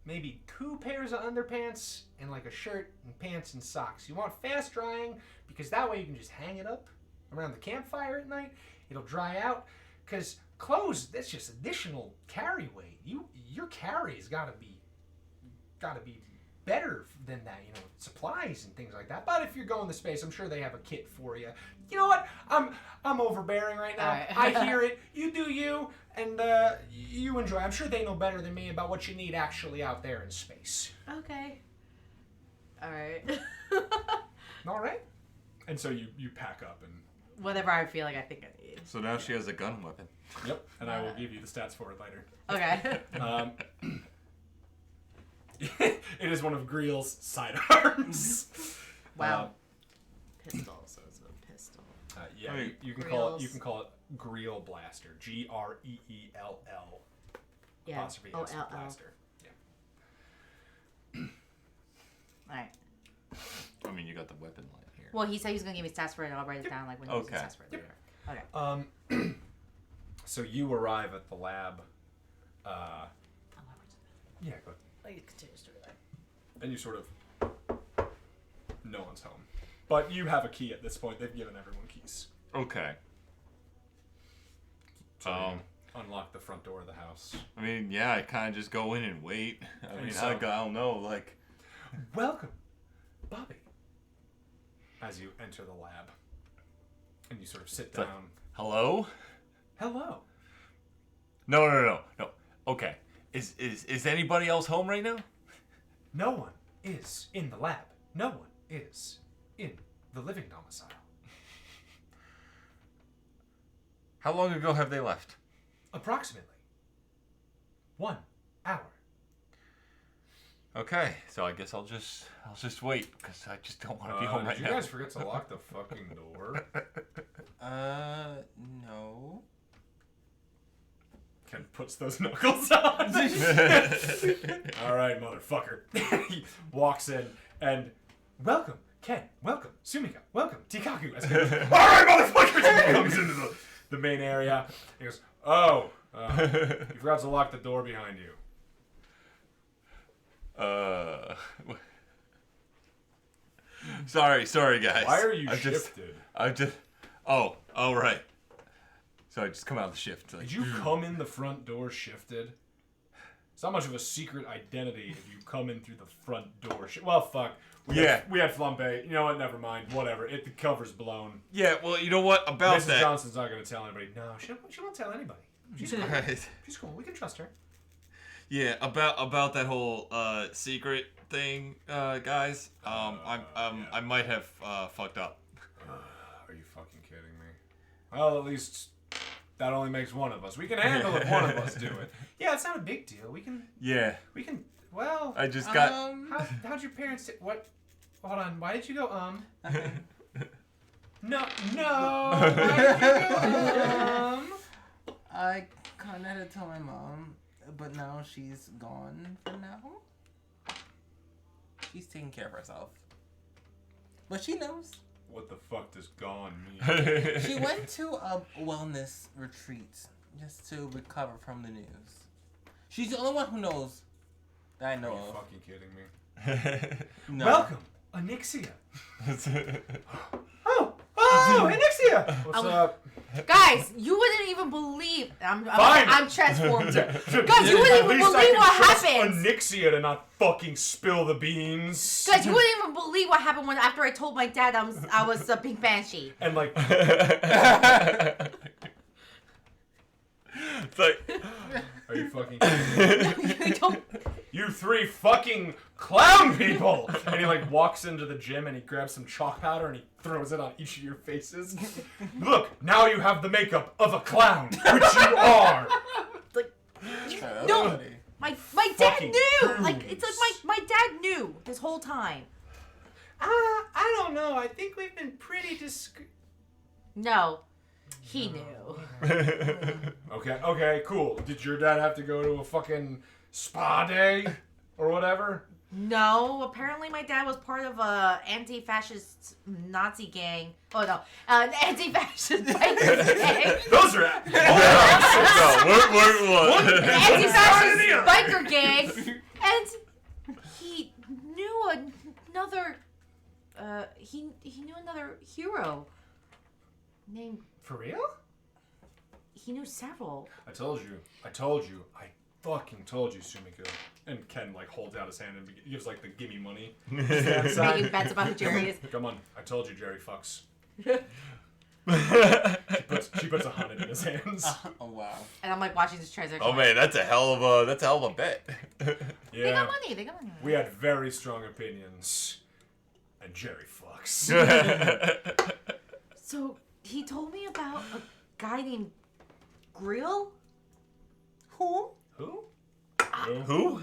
maybe 2 pairs of underpants and like a shirt and pants and socks. You want fast drying because that way you can just hang it up around the campfire at night. It'll dry out. Because clothes, that's just additional carry weight. Your carry has got to be better than that, you know, supplies and things like that. But if you're going to space, I'm sure they have a kit for you. You know what? I'm overbearing right now. Right. I hear it. You do you, and you enjoy. I'm sure they know better than me about what you need actually out there in space. Okay. All right. All right. And so you pack up and. Whatever I feel like I think I need. So now she has a gun weapon. Yep. And I will give you the stats for it later. Okay. It is one of Greel's sidearms. Wow. Pistol. So it's a pistol. Yeah, Wait. you can call it Greel Blaster. Greel. Yeah. Apostrophe S OLL. Blaster. Yeah. All right. I mean, you got the weapon line here. Well, he said he was gonna give me stats for it, and I'll write it down like when he gives me Okay. stats for it later. Okay. So you arrive at the lab. Yeah, go ahead. Like, continue storyline. And you sort of. No one's home. But you have a key at this point. They've given everyone keys. Okay. So you unlock the front door of the house. I mean, yeah, I kind of just go in and wait. I mean, so- I don't know, like. Welcome, Bobby. As you enter the lab. And you sort of sit like- down. Hello? Hello. No. Okay. Is anybody else home right now? No one is in the lab. No one is in the living domicile. How long ago have they left? Approximately 1 hour. Okay, so I guess I'll just wait because I just don't want to be home right did you now. guys forget to lock the fucking door? No. Ken puts those knuckles on. All right, motherfucker. He walks in and welcome, Ken. Welcome, Sumika. Welcome, Tikaku. All right, motherfucker. He comes into the main area. He goes, "Oh, you forgot to lock the door behind you." Sorry, guys. Why are you I shifted? Oh, right. So I just come out of the shift. Like, Did you come in the front door shifted? It's not much of a secret identity if you come in through the front door. Well, fuck. We had Flambay. You know what? Never mind. Whatever. The cover's blown. Yeah, well, you know what? About Mrs. that. Johnson's not going to tell anybody. No, she won't tell anybody. She's cool. Right. She's cool. We can trust her. Yeah, about that whole secret thing, guys. I might have fucked up. Are you fucking kidding me? Well, at least that only makes one of us. We can handle if one of us do it. Yeah, it's not a big deal. We can. Yeah. Well. I just got. How'd your parents? What? Hold on. Why did you go? No. Why did you go? I kind of had to tell my mom, but now she's gone for now. She's taking care of herself. But she knows. What the fuck does gone mean? She went to a wellness retreat just to recover from the news. She's the only one who knows that I Are know you of. fucking kidding me? No. Welcome, Anixia. Oh, Anixia. What's up? Guys, you wouldn't even believe. Fine. I'm transformed. Guys, you wouldn't At even least I believe can what trust happened. Anixia to not fucking spill the beans. Guys, you wouldn't even believe what happened when after I told my dad I was a pink banshee. And like, It's like, are you fucking kidding me? You don't. You three fucking clown people! And he like walks into the gym and he grabs some chalk powder and he throws it on each of your faces. Look, now you have the makeup of a clown, which you are. Like, no, my dad Fucking knew. Like goons. it's like my dad knew this whole time. I don't know. I think we've been pretty discreet. No, he knew. Okay, cool. Did your dad have to go to a fucking spa day or whatever? No, apparently my dad was part of a anti-fascist Nazi gang. Oh no, an anti-fascist biker gang. Those are what? Anti-fascist biker gang, and he knew another. He knew another hero named. For real? He knew several. I told you. I fucking told you, Sumiko. And Ken like holds out his hand and gives like the gimme money. Making bets about who Jerry is. Come on, I told you Jerry fucks. She puts 100 in his hands. Oh wow. And I'm like watching this transaction. Oh man, that's a hell of a bet. They got money. They got money. We had very strong opinions. And Jerry fucks. So he told me about a guy named Grill. Who? Who? Who?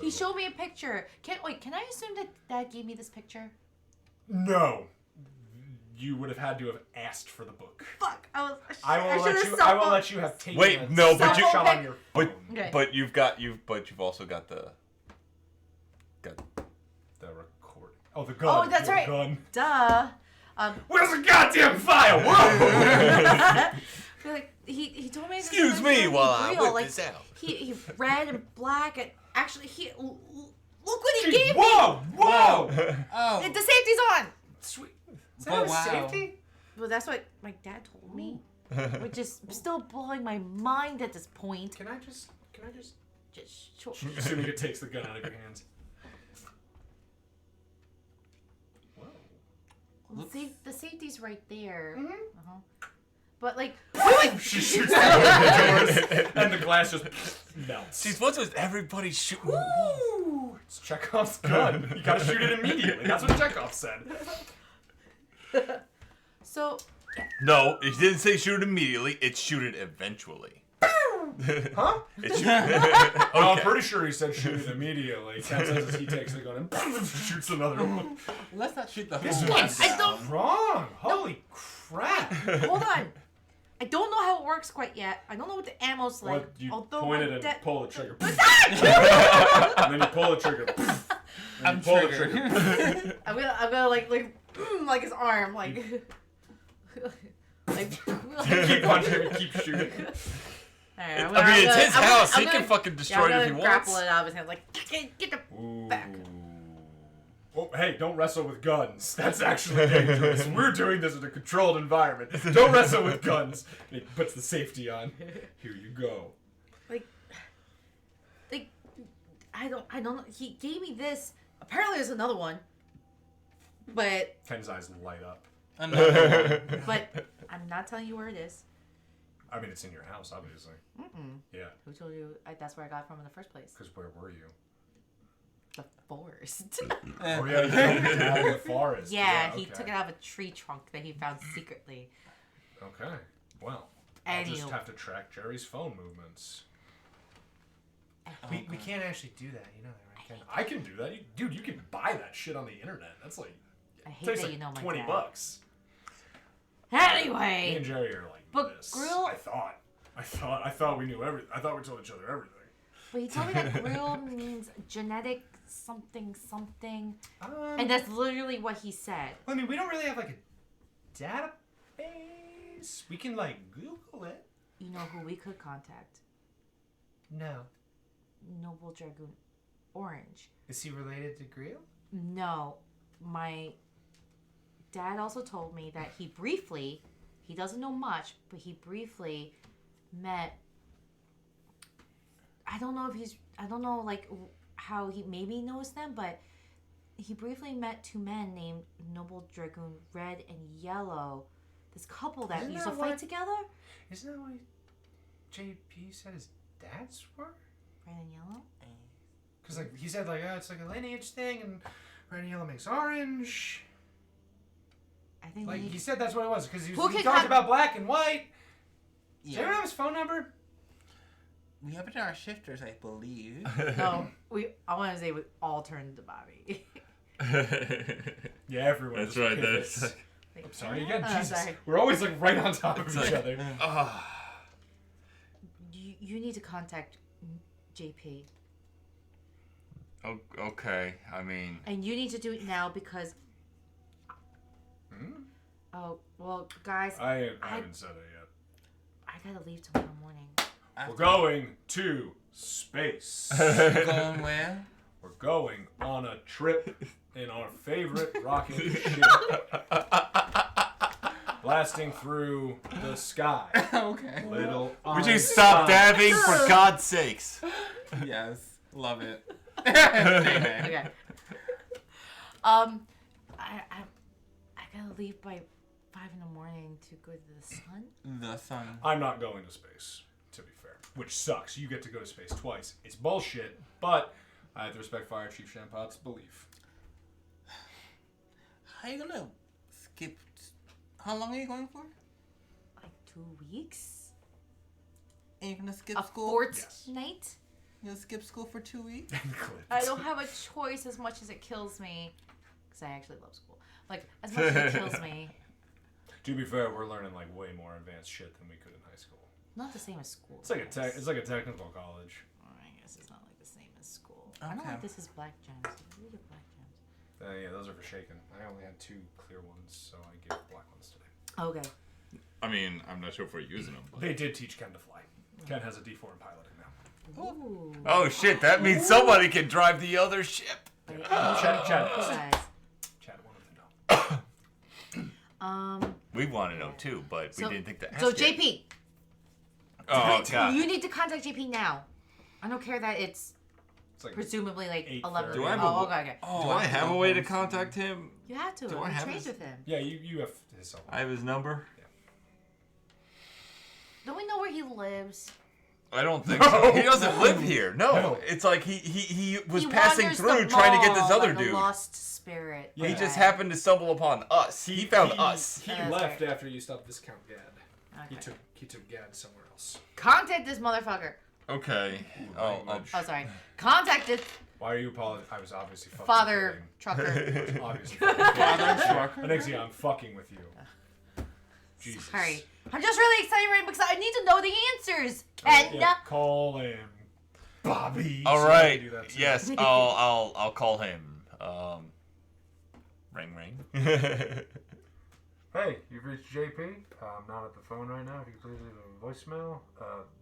He showed me a picture. Can I assume that Dad gave me this picture? No. You would have had to have asked for the book. Fuck! I will let you have taken Wait, a no, but you- shot on your phone. Okay. But you've also got the. The record. Oh, the gun. Oh, that's Your right. Gun. Duh. Where's the goddamn file? Whoa! Like, he told me. Excuse me while I whip this out. He red and black and actually look what he gave me. Whoa! Oh. The safety's on. Sweet. Is Oh, that a wow. safety? Well, that's what my dad told me, which is still blowing my mind at this point. Can I just? Just sure. Assuming it takes the gun out of your hands. Whoa. Well, the safety's right there. Mm-hmm. But like, She shoots the doors, and the glass just melts. See, what's with everybody shooting? Woo! It's Chekhov's gun. You gotta shoot it immediately. That's what Chekhov said. so No, it didn't say shoot it immediately. It's shoot it eventually. Huh? It's Oh, I'm pretty sure he said shoot it immediately. Ken says as he takes the gun and shoots another one. Let's not shoot the This whole one's I don't- wrong. Holy crap. hold on. I don't know how it works quite yet. I don't know what the ammo's like. What, you although point my it and dad- pull the trigger. And then you pull the trigger. And I'm you pull the triggered. I'm gonna like his arm like like. Keep punching and keep shooting. Alright, I mean, it's his house. He I'm can gonna- fucking destroy I'm it if he gonna wants. grapple it out of his hand like get the Ooh. back. Oh, hey, don't wrestle with guns. That's actually dangerous. We're doing this in a controlled environment. Don't wrestle with guns. And he puts the safety on. Here you go. Like I don't know. He gave me this. Apparently there's another one. But Ken's eyes light up. Another one. but I'm not telling you where it is. I mean, it's in your house, obviously. Yeah, Who told you that's where I got it from in the first place? because where were you? The forest. Oh, yeah, you took it out of the forest. Yeah, he okay. took it out of a tree trunk that he found secretly. Okay, well, I'll just Anywho. have to track Jerry's phone movements. We can't actually do that, you know that, right, Ken? I can do that. Dude, you can buy that shit on the internet. That's like, I hate takes that like you know my $20. dad. Me Anyway, and Jerry are like But this. Grill- I thought we knew everything. I thought we told each other everything. But he told me that grill means genetic something something. Um, And that's literally what he said. I mean, we don't really have like a database. We can like Google it. You know who we could contact? No. Noble Dragoon Orange. Is he related to Grill? No. My dad also told me that he doesn't know much, but he briefly met, I don't know like how he maybe knows them, but he briefly met two men named Noble Dragoon Red and Yellow. This couple that Isn't used that to fight what- together. Isn't that what JP said his dads were? Red and Yellow? Because like he said like, oh, it's like a lineage thing, and red and yellow makes orange. I think Like they- he said that's what it was because he Who talked can con- about black and white. Does anyone Yeah. have his phone number? We have it in our shifters, I believe. No, I want to say we all turned to Bobby. Yeah, everyone. That's was right. pivots. That's Like, I'm sorry again. oh, Jesus, sorry. we're always like right on top of It's each like- other. You need to contact JP. Okay. I mean, And you need to do it now because. Hmm? Oh, well, guys, I haven't said it yet. I gotta leave tomorrow morning. We're going to space. Going where? We're going on a trip in our favorite rocket ship, blasting through the sky. Okay. Little. would you Einstein. stop dabbing for God's sakes? Yes. Love it. Amen. Okay. I gotta leave by 5 in the morning to go to the sun. The sun. I'm not going to space, to be fair. Which sucks. You get to go to space twice. It's bullshit, but I have to respect Fire Chief Champot's belief. How are you gonna skip? How long are you going for? Like 2 weeks? And you're gonna skip A school? fortnight? You'll skip school for 2 weeks? I don't have a choice as much as it kills me. Because I actually love school. Like, as much as it kills me. To be fair, we're learning like way more advanced shit than we could in high school. Not the same as school. It's like a guys. it's like a technical college. I guess it's not like the same as school. I don't Okay. like this is black gems. Read your black gems. Yeah, those are for shaken. I only had 2 clear ones, so I gave black ones today. Okay. I mean, I'm not sure if we're using them. But... They did teach Ken to fly. Ken has a D4 in piloting now. Ooh. Oh shit! That means somebody can drive the other ship. Wait, Chat. guys. Chad wanted to know. We want to know too, but we didn't think to ask So it. JP, Oh god. you need to contact JP now. I don't care that it's It's like presumably like 8:30. 11. Do I have oh, a- okay. Oh, Do I have a way to contact him? You have to. Do I You have trained his- with him. yeah, you have his cell phone. I have his number. Don't we know where he lives? I don't think so. He doesn't live here. No. No. It's like he was He passing wanders through the trying to get this mall other like dude. A lost spirit. Yeah. He just Okay. happened to stumble upon us. He found us. He That's left right. after you stopped Viscount Gad. Okay. He took Gad somewhere else. Contact this motherfucker. Okay. Oh, language. Oh, sorry. Contact this Why are you apologizing? I was obviously fucking father trucker. kidding. Obviously fucking kidding. Father trucker. Anixia, I'm fucking with you. Jesus. Sorry. I'm just really excited right because I need to know the answers. Ken. Yeah, call him. Bobby. All So right. I do that too. Yes, I'll call him. Ring ring. Hey, you've reached JP. I'm not at the phone right now. If you could please leave a voicemail,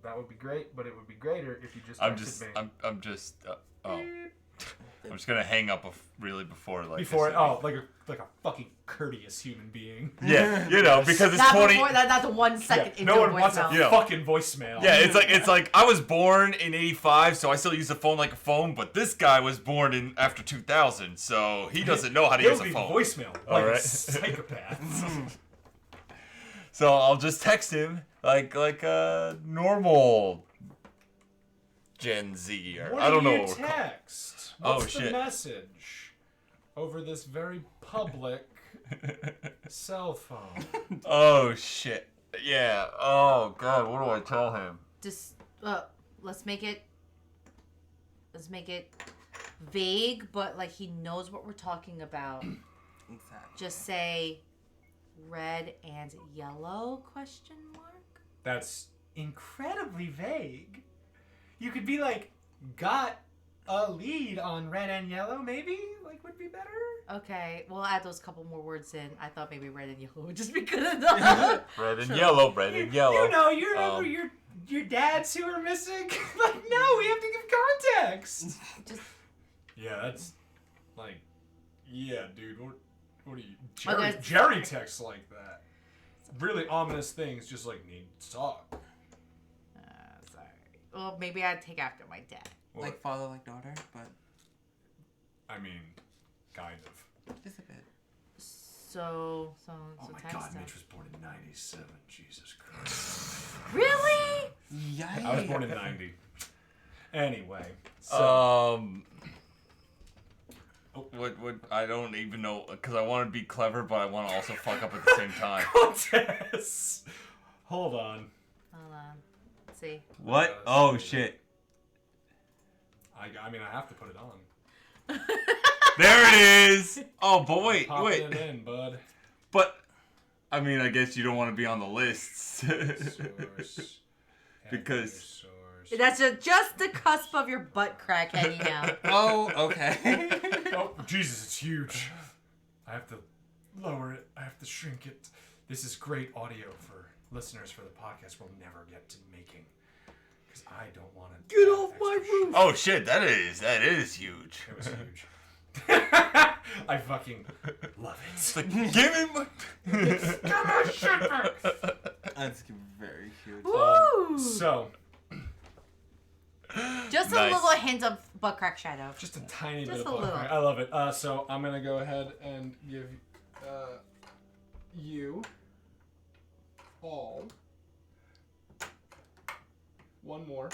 that would be great. But it would be greater if you just texted me. I'm just I'm just gonna hang up really before like Before, this. like a fucking courteous human being. Yeah, you know, because it's Not 20. before that. That's 1 second Yeah, into no a one wants a voicemail. Yeah. fucking voicemail. Yeah, it's like I was born in '85, so I still use the phone like a phone. But this guy was born in after 2000, so he doesn't know how to He'll use a leave phone. voicemail like All a right. psychopath. So I'll just text him like a normal Gen Z or What I don't do know. you what we're called. text? Oh, What's the shit. message over this very public cell phone? Oh shit. Yeah. Oh god. What do I tell him? Just let's make it vague, but like he knows what we're talking about. Exactly. Just say red and yellow question mark. That's incredibly vague. You could be like, got a lead on red and yellow, maybe like would be better. Okay, we'll add those couple more words in. I thought maybe red and yellow would just be good enough. Red and yellow, red and yellow. You know, you remember your dads who are missing? Like, no, we have to give context. Just Yeah, that's like, yeah, dude. What are you? Okay. Jerry texts like that. Really ominous things, just like need to talk. sorry. Well, maybe I'd take after my dad. What? Like father, like daughter, but I mean, kind of. just a bit. So Oh my times God, 10. Mitch was born in '97. Jesus Christ. Really? Yikes. I was born in '90. Anyway, so What I don't even know because I want to be clever, but I want to also fuck up at the same time. Contest. Hold on. Hold on. Let's see. What? Oh shit! I mean, I have to put it on. There it is. Oh, but wait. Popping it in, bud. But I mean, I guess you don't want to be on the lists. Source. Because- Source. That's just the cusp of your butt crack hanging out. Oh, okay. Oh, Jesus, it's huge. I have to lower it. I have to shrink it. This is great audio for listeners for the podcast we'll never get to making. Because I don't want to... Get off my roof! Oh shit! That is huge. It was huge. I fucking love it. It's like, give me my. That's very cute. Woo! So, Just Nice. a little hint of butt crack shadow. just a tiny Just bit a of little. I love it. So I'm going to go ahead and give you all one more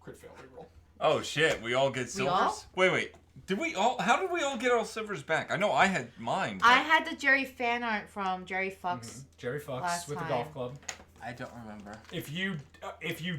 crit fail reroll. Oh shit! We all get silvers. all? Wait. Did we all? How did we all get our silvers back? I know I had mine. I had the Jerry fan art from Jerry Fucks. Jerry Fox Last with time. the golf club. I don't remember. If you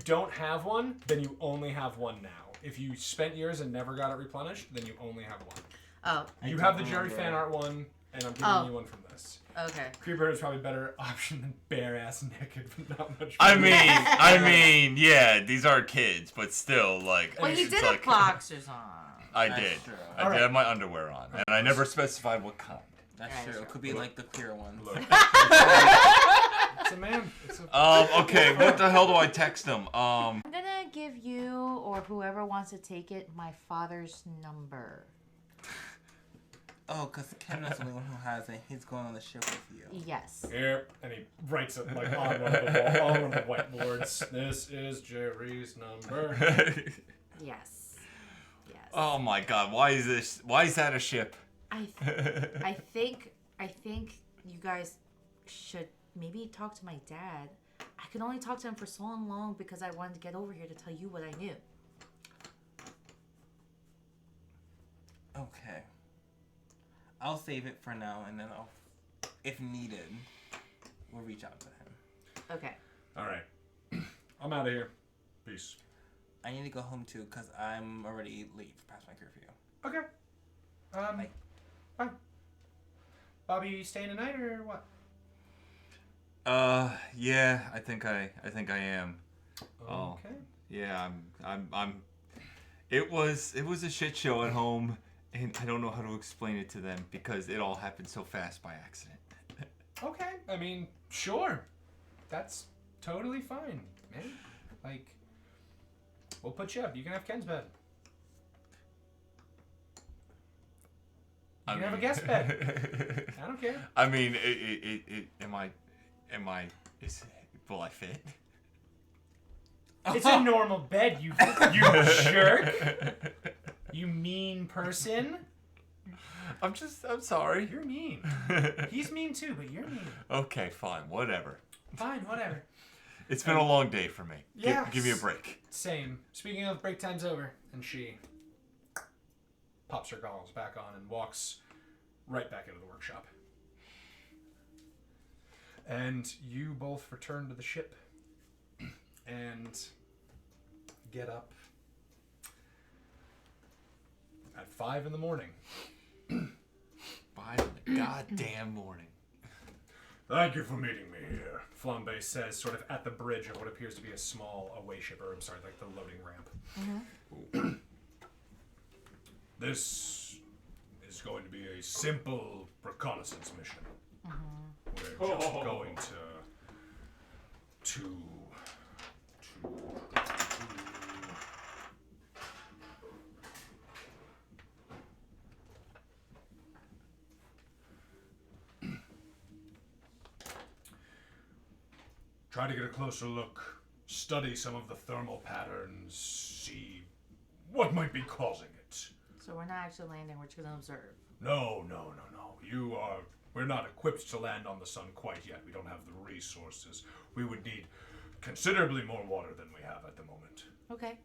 don't have one, then you only have one now. If you spent years and never got it replenished, then you only have one. Oh, You don't have the Jerry remember. fan art one, and I'm giving Oh. you one from this. okay. Creeper is probably a better option than bare ass naked, but not much. I more. mean, yeah, these are kids, but still, like. Well, he it's did like, have boxers on. I That's did. true. I All did right. have my underwear on, and I never specified what kind. That's Right, true. sure. It could be like the clear ones. Look. It's a man. It's a... Okay, what the hell do I text them? I'm gonna give you, or whoever wants to take it, my father's number. Oh, because Ken is the only one who has it. He's going on the ship with you. Yes. Here, and he writes it like on one of the on one of the whiteboards. This is Jerry's number. Yes. Yes. Oh my god, why is that a ship? I think you guys should maybe talk to my dad. I could only talk to him for so long because I wanted to get over here to tell you what I knew. Okay. I'll save it for now, and then I'll, if needed, we'll reach out to him. Okay. All right, I'm out of here. Peace. I need to go home too, because I'm already late past my curfew. Okay. Bye. Bye. Bobby, you staying tonight or what? Yeah, I think I am. Oh. Okay. Yeah, I'm. It was a shit show at home, and I don't know how to explain it to them because it all happened so fast by accident. Okay. I mean, sure. That's totally fine, man. Like, we'll put you up. You can have Ken's bed. You can have a guest bed. I don't care. I mean, will I fit? It's a normal bed, you jerk. You mean person. I'm sorry. You're mean. He's mean too, but you're mean. Okay, fine, whatever. Fine, whatever. It's been a long day for me. Yeah. Give me a break. Same. Speaking of, break time's over, and she pops her goggles back on and walks right back into the workshop. And you both return to the ship and get up at 5 in the morning. 5 in the goddamn morning. Thank you for meeting me here, Flambay says, sort of at the bridge of what appears to be a small away ship, or I'm sorry, like the loading ramp. This is going to be a simple reconnaissance mission. We're just going to try to get a closer look, study some of the thermal patterns, see what might be causing it. So we're not actually landing, we're just gonna observe. No. We're not equipped to land on the sun quite yet. We don't have the resources. We would need considerably more water than we have at the moment. Okay.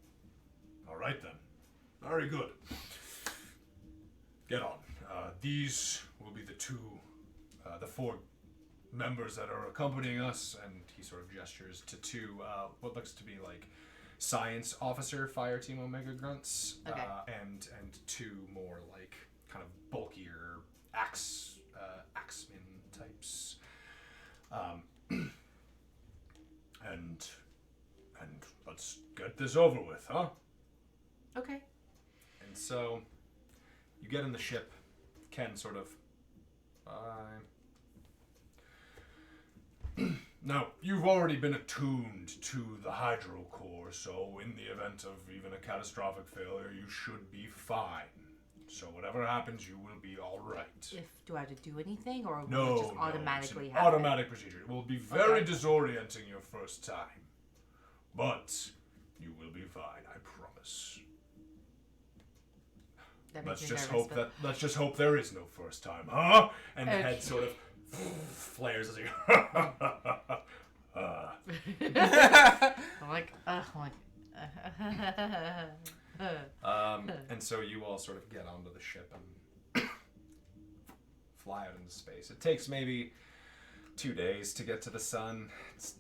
All right then. Very good. Get on. These will be the four members that are accompanying us, and he sort of gestures to two, what looks to be like science officer fire team Omega grunts, Okay. and two more like kind of bulkier axemen types, and let's get this over with, huh? Okay. And so you get in the ship. Ken sort of. Now, you've already been attuned to the hydro core, so in the event of even a catastrophic failure, you should be fine. So whatever happens, you will be all right. Do I have to do anything, or will No, it just automatically it's an happen? automatic procedure. It will be very Okay. disorienting your first time, but you will be fine. I promise. That makes Let's me just nervous, hope but- let's just hope there is no first time, huh? And the Okay. head sort of flares as he. I'm like. And so you all sort of get onto the ship and fly out into space. It takes maybe 2 days to get to the sun. It's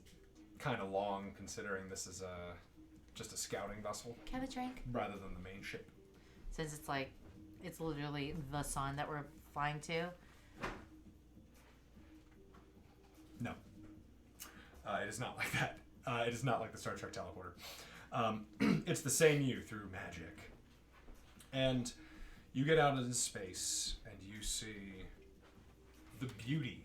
kind of long considering this is just a scouting vessel Can I have a drink? rather than the main ship. Since it's like, it's literally the sun that we're flying to. No. It is not like that. It is not like the Star Trek teleporter. It's the same you through magic. And you get out into space and you see the beauty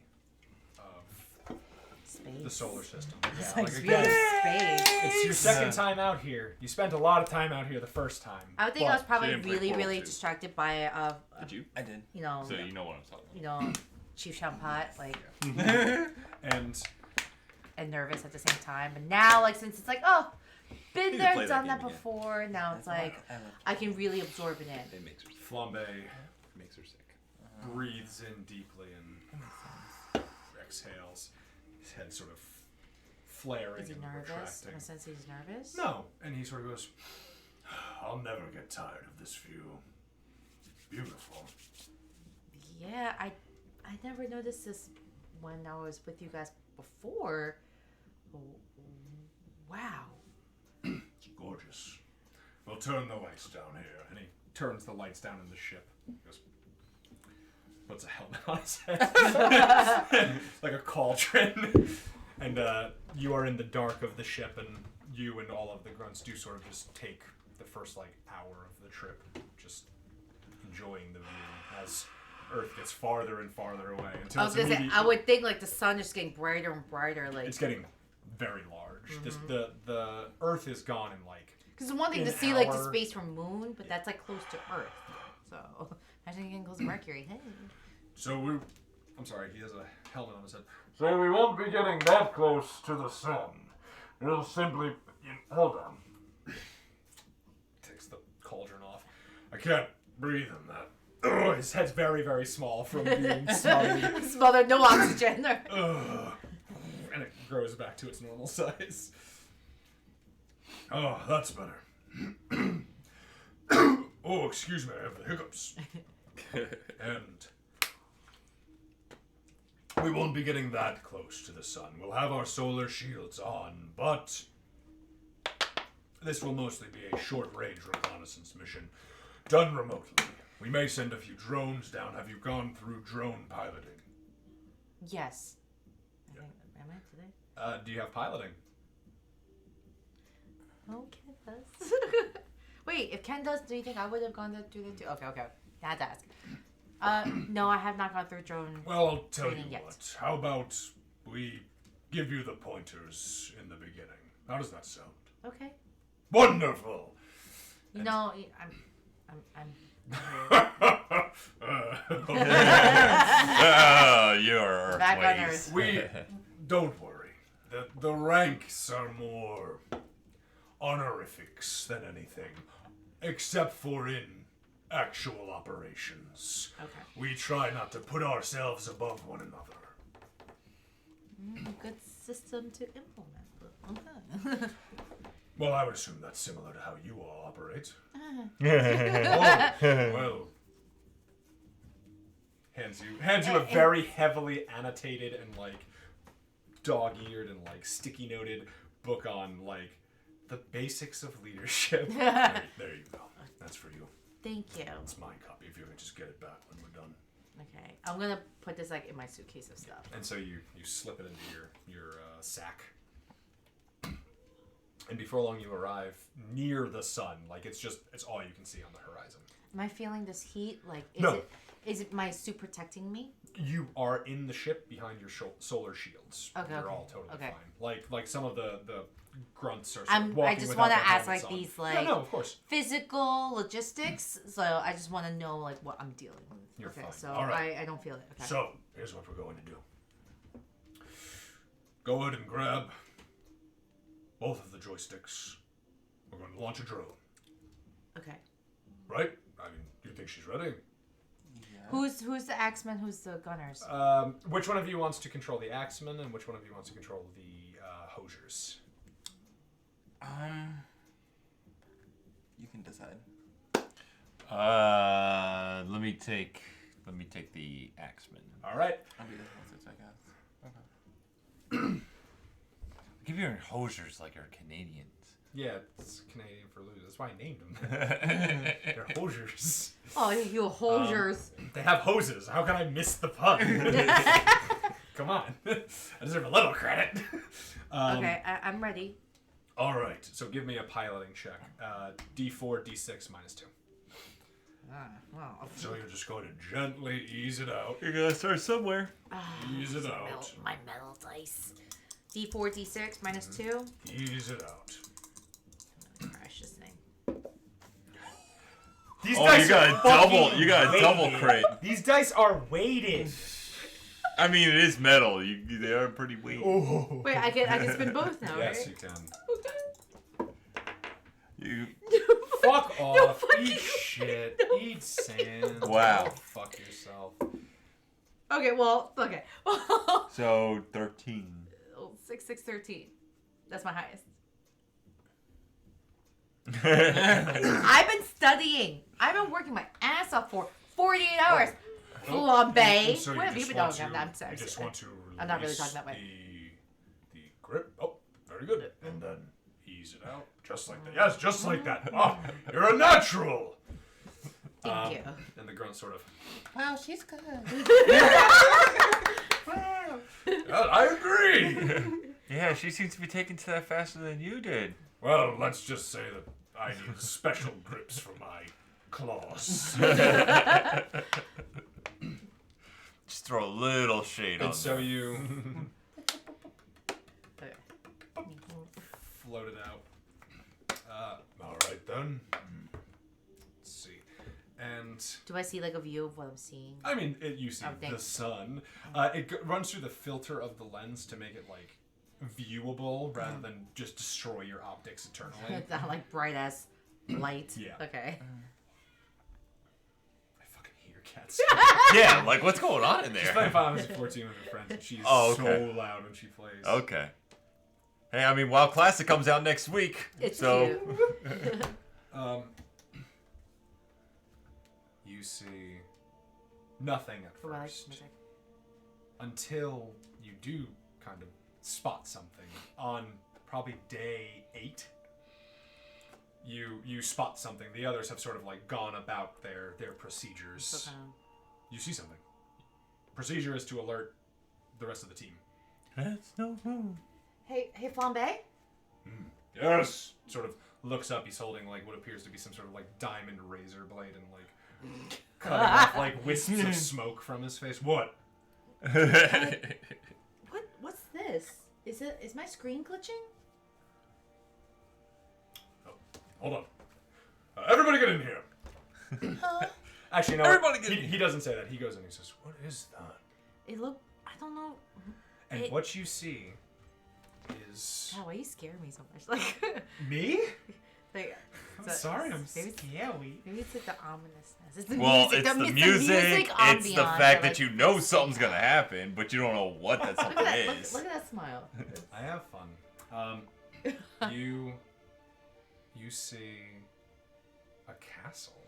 of Space. the solar system. It's Yeah, like again, space. it's your second time out here. You spent a lot of time out here the first time. I would think I was but- probably didn't play really, Portal really 2. distracted by, Did you? I did. you know, So you know what I'm talking about. Chief Champot, like, And and nervous at the same time. But now, like, since it's like, oh, been need to there, play that done game that again. before. Now it's like, I can really absorb it in. It makes her sick. Flambay Makes her sick. breathes in deeply and exhales. His head sort of flaring Is he and nervous? retracting. In a sense, he's nervous. No, and he sort of goes, I'll never get tired of this view. It's beautiful. Yeah, I never noticed this when I was with you guys before. Wow. It's gorgeous. We'll turn the lights down here. And he turns the lights down in the ship. He goes, puts a helmet on his head. Like a cauldron. And you are in the dark of the ship, and you and all of the grunts do sort of just take the first like hour of the trip, just enjoying the view as Earth gets farther and farther away until I was it's gonna say, immediately- I would think like the sun is getting brighter and brighter, like. it's getting very large. The Earth is gone in like Because it's one thing an to see like the hour. space from Moon, but that's like close to Earth. So imagine getting close to Mercury. Hey. So I'm sorry, he has a helmet on his head. So we won't be getting that close to the sun. It'll simply... hold on. Takes the cauldron off. I can't breathe in that. Ugh, his head's very, very small from being smothered. Smothered, no oxygen. Ugh. And it grows back to its normal size. Oh, that's better. Oh, excuse me, I have the hiccups. And we won't be getting that close to the sun. We'll have our solar shields on, but this will mostly be a short-range reconnaissance mission done remotely. We may send a few drones down. Have you gone through drone piloting? Yes. am I today? Do you have piloting? Oh, Ken does. Wait, if Ken does, do you think I would have gone through that too? Okay. I had to ask. No, I have not gone through drone. Well, I'll tell you training yet. what. How about we give you the pointers in the beginning? How does that sound? Okay. Wonderful! You know, I'm. You're Back on please. Earth. We don't worry. The ranks are more honorifics than anything, except for in actual operations. Okay. We try not to put ourselves above one another. Good system to implement. Okay. Well, I would assume that's similar to how you all operate. Oh, Well, hands you a very heavily annotated and like dog-eared and like sticky noted book on like the basics of leadership. there you go. That's for you. Thank you. It's my copy if you can just get it back when we're done. Okay, I'm gonna put this like in my suitcase of stuff. And so you slip it into your sack. And before long you arrive near the sun. Like it's all you can see on the horizon. Am I feeling this heat? Like, No. Is it my suit protecting me? You are in the ship behind your solar shields. Okay, You're okay, all totally okay. fine. Like some of the grunts are. I walking just without want to their ask like helmets on. these like No, of course. physical logistics. So I just want to know like what I'm dealing with. You're okay, fine. so All right. I don't feel it. Okay. So, here's what we're going to do. Go ahead and grab both of the joysticks. We're going to launch a drone, Okay. right? I mean, do you think she's ready? Yeah. Who's the axeman? Who's the gunners? Which one of you wants to control the axemen, and which one of you wants to control the hosiers? You can decide. Let me take the axeman. All right. I'll be the closest, I guess. Okay. Give your hosers like you're Canadians. Yeah, it's Canadian for losers. That's why I named them. They're hosiers. Oh, you hosers. They have hoses. How can I miss the pun? Come on. I deserve a little credit. Okay, I'm ready. All right. So give me a piloting check. D4, D6, -2. Well, So you're just going to gently ease it out. You're gonna start somewhere. Ease it out. my metal dice. D4, D6, -2. Ease it out. Crash this thing. These Oh, dice you got are a double. fucking You got a double weighted. crit. These dice are weighted. I mean, it is metal. They are pretty weighty. Oh. Wait, I can spin both now, Yes, right? you can. You. Fuck off. fucking Eat shit. Eat sand. Wow. Go fuck yourself. Okay, well, okay. So 13. 6, 6, 13. That's my highest. I've been studying. I've been working my ass off for 48 hours. Flambay. And so What have you been doing? I'm sorry. You just want to I'm not really release talking that way. The grip. Oh, very good. And then ease it out. Just like that. Yes, just like that. Oh, you're a natural. Thank you. And the grunt sort of. Wow, she's good. I agree. Yeah, she seems to be taking to that faster than you did. Well, let's just say that I need special grips for my claws. Just throw a little shade on And so there. you Okay. float it out. All right then. Let's see. And Do I see like a view of what I'm seeing? I mean, you see Oh, the thanks. sun. It runs through the filter of the lens to make it like viewable rather than just destroy your optics eternally. That like bright ass light. Yeah. Okay. I fucking hear cats. Yeah, like what's going on in She's playing there? Final Fantasy 14 with her friends, and she's Oh, okay. so loud when she plays. Okay. Hey, I mean, WoW Classic comes out next week. It's so cute. You see nothing at Oh, I like first music. until you do kind of spot something on probably day 8. You spot something. The others have sort of like gone about their procedures. So kind You see something. Procedure is to alert the rest of the team. That's no moon. Hey, Flambay? Yes. Sort of looks up. He's holding like what appears to be some sort of like diamond razor blade and like cutting off like wisps of smoke from his face. What? What's this? Is my screen glitching? Oh, hold on. Everybody get in here. Actually, no. Everybody get in he doesn't say that. He goes in and he says, "What is that?" I don't know. And what you see is God, why you scare me so much? Like, me. like. I'm sorry, I'm maybe scary. Maybe it's like the ominousness. It's the Well, music. it's the music. it's the ambiance, fact or, that you know something's gonna happen, but you don't know what that something is. Look at that smile. I have fun. You see a castle,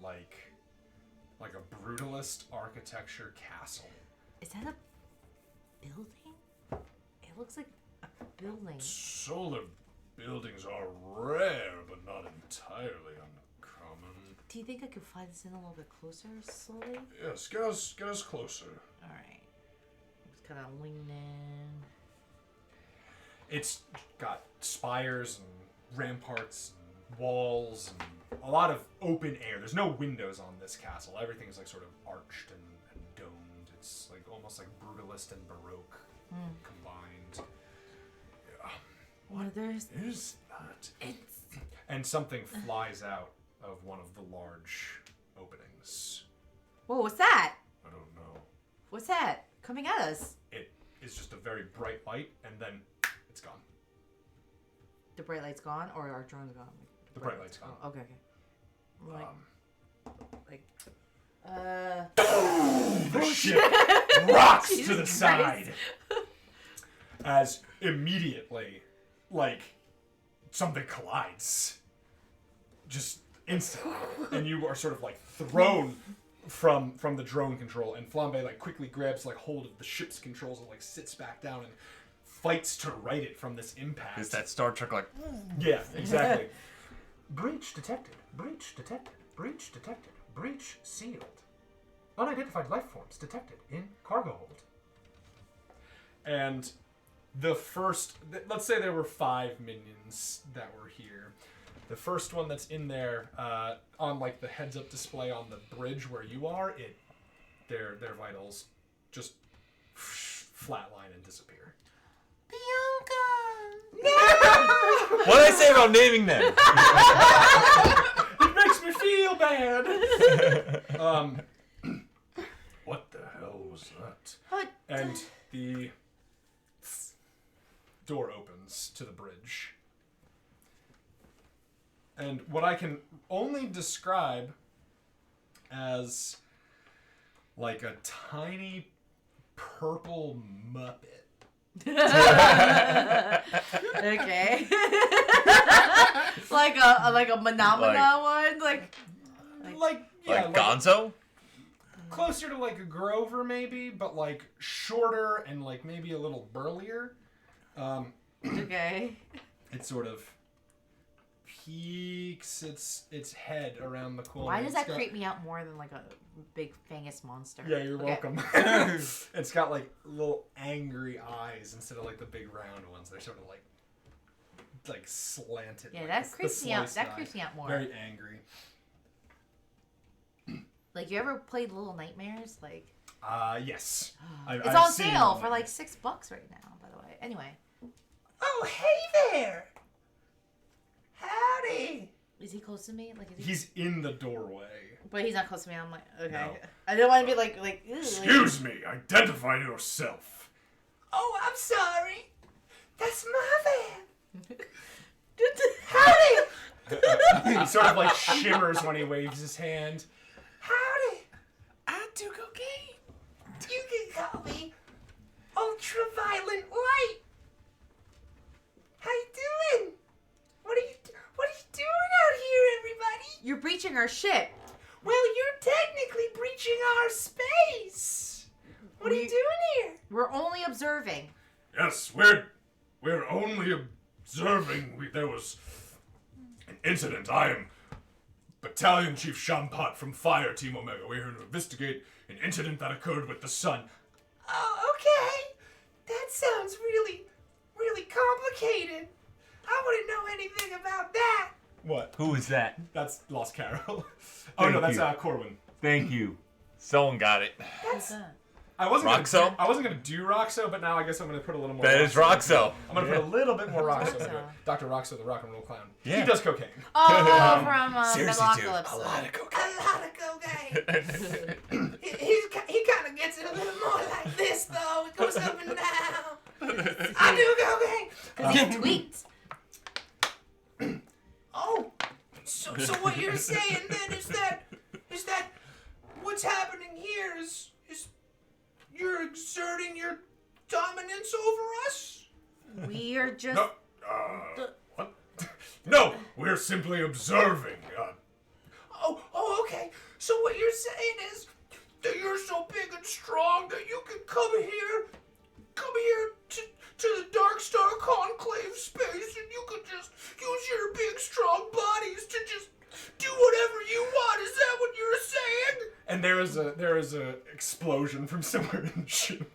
like a brutalist architecture castle. Is that a building? It looks like a building. Solar buildings are rare, but not entirely uncommon. Do you think I could fly this in a little bit closer, slowly? Yes, get us closer. All right. Just kind of lean in. It's got spires and ramparts and walls and a lot of open air. There's no windows on this castle. Everything's like sort of arched and domed. It's like almost like brutalist and baroque combined. Yeah. What Is that? It's. And something flies out of one of the large openings. Whoa, what's that? I don't know. What's that? Coming at us. It is just a very bright light, and then it's gone. The bright light's gone, or our drone's gone? The bright light's gone. Oh, okay. The ship rocks to the Jesus side as immediately, like, something collides. Just instantly. And you are sort of, like, thrown from the drone control, and Flambay, like, quickly grabs, like, hold of the ship's controls and, like, sits back down and fights to right it from this impact. Is that Star Trek like? Yeah, exactly. Breach detected. Breach detected. Breach detected. Breach sealed. Unidentified life forms detected in cargo hold. And the first, let's say there were 5 minions that were here. The first one that's in there, on like the heads-up display on the bridge where you are, their vitals just flatline and disappear. What did I say about naming them? It makes me feel bad. What the hell was that? What? And the door opens to the bridge. And what I can only describe as like a tiny purple muppet. Okay. like a Phenomena one, like Yeah, Like Gonzo? closer to like a Grover maybe, but like shorter and like maybe a little burlier. okay. It sort of peeks its head around the corner. Why does It's that got- creep me out more than like a big fangous monster? Yeah, you're Okay. welcome. It's got like little angry eyes instead of like the big round ones. They're sort of like slanted. Yeah, like that the creeps me out. sliced That eye. creeps me out more. Very angry. Like, you ever played Little Nightmares? Like, Yes. it's I've on seen sale them. for like $6 right now. By the way. Anyway, Oh, hey there. Howdy. is he close to me? Like, is he... He's in the doorway. But he's not close to me. I'm like, okay. No. I didn't want to be like, ew, Excuse me, identify yourself. Oh, I'm sorry. That's my van. Howdy. He sort of like shimmers when he waves his hand. Howdy! I do cocaine. You can call me Ultraviolet Light. How you doing? What are you doing out here, everybody? You're breaching our ship. Well, you're technically breaching our space. What are you doing here? We're only observing. Yes, we're only observing. There was an incident. I am Battalion Chief Shampat from Fire Team Omega. We're here to investigate an incident that occurred with the sun. Oh, okay. sounds really, really complicated. I wouldn't know anything about that. What? Who is that? That's Lost Carol. Oh no, that's Corwin. Thank you. Someone got it. What's that? I wasn't Roxo? gonna do Roxo, but now I guess I'm gonna put a little more. That is Roxo. I'm gonna put a little bit more Roxo Roxo? into it. Dr. Roxo, the rock and roll clown. Yeah. He does cocaine. Oh, from Seriously, dude, Megalocalypse. a lot of A cocaine. lot of cocaine. he kind of gets it a little more like this, though. It goes up and down. I do cocaine. Because he tweaked. Oh, so what you're saying then is that what's happening here is you're exerting your dominance over us? We are just. No, what? No, we're simply observing. Oh, okay. So what you're saying is that you're so big and strong that you can come here to the Dark Star Conclave space, and you can just use your big strong bodies to just do whatever you want. Is that what you're saying? And there is a explosion from somewhere in the ship.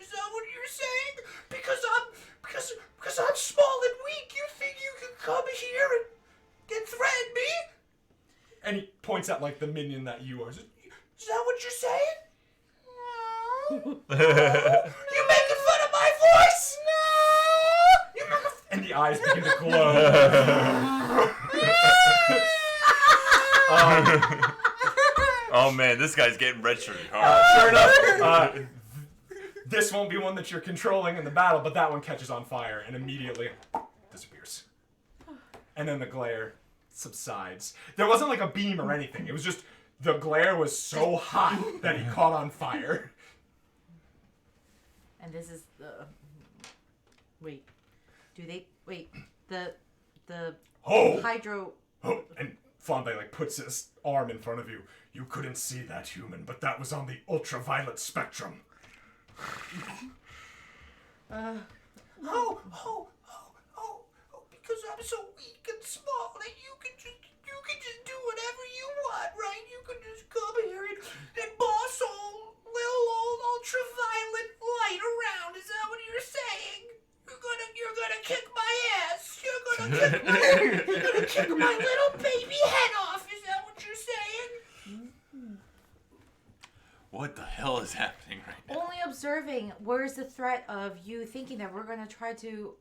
Is that what you're saying? Because I'm small and weak, you think you can come here and threaten me? And he points at like the minion that you are. Is that what you're saying? No. You making fun of my voice? No. You making And the eyes begin to glow. Oh man, this guy's getting redshirted hard. Sure enough, this won't be one that you're controlling in the battle, but that one catches on fire and immediately disappears. And then the glare subsides. There wasn't like a beam or anything. It was just the glare was so hot that he caught on fire. And this is the. Wait. Do they. Wait. The Oh, hydro. oh, and Flambay like puts his arm in front of you. You couldn't see that, human, but that was on the ultraviolet spectrum. Oh, because I'm so weak and small that you can just do whatever you want, right? You can just come here and boss all little old ultraviolet light around. Is that what you're saying? You're gonna kick my ass. You're gonna kick my little baby head off. Is that what you're saying? What the hell is happening right now? Only observing. Where's the threat of you thinking that we're gonna try to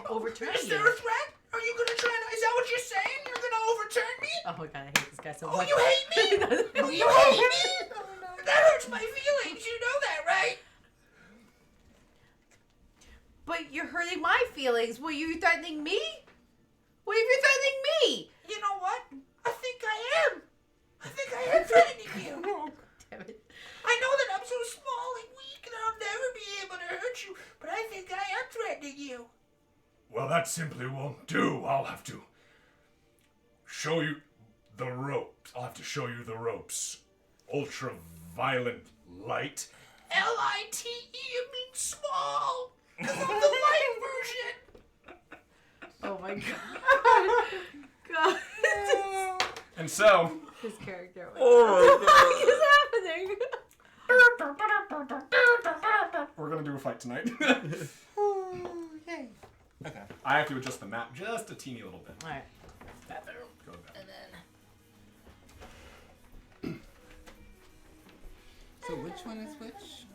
overturn Is you? there a threat? Are you gonna try to? Is that what you're saying? You're gonna overturn me? Oh my god, I hate this guy so Oh, much. you hate me? Oh, you hate me? That hurts my feelings. You know that, right? But you're hurting my feelings. Were you threatening me? What if you're threatening me? You know what? I think I am. I think I am threatening you. Oh, damn it. I know that I'm so small and weak and I'll never be able to hurt you, but I think I am threatening you. Well, that simply won't do. I'll have to show you the ropes. I'll have to show you the ropes. Ultraviolet light. L-I-T-E, it means small. 'Cause I'm the light version. Oh my god. God. And so, His character. Oh What is happening? we're gonna do a fight tonight. Yay. Okay. I have to adjust the map just a teeny little bit. Alright. Go to that. So which one is which?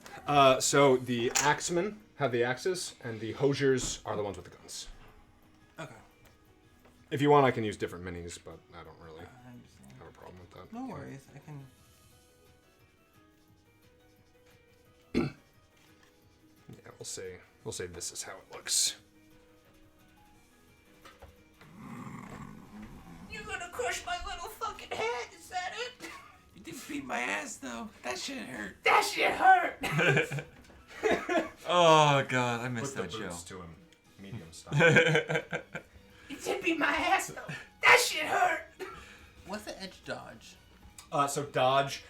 So the axemen have the axes, and the hosiers are the ones with the guns. Okay. If you want, I can use different minis, but I don't really I understand. have a problem with that. No worries. I can. Yeah, we'll say this is how it looks. You're gonna crush my little fucking head, is that it? You didn't beat my ass though. That shit hurt. That shit hurt. Oh god, I missed Put the that boots show. to him, medium style. You did beat my ass though. That shit hurt. What's the edge dodge? So dodge,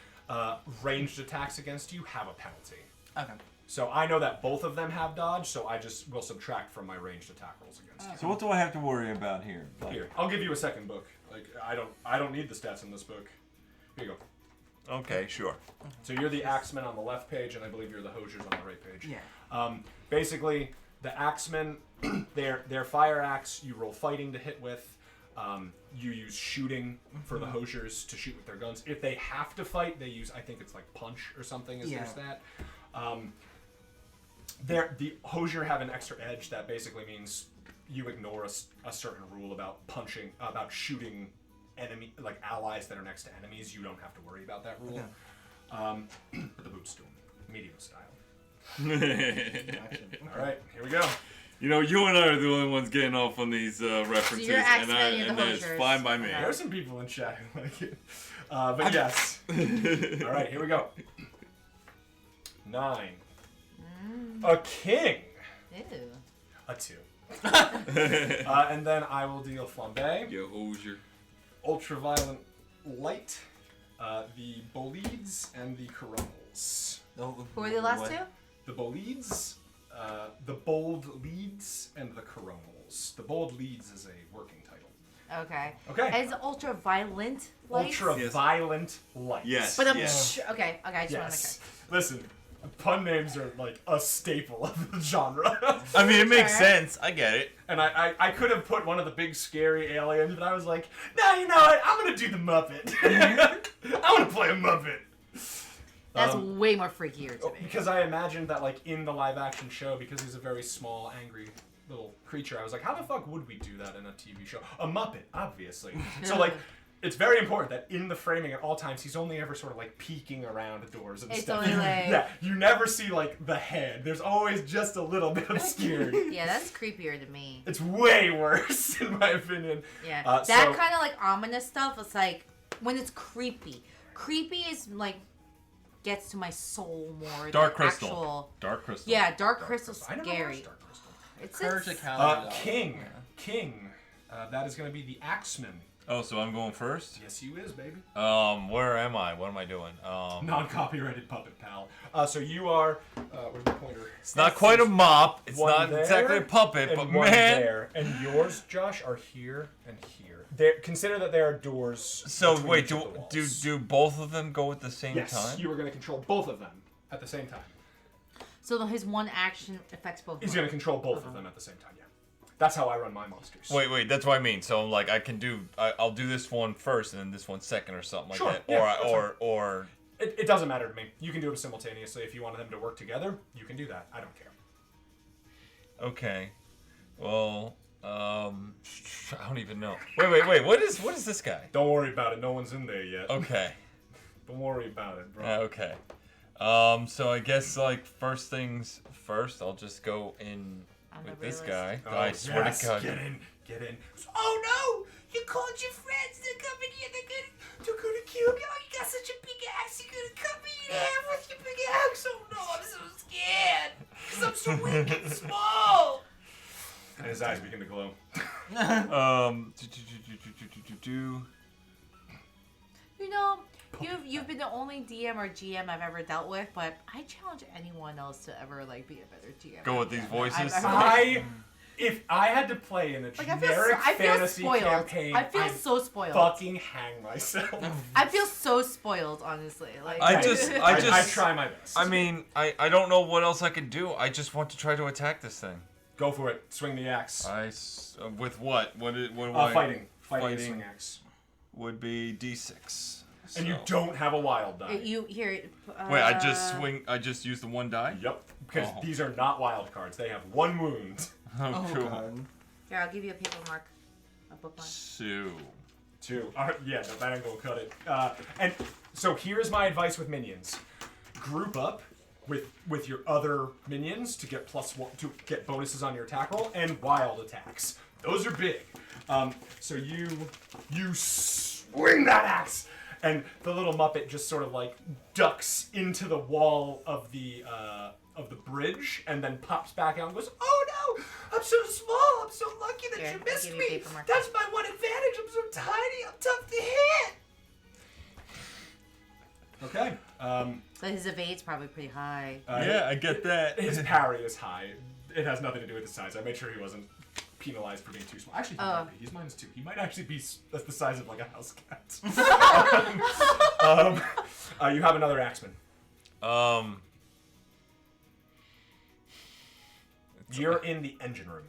ranged attacks against you have a penalty. Okay. So I know that both of them have dodge, so I just will subtract from my ranged attack rolls against you. So what do I have to worry about here? Like, Here, I'll give you a second book. Like I don't need the stats in this book. Here you go. okay, sure. So you're the axeman on the left page, and I believe you're the hosiers on the right page. Yeah. Basically, the axemen, their fire axe, you roll fighting to hit with. You use shooting for the hosiers to shoot with their guns. If they have to fight, they use, I think it's like punch or something is their stat. The hosier have an extra edge that basically means you ignore a certain rule about shooting allies that are next to enemies. You don't have to worry about that rule. Okay. But the boots do them, medium style. All right, here we go. You know, you and I are the only ones getting off on these references, So and it's fine by me. There are some people in chat who like it. But yes. All right, here we go. 9. A king. Ew. A 2. And then I will deal Flambay. Yo, hosier. Ultraviolet light. The Bolides and the Coronals. Who are the last two? The Bolides, the Bold Leads, and the Coronals. The Bold Leads is a working title. Okay. Okay. And it's ultra-violent light? Ultra-violent light. Yes. But yeah. Okay, I just want to make Yes. sure. Listen, pun names are like a staple of the genre. I mean, it makes Sure. sense. I get it. And I could have put one of the big scary aliens, but I was like, no, you know what? I'm going to do the Muppet. I want to play a Muppet. That's way more freakier to me. Because I imagined that, like, in the live-action show, because he's a very small, angry little creature, I was like, how the fuck would we do that in a TV show? A Muppet, obviously. So, like, it's very important that in the framing at all times, he's only ever sort of, like, peeking around doors and It's stuff. only like... Yeah, you never see, like, the head. There's always just a little bit obscured. Yeah, that's creepier to me. It's way worse, in my opinion. Yeah. that kind of, like, ominous stuff, it's like, when it's creepy. Creepy is, like... gets to my soul more Dark than Crystal. actual... Dark Crystal. Yeah, Dark Crystal's I never scary. watched Dark Crystal. It's King. That is going to be the Axeman. Oh, so I'm going first? Yes, you is, baby. Where am I? What am I doing? Non-copyrighted puppet pal. So you are. Where's the pointer? It's not quite a mop. It's One not there, exactly a puppet, and but one man. there. And yours, Josh, are here and here. There. Consider that there are doors. So between wait, each of the walls. do both of them go at the same Yes, time? you are going to control both of them at the same time. So his one action affects both. He's going to control both of them at the same time. Yeah, that's how I run my monsters. Wait, that's what I mean. So like I can do, I'll do this one first and then this one second or something like Sure, that. yeah, or It doesn't matter to me. You can do them simultaneously. If you wanted them to work together, you can do that. I don't care. Okay. Well, I don't even know. Wait. What is this guy? Don't worry about it. No one's in there yet. Okay. Don't worry about it, bro. Okay. So I guess like first things first, I'll just go in with this guy. Oh, I swear yes, to God. Get in. Oh no! You called your friends to come in here. They're gonna kill me. Oh, you got such a big axe. You're gonna cut me in half with your big axe. Oh no, I'm so scared. Because I'm so weak and small. And his eyes begin to glow. You know, you've been the only DM or GM I've ever dealt with, but I challenge anyone else to ever like be a better GM. Go with these voices. If I had to play in a Like, generic I feel fantasy spoiled. campaign, I feel I'd so spoiled. fucking hang myself. I feel so spoiled, honestly. Like I try my best. I mean, I don't know what else I could do. I just want to try to attack this thing. Go for it. Swing the axe. With what? What Fighting swing axe. would be D6. And you don't have a wild die. you here. Wait, I just use the one die? Yep. Because these are not wild cards. They have one wound. Oh, cool. God. Here, I'll give you a paper mark, a bookmark. 2. Yeah, no, that ain't gonna cut it. And so here's my advice with minions: group up with your other minions to get +1 to get bonuses on your attack roll and wild attacks. Those are big. So you swing that axe, and the little Muppet just sort of like ducks into the wall of the bridge, and then pops back out and goes, "Oh no! I'm so small. I'm so lucky that Here, you I'll missed give you me. paper marker. That's my one advantage. I'm so tiny. I'm tough to hit." Okay. So his evade's probably pretty high. Yeah, I get that. His parry is high. It has nothing to do with his size. I made sure he wasn't penalized for being too small. Actually, he might be. He's -2. He might actually be the size of like a house cat. You have another axeman. You're in the engine room.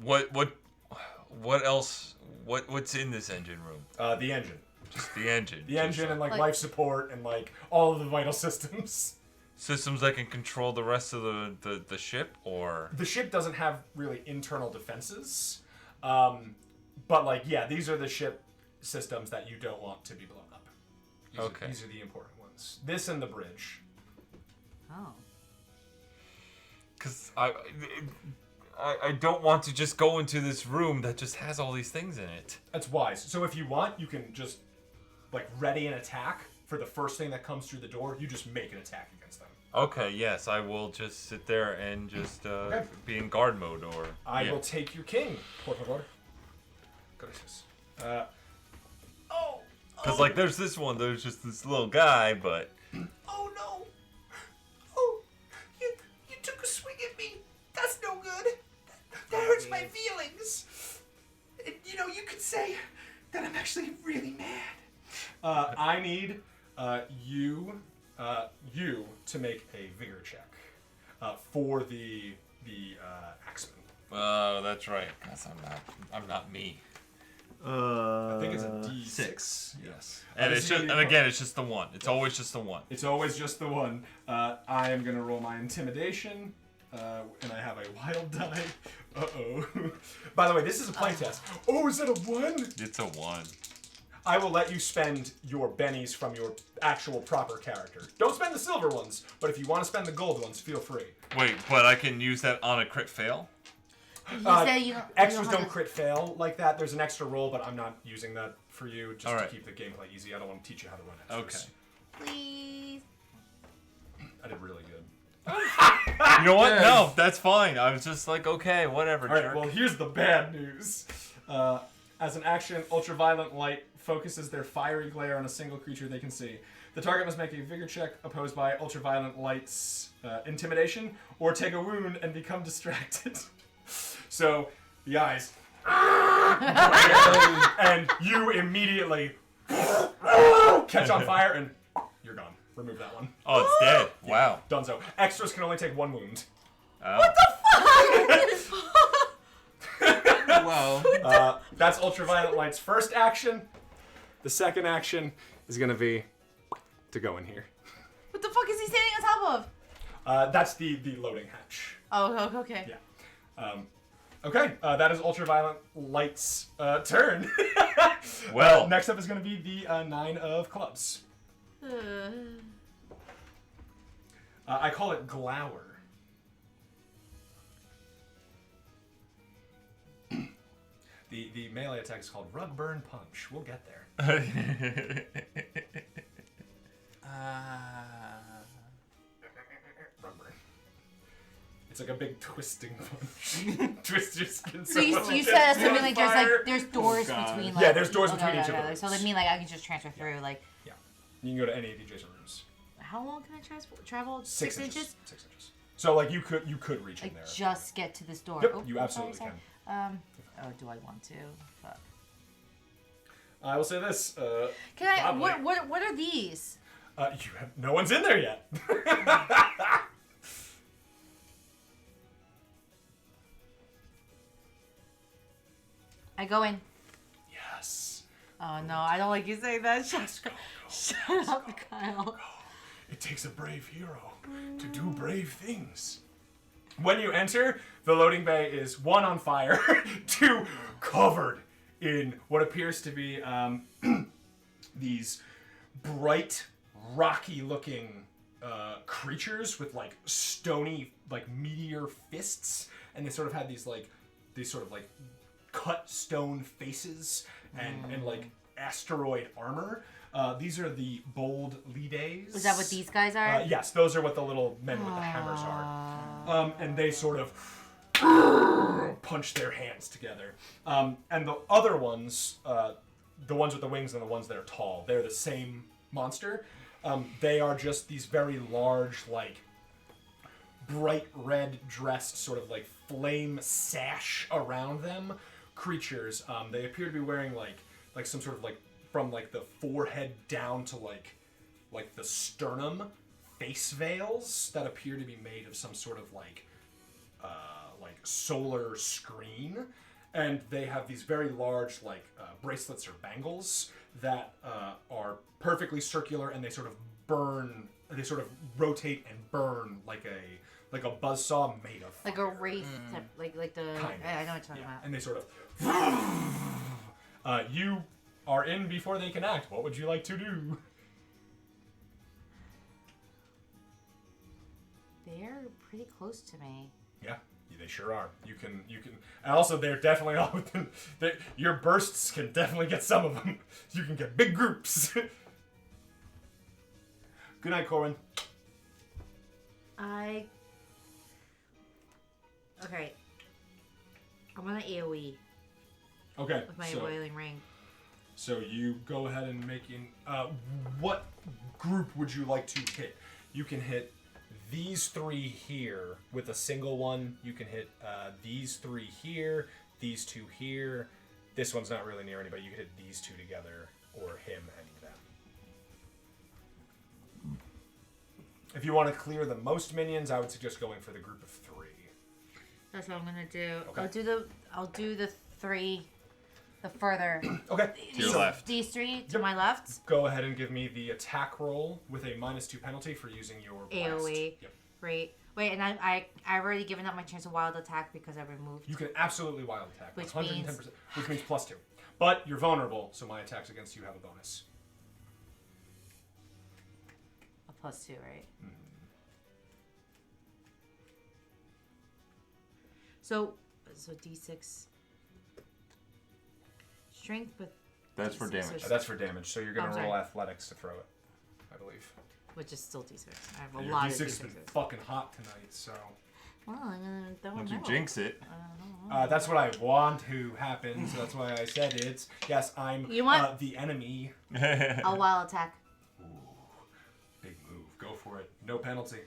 What else? What's in this engine room? The engine. Just the engine. The engine and like life support and like all of the vital systems. Systems that can control the rest of the ship, or The ship doesn't have really internal defenses, but like these are the ship systems that you don't want to be blown up. These are the important ones. This and the bridge. Oh. because I don't want to just go into this room that just has all these things in it. That's wise. So if you want, you can just like ready an attack for the first thing that comes through the door. You just make an attack against them. Okay, yes, I will just sit there and just be in guard mode, or I will take your king. Por favor. Gracias. Because like there's this one, there's just this little guy, but Oh no! Oh, you took a swing at me. That's no good. That hurts my feelings. And, you could say that I'm actually really mad. I need you to make a vigor check for the axeman. oh, that's right. Cause I'm not me. I think it's a D6. Yes. And it's just, and again, it's just the one. It's always just the one. It's always just the one. I am gonna roll my intimidation, and I have a wild die. Uh-oh. By the way, this is a playtest. Oh, is that a 1? It's a 1. I will let you spend your bennies from your actual proper character. Don't spend the silver ones, but if you want to spend the gold ones, feel free. Wait, but I can use that on a crit fail? You said you don't, Extras you don't crit fail like that. There's an extra roll, but I'm not using that for you, just Alright. to keep the gameplay easy. I don't want to teach you how to run extras. Okay. Please. I did really good. You know what? No, that's fine. I was just like, okay, whatever, Alright, jerk. well, here's the bad news. As an action, ultraviolet light focuses their fiery glare on a single creature they can see. The target must make a vigor check opposed by ultraviolet light's intimidation, or take a wound and become distracted. So, the eyes. And you immediately catch on fire and you're gone. Remove that one. Oh, it's dead. Wow. Dunzo. Extras can only take 1 wound. What Whoa. That's ultraviolet light's first action. The second action is going to be to go in here. What the fuck is he standing on top of? That's the loading hatch. Oh, okay. Yeah. Okay, that is ultraviolet light's turn. Well. Next up is going to be the 9 of clubs. I call it glower. The melee attack is called rug burn punch. We'll get there. Rug burn. It's like a big twisting punch. Twist your skin. So you much said it's something on like fire. there's doors God. between like Yeah, there's doors between each of the So rooms. they mean like I can just transfer through like Yeah, you can go to any of the adjacent rooms. how long can I travel? 6 inches? 6 inches. So like you could reach in Like there. just get to this door. Yep, Oh, you absolutely sorry. Oh, do I want to? Fuck. I will say this. Can I? Probably. What are these? You have no one's in there yet. I go in. Yes. Oh no, I don't like you saying that. Shut up, Kyle. It takes a brave hero to do brave things. When you enter, the loading bay is 1 on fire, 2 covered in what appears to be these bright, rocky-looking creatures with like stony, like meteor fists, and they sort of had these cut stone faces and like asteroid armor. These are the bold Lides. Is that what these guys are? Yes, those are what the little men with the hammers are. And they sort of punch their hands together. And the other ones, the ones with the wings and the ones that are tall, they're the same monster. They are just these very large, like, bright red dressed, sort of like flame sash around them creatures. They appear to be wearing like some sort of like from like the forehead down to like the sternum, face veils that appear to be made of some sort of like solar screen, and they have these very large bracelets or bangles that are perfectly circular, and they sort of burn. They sort of rotate and burn like a buzzsaw made of fire. Like a wraith, type, like the. Kind of. I know what you're talking about. And they sort of. You are in before they can act. What would you like to do? They're pretty close to me. Yeah, they sure are. You can, and also they're definitely all within. Your bursts can definitely get some of them. You can get big groups. Good night, Corwin. Okay. I'm gonna AoE Okay. with my boiling ring. So you go ahead and make in. What group would you like to hit? You can hit these 3 here with a single one. You can hit these 3 here, these 2 here. This one's not really near anybody. You can hit these 2 together, or him and them. If you want to clear the most minions, I would suggest going for the group of 3. That's what I'm gonna do. Okay. I'll do the 3, the further. Okay. To your left. These 3 to my left. Go ahead and give me the attack roll with a -2 penalty for using your blast. AoE. Yep. Great. Wait, and I've already given up my chance of wild attack because I removed. You can absolutely wild attack. Which 110%, which means +2. But you're vulnerable, so my attacks against you have a bonus. A +2, right? Mm-hmm. So D6 strength with. That's for D6 damage. or- That's for damage, so you're going I'm to roll sorry. athletics to throw it, I believe. Which is still D6. I have a Your lot D6 of has been D6s. fucking hot tonight, so. Well, I'm gonna throw Don't them you out. jinx it. That's what I want to happen, so that's why I said it. Yes, I'm You want- the enemy. A wild attack. Ooh, big move. Go for it. No penalty.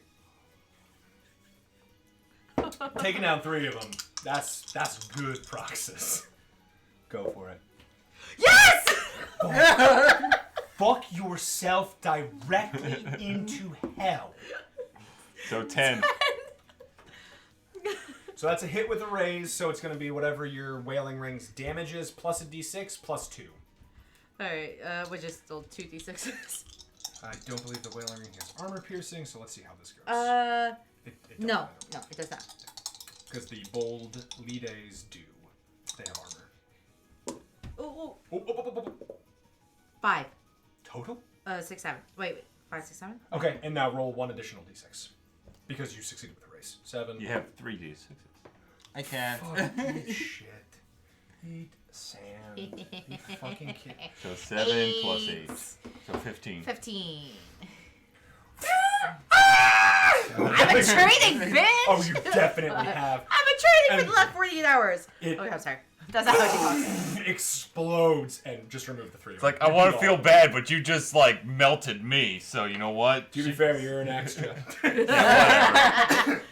Taking down 3 of them. That's good praxis. Go for it. Yes! Fuck yourself directly into hell. So 10. So that's a hit with a raise, so it's going to be whatever your Wailing Ring's damage is, plus a d6, plus 2. Alright, which is still 2 D6s. I don't believe the Wailing Ring has armor piercing, so let's see how this goes. It don't No, matter. no, it does not. Because the bold Lides do. They have armor. Oh, Oh. 5. Total? 6, 7. Wait, 5, 6, 7? Okay, and now roll 1 additional d6. Because you succeeded with the race. 7. You have 3 d6s. I can't. Eat shit. Eat sand. You fucking kid. So 7 plus 8. So 15. 15. I've been training, bitch! Oh, you definitely have. I've been training for And the last 48 hours. it- Okay, I'm sorry. That's not how it goes. Explodes and just remove the 3. It's like, I want to feel bad, but you just, like, melted me. So, you know what? To be fair, you're an extra. Whatever.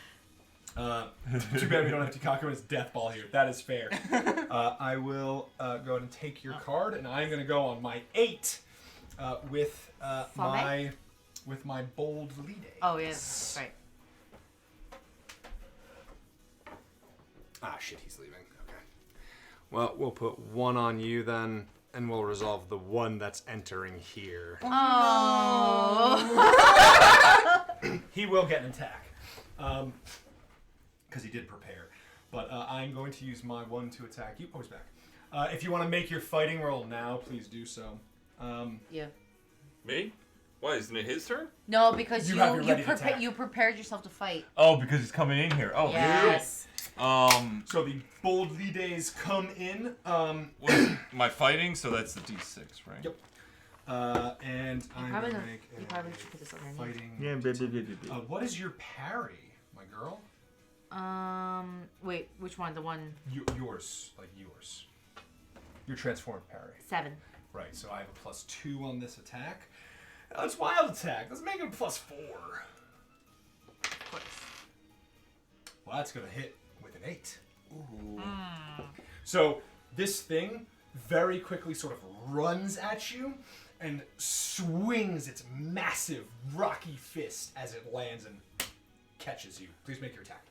Too bad we don't have Tikakuma's death ball here. That is fair. I will go ahead and take your card, and I'm going to go on my 8 with Flambay? my bold lead. Oh, yes. Right. Ah, shit, he's leaving. Okay. Well, we'll put 1 on you then, and we'll resolve the 1 that's entering here. Oh. He will get an attack. Because he did prepare. But I'm going to use my 1 to attack you. Oh, he's back. If you want to make your fighting roll now, please do so. Yeah. Me? Why, isn't it his turn? No, because You have your ready to attack. you prepared yourself to fight. Oh, because he's coming in here. Oh, Yes. So the bold Lides come in. What is my fighting? So that's the d6, right? Yep. And I'm probably going to don't- make you a probably should put this underneath. fighting. Yeah, baby. What is your parry, my girl? Wait, which one? The one Yours. Your transformed parry. 7. Right, so I have a +2 on this attack. It's wild attack. Let's make it a +4. Of course. Well, that's going to hit with an 8. Ooh. So this thing very quickly sort of runs at you, and swings its massive, rocky fist as it lands and catches you. Please make your attack.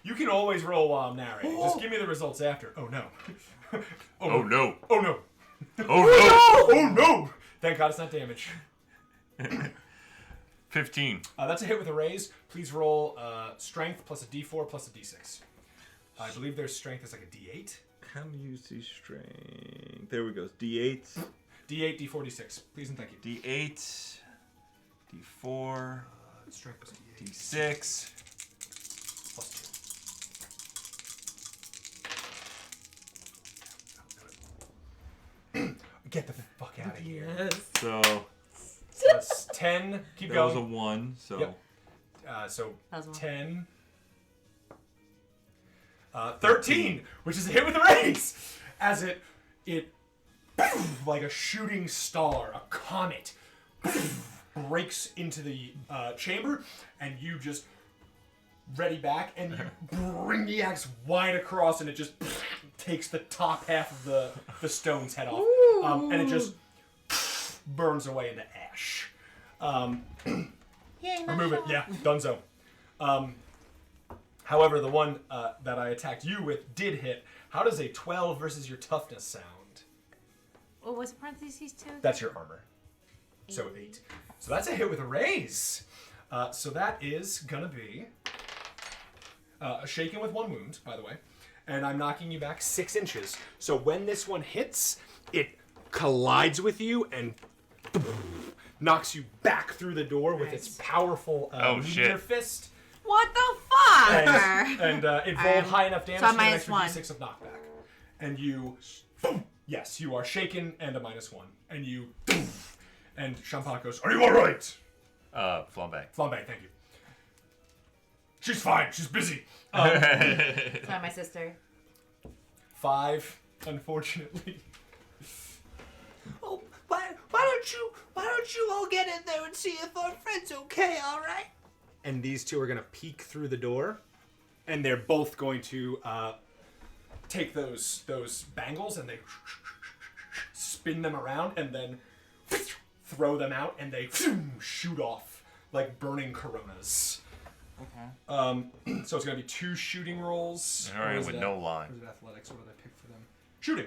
You can always roll while I'm narrating. Just give me the results after. Oh no. Oh no. Oh no. Oh no. Oh no! Thank God it's not damage. 15. That's a hit with a raise. Please roll strength plus a d4 plus a d6. I believe their strength is like a d8. How do you see strength? There we go. D8. D8, d4, d6. Please and thank you. D8. D4. Strength plus d8. D6. Plus 2. Get the fuck out of here. So That's 10. Keep That going. was a 1. So Yep. So That was one. 10. 13, which is a hit with a raise, as it like a shooting star, a comet, breaks into the chamber, and you just ready back, and you bring the axe wide across, and it just takes the top half of the stone's head off, and it just burns away into ash. Remove it, yeah, donezo. However, the one that I attacked you with did hit. How does a 12 versus your toughness sound? What was parentheses 2? That's your armor. So 8. So that's a hit with a raise. So that is gonna be shaken with 1 wound, by the way. And I'm knocking you back 6 inches. So when this one hits, it collides with you and knocks you back through the door with its powerful meteor fist. What the fuck? And it rolled high enough damage so to get an minus extra 1. d6 of knockback. And you, yes, you are shaken and a -1. And you, and Champak goes, "Are you all right?" Flambay. Flambay, thank you. She's fine. She's busy. Sorry, my sister. 5, unfortunately. Oh, why don't you all get in there and see if our friend's okay, all right? And these two are gonna peek through the door, and they're both going to take those bangles and they spin them around and then throw them out, and they shoot off like burning coronas. Okay. So it's gonna be 2 shooting rolls. All right, Or is with it no Or line. is it athletics? What did I pick for them? Shooting.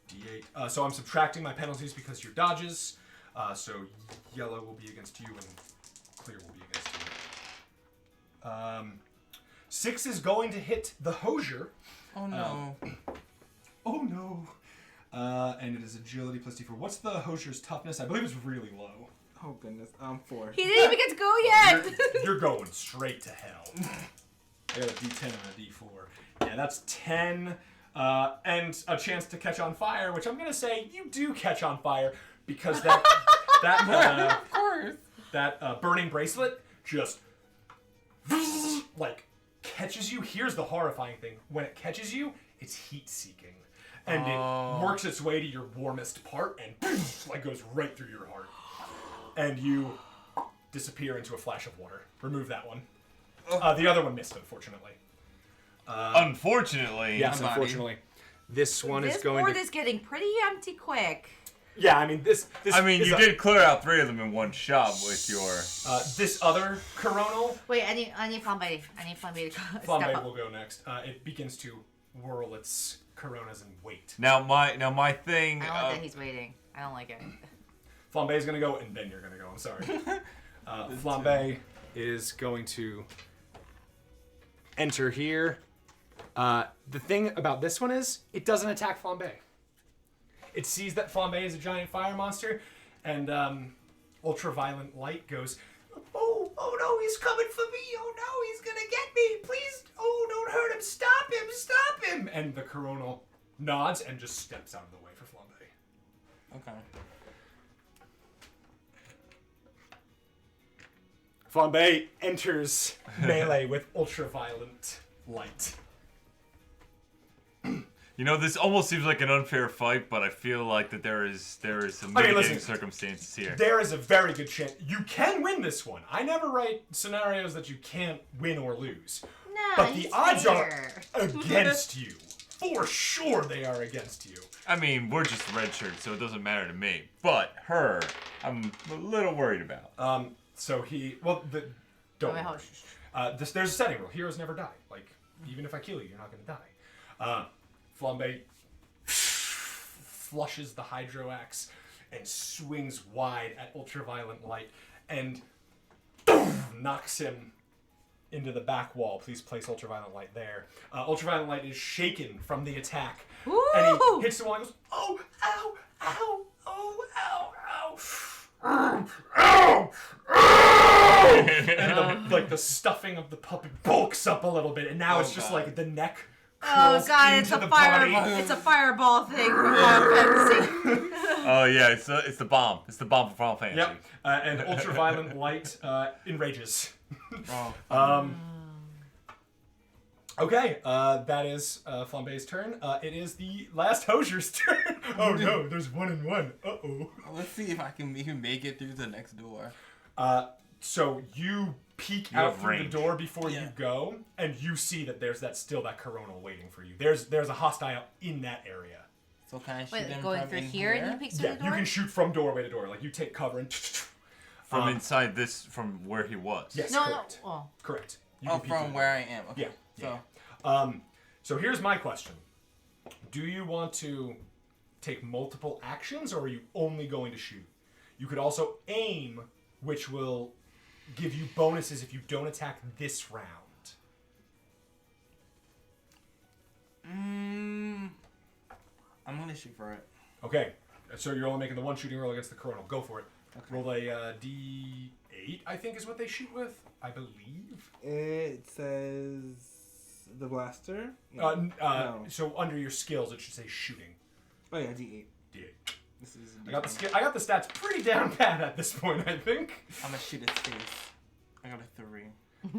D8. So I'm subtracting my penalties because you're dodges. So yellow will be against you and clear will be against you. 6 is going to hit the hosier. Oh no. Oh no. And it is agility plus d4. What's the hosier's toughness? I believe it's really low. Oh goodness. 4. He didn't even get to go yet. You're going straight to hell. I got a d10 and a d4. Yeah, that's 10. And a chance to catch on fire, which I'm gonna say you do catch on fire because that Of course. that burning bracelet just like catches you. Here's the horrifying thing: when it catches you, it's heat-seeking, and it works its way to your warmest part and like goes right through your heart, and you disappear into a flash of water. Remove that one. The other one missed, unfortunately. Unfortunately. Yes, My body. unfortunately. This one This is going board to. is getting pretty empty quick. Yeah, I mean this. I mean, is you did clear out 3 of them in one shot with your. This other coronal. Wait, I need Flambay. I need Flambay to go. Step Flambay up. will go next. It begins to whirl its coronas and wait. Now my thing. I don't like that he's waiting. I don't like it. Flambe is gonna go, and then you're gonna go. I'm sorry. Flambe is going to enter here. The thing about this one is, it doesn't attack Flambe. It sees that Flambe is a giant fire monster, and ultraviolet light goes, Oh no, he's coming for me. Oh no, he's gonna get me. Please, oh, don't hurt him. Stop him, stop him. and the coronal nods and just steps out of the way for Flambe. Okay. Flambe enters melee with ultraviolet light. You know, this almost seems like an unfair fight, but I feel like that there is some I mean, mitigating listen, circumstances here. There is a very good chance you can win this one. I never write scenarios that you can't win or lose. No, But he's the odds fair. are against you. for sure they are against you. I mean, we're just red shirts, so it doesn't matter to me. But her, I'm a little worried about. So he, don't. wait, hold There's a setting rule. Heroes never die. Like, even if I kill you, you're not gonna die. Flambay flushes the hydro axe and swings wide at ultraviolet light and knocks him into the back wall. Please place ultraviolet light there. Ultraviolet light is shaken from the attack, and he hits the wall and goes, "Oh, ow, ow, oh, ow, ow, ow, ow!" And the stuffing of the puppet bulks up a little bit, and now it's just like the neck. Oh god, into it's a the fireball. body. It's a fireball thing from Final Fantasy. Oh yeah, it's the bomb. It's the bomb from Final Fantasy. Yep. And ultraviolet light enrages. Oh. Okay, that is Flambay's turn. It is the last Hosier's turn. Oh no, there's 1 and 1. Uh-oh. Let's see if I can even make it through the next door. So you peek You out have through range. the door before you Yeah. go, and you see that there's still that coronal waiting for you. There's a hostile in that area. So can I shoot Wait, him going from through in here and he peeks through Yeah, the you door? can shoot from doorway to door. Like, you take cover and... From inside this, from where he was. Yes, No, correct. no. Oh. Correct. You Oh, can peek through from the where door. I am. Okay. Yeah. So So here's my question. Do you want to take multiple actions, or are you only going to shoot? You could also aim, which will give you bonuses if you don't attack this round. I'm gonna shoot for it. Okay, so you're only making the one shooting roll against the coronal. Go for it. Okay. Roll a D8, I think is what they shoot with, I believe. It says the blaster. No. So under your skills, it should say shooting. Oh yeah, D8. D8. This is. I got the stats pretty down pat at this point, I think. I'm gonna shoot its face. I got a 3.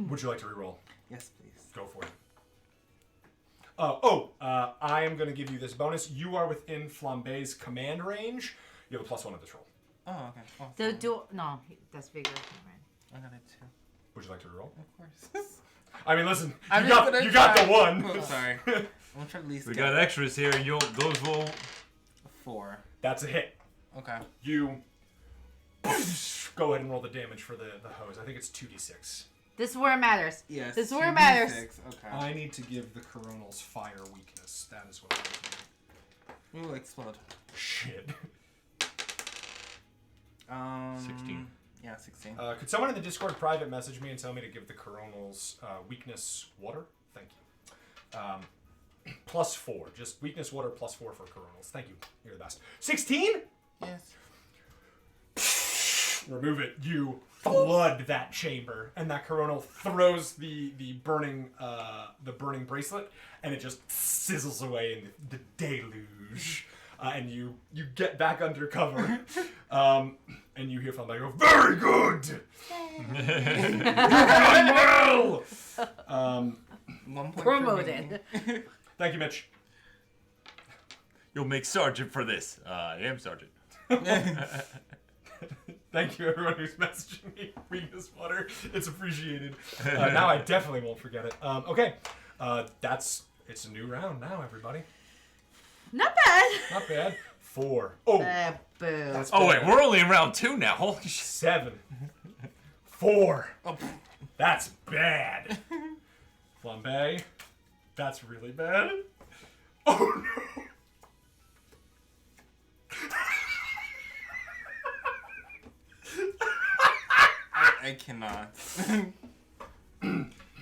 Would you like to reroll? Yes, please. Go for it. I am going to give you this bonus. You are within Flambay's command range. You have a +1 at this roll. Oh, okay. Oh, The sorry. door. No, that's bigger. I got a 2. Would you like to reroll? Of course. I mean, listen, I'm you just got gonna the try. one. Oh, sorry. I'm gonna try at least We get got extras here, and those will. 4. That's a hit. Okay. You go ahead and roll the damage for the hose. I think it's 2d6. This is where it matters. Yes. This is where it matters. 2d6. Okay. I need to give the coronals fire weakness. That is what I Ooh, explode. Shit. 16. Yeah, 16. Could someone in the Discord private message me and tell me to give the coronals weakness water? Thank you. +4. Just weakness water +4 for coronals. Thank you. You're the best. 16? Yes. Remove it. You flood that chamber, and that coronal throws the burning bracelet, and it just sizzles away in the deluge. And you get back under cover, and you hear from like, "Very good, well." 1 point for me. Promoted. Thank you, Mitch. You'll make sergeant for this. I am sergeant. Thank you, everyone who's messaging me. Weakness water. It's appreciated. Now I definitely won't forget it. Okay. It's a new round now, everybody. Not bad. Not bad. 4. Oh, Boo. that's Oh wait, bad. we're only in round 2 now. Holy shit. 7. 4. Oh, That's bad. Flambay. That's really bad. Oh no. I cannot.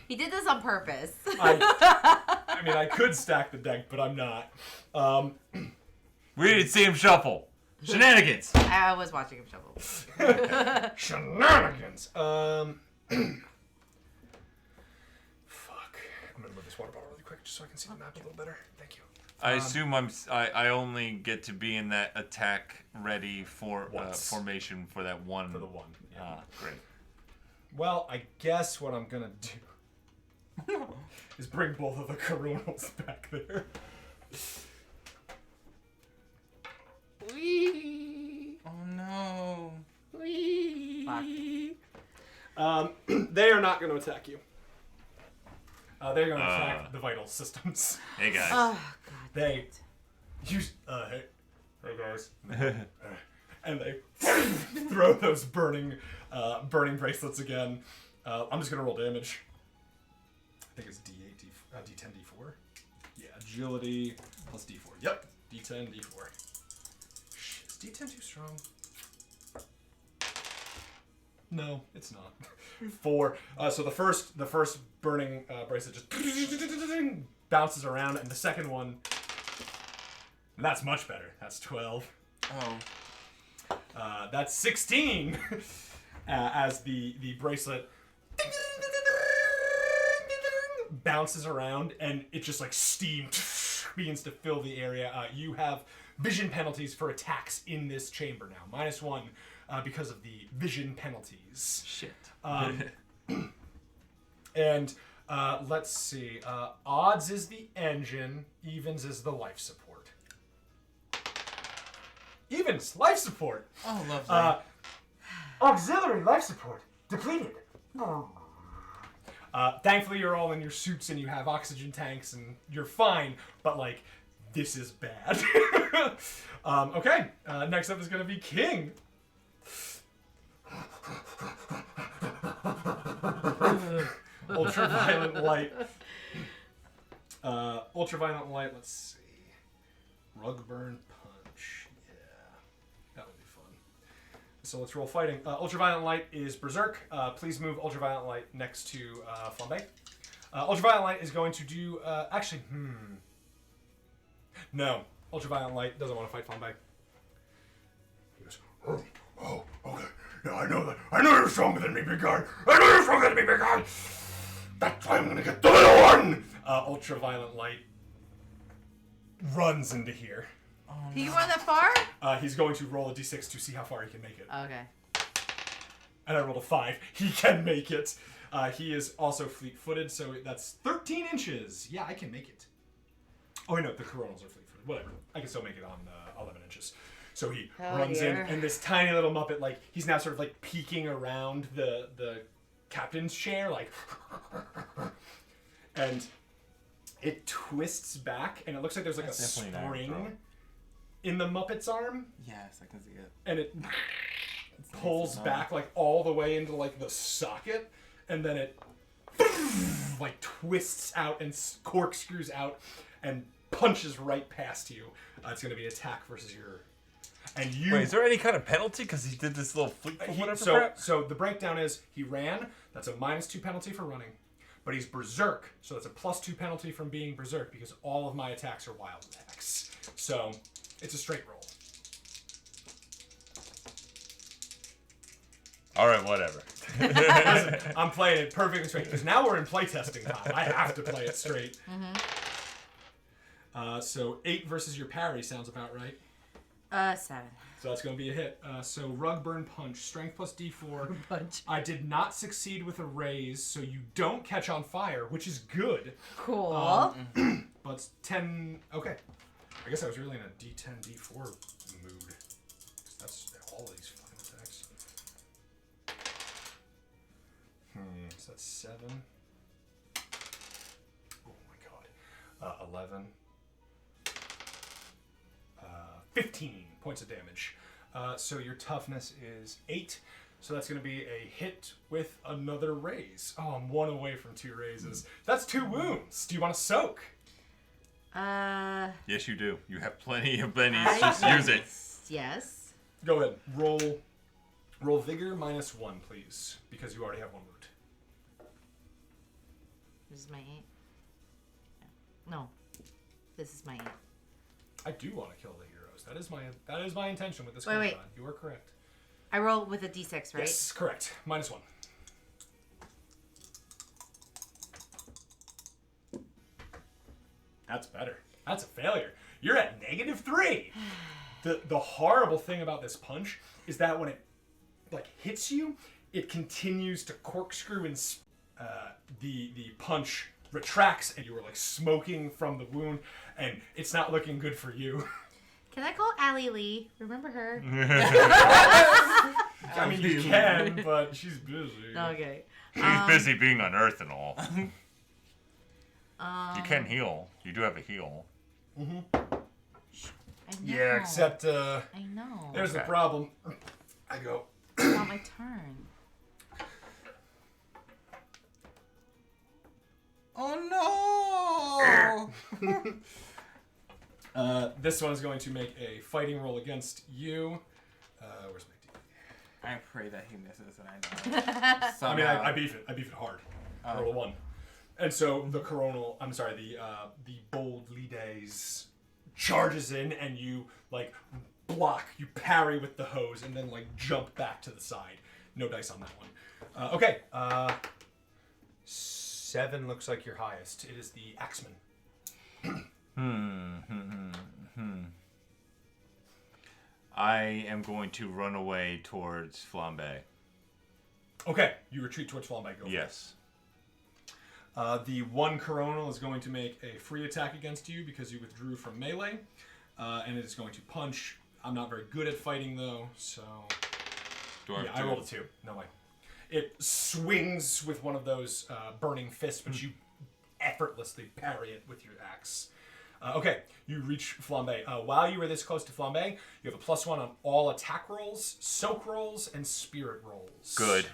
He did this on purpose. I mean, I could stack the deck, but I'm not. We didn't see him shuffle. Shenanigans. I was watching him shovel. Shenanigans. Fuck. I'm gonna move this water bottle really quick just so I can see the map a little better. Thank you. I assume I only get to be in that attack ready for Once. formation for that one. For the one. Yeah. Ah, great. Well, I guess what I'm gonna do is bring both of the coronals back there. Oh no. Fuck. They are not going to attack you. They're going to attack the vital systems. Hey guys. Oh God. They use hey guys, and they throw those burning bracelets again. I'm just gonna roll damage. I think it's D8, D10, D4. Yeah, agility plus D4. Yep, D10, D4. Shit, is D10 too strong? No, it's not. 4. So the first burning bracelet just bounces around, and the second one, and that's much better. That's 12. Oh. That's 16. As the bracelet bounces around, and it just like steam begins to fill the area. You have vision penalties for attacks in this chamber now. -1 because of the vision penalties. Shit. And let's see. Odds is the engine. Evens is the life support. Evens, life support. Oh, lovely. Auxiliary life support depleted. Thankfully, you're all in your suits and you have oxygen tanks and you're fine. But like, this is bad. Okay. Next up is gonna be King. Ultraviolet light. Ultraviolet light. Let's see. Rug burn punch. Yeah, that would be fun. So let's roll fighting. Ultraviolet light is berserk. Please move ultraviolet light next to Flambay. Ultraviolet light is going to do. Actually, no. Ultraviolet light doesn't want to fight Flambay. He goes, oh, okay. Yeah, I know that. I know you're stronger than me, big guy. I know you're stronger than me, big guy. That's why I'm gonna get the little one. Ultraviolet light runs into here. Do you run that far? He's going to roll a d6 to see how far he can make it. Okay. And I rolled a 5. He can make it. He is also fleet-footed, so that's 13 inches. Yeah, I can make it. Oh, no, the coronals are fleet-footed. Whatever. I can still make it on 11 inches. So he runs in, and this tiny little Muppet, like, he's now sort of, like, peeking around the captain's chair, like... and it twists back, and it looks like there's, like, That's a definitely spring in the Muppet's arm. Yes, I can see it. And it pulls back like all the way into like the socket, and then it like twists out and corkscrews out and punches right past you. It's going to be attack versus your. And you. Wait, is there any kind of penalty because he did this little fleet foot whatever crap? So the breakdown is he ran. That's a -2 penalty for running, but he's berserk, so that's a +2 penalty from being berserk because all of my attacks are wild attacks. So. It's a straight roll. All right, whatever. Listen, I'm playing it perfectly straight because now we're in playtesting time. I have to play it straight. So 8 versus your parry sounds about right. 7. So that's going to be a hit. So rug burn punch, strength plus d4. Punch. I did not succeed with a raise, so you don't catch on fire, which is good. Cool. But it's 10. Okay. I guess I was really in a D10, D4 mood. That's all these fucking attacks. So that's 7. Oh my god. 11. 15 points of damage. So your toughness is 8. So that's going to be a hit with another raise. Oh, I'm 1 away from 2 raises. That's 2 wounds. Do you want to soak? Yes, you do. You have plenty of bennies. Just use it. Yes. Go ahead. Roll vigor -1, please, because you already have 1 wound. This is my 8. No. This is my 8. I do want to kill the heroes. That is my intention with this. Wait. You are correct. I roll with a d6, right? Yes, correct. -1. That's better. That's a failure. You're at -3. The horrible thing about this punch is that when it like hits you, it continues to corkscrew and the punch retracts, and you are like smoking from the wound, and it's not looking good for you. Can I call Allie Lee? Remember her? I mean, you can, but she's busy. Okay. She's busy being on Earth and all. You can heal. You do have a heal. I know. Yeah, except I know. there's the Okay. problem. I go. It's not my turn. Oh no! This one is going to make a fighting roll against you. Where's my D? I pray that he misses and I die. I mean, I beef it. I beef it hard. Oh. Roll a 1. And so the coronal, I'm sorry, the bold Lides charges in, and you like block, you parry with the hose, and then like jump back to the side. No dice on that one. Okay. 7 looks like your highest. It is the Axeman. I am going to run away towards Flambay. Okay, you retreat towards Flambay. Go. Yes. The one coronal is going to make a free attack against you because you withdrew from melee, and it is going to punch. I'm not very good at fighting though, so Do I have I to- rolled a 2. No way. It swings with one of those burning fists, but you effortlessly parry it with your axe. Okay, you reach Flambay. While you were this close to Flambay, you have a +1 on all attack rolls, soak rolls, and spirit rolls. Good.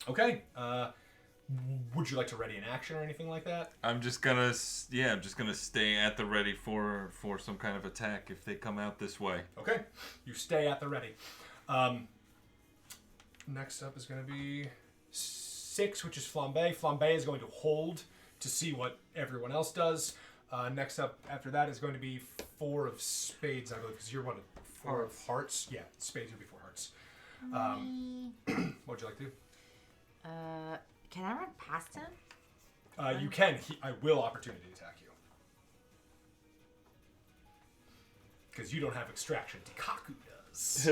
Okay. Would you like to ready an action or anything like that? I'm just gonna stay at the ready for some kind of attack if they come out this way. Okay. You stay at the ready. Next up is going to be 6, which is Flambay. Flambay is going to hold to see what everyone else does. Next up after that is going to be 4 of spades, I believe, because you're one of 4 of hearts. Yeah, spades would be 4 hearts. What would you like to do? Can I run past him? You can. I will opportunity attack you. Because you don't have extraction. Tikaku does.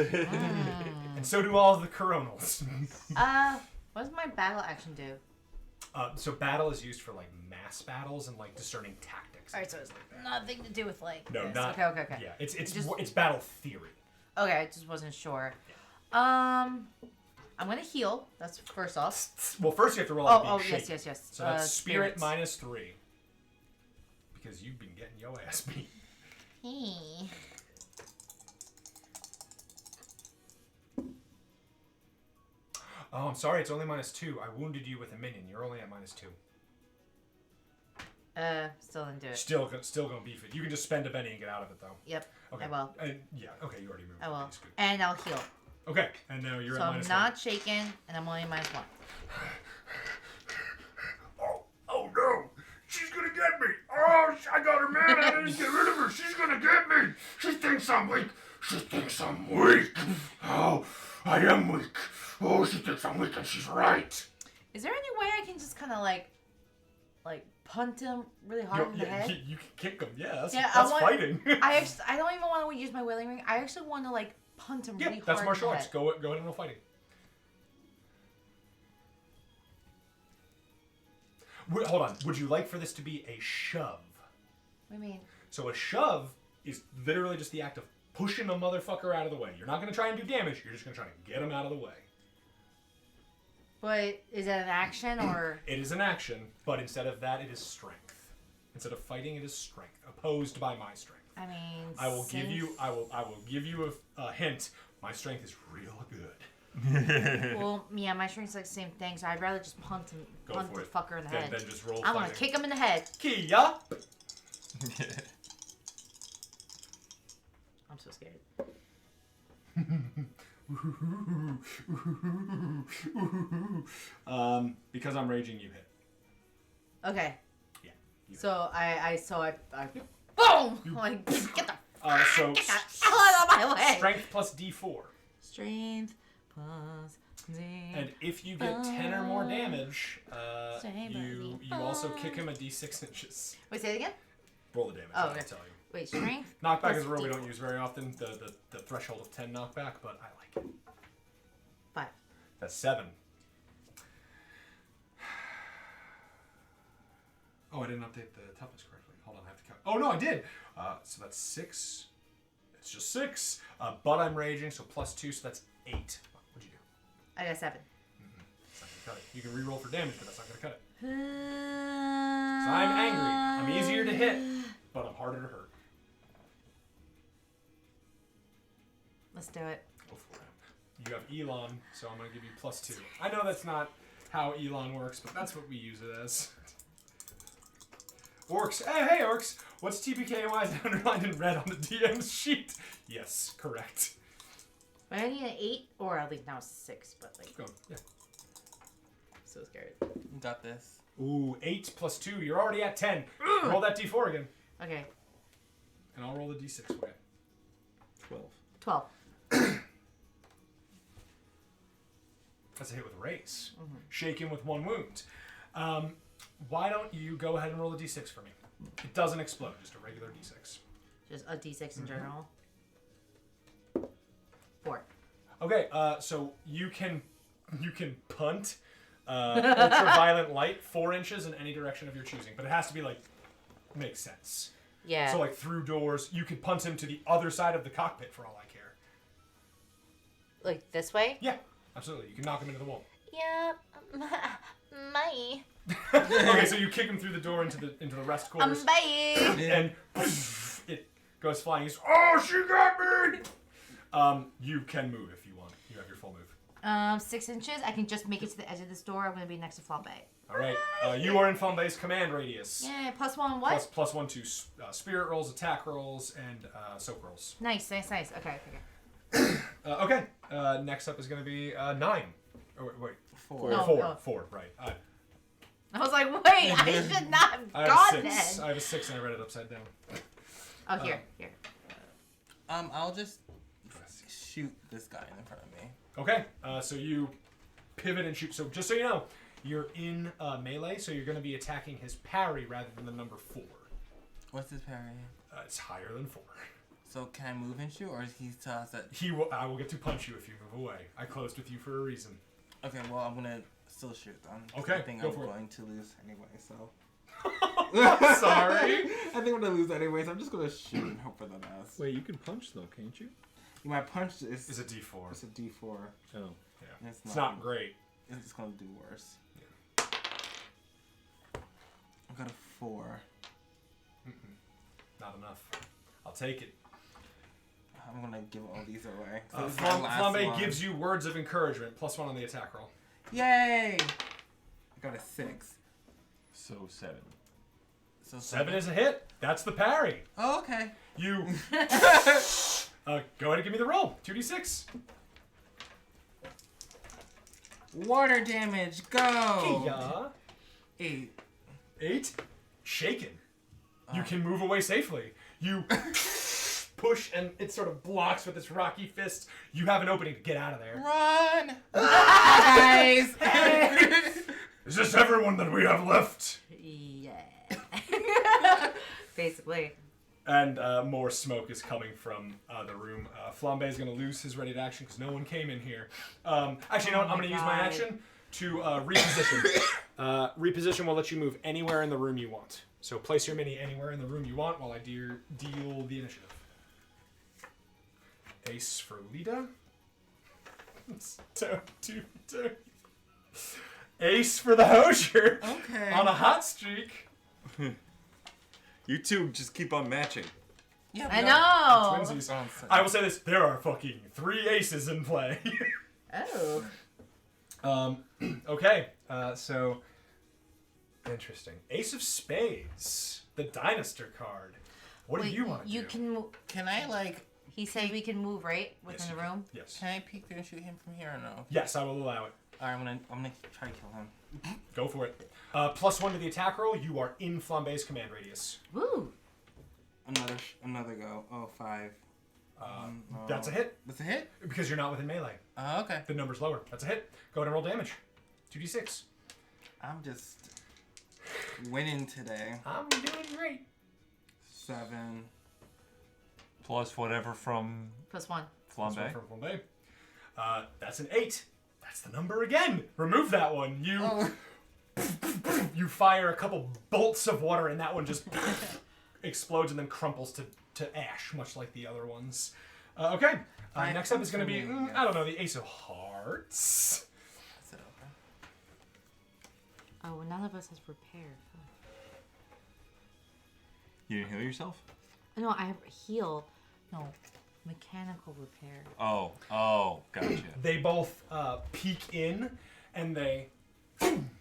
And so do all of the coronals. What does my battle action do? So battle is used for like mass battles and like discerning tactics. Alright, so it's nothing to do with like No, this. not. Okay. Yeah, it's Just- it's battle theory. Okay, I just wasn't sure. I'm gonna heal. That's first off. Well, first you have to roll. Oh, being shaken. yes. So that's spirit spirits. -3. Because you've been getting your ass beat. Hey. Oh, I'm sorry. It's only -2. I wounded you with a minion. You're only at -2. Still didn't do it. Still gonna beef it. You can just spend a penny and get out of it though. Yep. Okay. I will. Yeah. Okay. You already moved. I will. That's good. And I'll heal. Okay. And now you're So at I'm -1. not shaken, and I'm only -1. Oh no! She's gonna get me! Oh, I got her mad. I didn't get rid of her. She's gonna get me. She thinks I'm weak. She thinks I'm weak. Oh, I am weak. Oh, she thinks I'm weak, and she's right. Is there any way I can just kind of like punt him really hard in the head? You can kick him. Yeah. That's, Yeah, that's I want- fighting. I don't even want to use my wailing ring. I actually want to like punt him Yeah, really hard. that's martial in the arts. head. Go ahead and roll fighting. Hold on. Would you like for this to be a shove? What do you mean? So a shove is literally just the act of pushing a motherfucker out of the way. You're not going to try and do damage. You're just going to try and get him out of the way. But is that an action or? It is an action, but instead of that, it is strength. Instead of fighting, it is strength, opposed by my strength. I mean, I will give you a hint. My strength is real good. Well, yeah, my strength's like the same thing, so I'd rather just punt Go the for it. fucker in the head. Then just roll I'm gonna fighting. kick him in the head. Kia! I'm so scared. Because I'm raging, you hit. Okay. Yeah. you So I boom! I'm like, get the So get the hell out of my way. strength plus D4. Strength plus D. And if you get 10 or more damage, Strength you plus also D4. kick him a D6 inches. Wait, say it again. Roll the damage. Oh, I'll okay. tell you. Wait, strength. Knockback plus is a rule we D4. don't use very often. The threshold of 10 knockback, but I like it. 5. That's 7. Oh, I didn't update the toughness correctly. Hold on, I have to count. Oh no, I did. So that's 6. It's just 6. But I'm raging, so +2, so that's 8. What'd you do? I got 7. cut it. You can reroll for damage, but that's not gonna cut it. So So I'm angry. I'm easier to hit, but I'm harder to hurt. Let's do it. Go for it. You have Elon, so I'm gonna give you +2. I know that's not how Elon works, but that's what we use it as. Orcs. Hey, orcs. What's TPKY underlined in red on the DM's sheet? Yes, correct. But I need an 8, or at least now 6, but like, Go. Yeah. so scared. You got this. Ooh, 8 + 2. You're already at 10. Roll that D4 again, Okay, and I'll roll the D6 for you. 12. 12. That's a hit with a race. Shaken with 1 wound. Why don't you go ahead and roll a D6 for me? It doesn't explode, just a regular D6. Just a D6 in general. 4. Okay, so you can punt ultraviolet light 4 inches in any direction of your choosing, but it has to be like make sense. Yeah. So like through doors, you could punt him to the other side of the cockpit for all I care. like this way? Yeah, absolutely. You can knock him into the wall. Yeah. My. Okay, so you kick him through the door into the rest quarters, Bye. and it goes flying. He's, Oh, she got me! you can move if you want. You have your full move. 6 inches. I can just make it to the edge of this door. I'm gonna be next to Flambay. All right, you are in Flambay's command radius. Yeah. +1. What? +1 to spirit rolls, attack rolls, and soak rolls. Nice. Okay. Okay. Next up is going to be 9. Oh, wait. 4. No. 4. 4. Right. I was like, wait, I should not have I have gone a 6. then. I have a 6, and I read it upside down. Oh, here. I'll just shoot this guy in front of me. Okay. So you pivot and shoot. So just so you know, you're in melee, so you're going to be attacking his parry rather than the number 4. What's his parry? It's higher than 4. So can I move and shoot, or is he telling us that? I will get to punch you if you move away. I closed with you for a reason. Okay, well I'm gonna still shoot then. Okay, I think go I'm for it. going to lose anyway, so. Sorry. I think I'm gonna lose anyway, so I'm just gonna shoot and hope for the best. Wait, you can punch though, can't you? My punch is It's a D4. It's a D4. Oh. Yeah. It's not great. It's gonna do worse. I got a 4. Not enough. I'll take it. I'm gonna give all these away. So this is my last Flambe one. gives you words of encouragement. +1 on the attack roll. Yay! I got a 6. So 7. So 7 is a hit. That's the parry. Oh, okay. You go ahead and give me the roll. 2d6. Water damage, go! Yeah. 8. 8. Shaken. You can move away safely. You push and it sort of blocks with its rocky fist. You have an opening to get out of there. Run! Guys! Is this everyone that we have left? Yeah. Basically. And more smoke is coming from the room. Flambe is going to lose his ready to action because no one came in here. Actually, you know what? I'm going to use my action to reposition. Reposition will let you move anywhere in the room you want. So place your mini anywhere in the room you want while I deal the initiative. Ace for Lita. Two. Ace for the Hosier. Okay. On a hot streak. You two just keep on matching. Yeah, I know. Twinsies. I will say this: there are fucking 3 aces in play. Oh. Okay. So interesting. Ace of Spades, the Dinosaur card. What do you want to do? You can move. Can I, like... He said we can move right within the room. Yes. Can I peek through and shoot him from here or no? Yes, I will allow it. Alright, I'm gonna try to kill him. Go for it. +1 to the attack roll. You are in Flambe's command radius. Woo. Another go. Oh, 5. That's a hit That's a hit? because you're not within melee. Oh, okay. The number's lower. That's a hit. Go ahead and roll damage. 2d6. I'm just winning today. I'm doing great. 7. Plus whatever from +1. That's one Flambay. from Flambe. That's an 8. That's the number again. Remove that one. You fire a couple bolts of water, and that one just explodes and then crumples to ash, much like the other ones. Okay. Next up is going to be, I don't know, the Ace of Hearts. Is it Oh, well, none of us has repair. You didn't heal yourself? No, I have heal. No, mechanical repair. Oh, gotcha. They both peek in, and they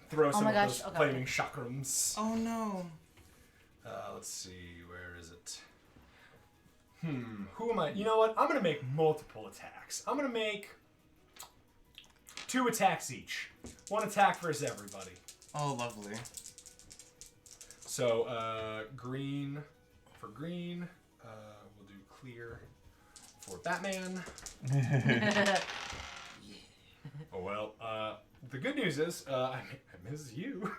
throw some of those flaming chakrams. Oh no. Let's see, where is it? Who am I? You know what? I'm gonna make multiple attacks. I'm gonna make 2 attacks each. 1 attack versus everybody. Oh, lovely. So, green for green. We'll do clear for Batman. Oh, well, the good news is, I miss you.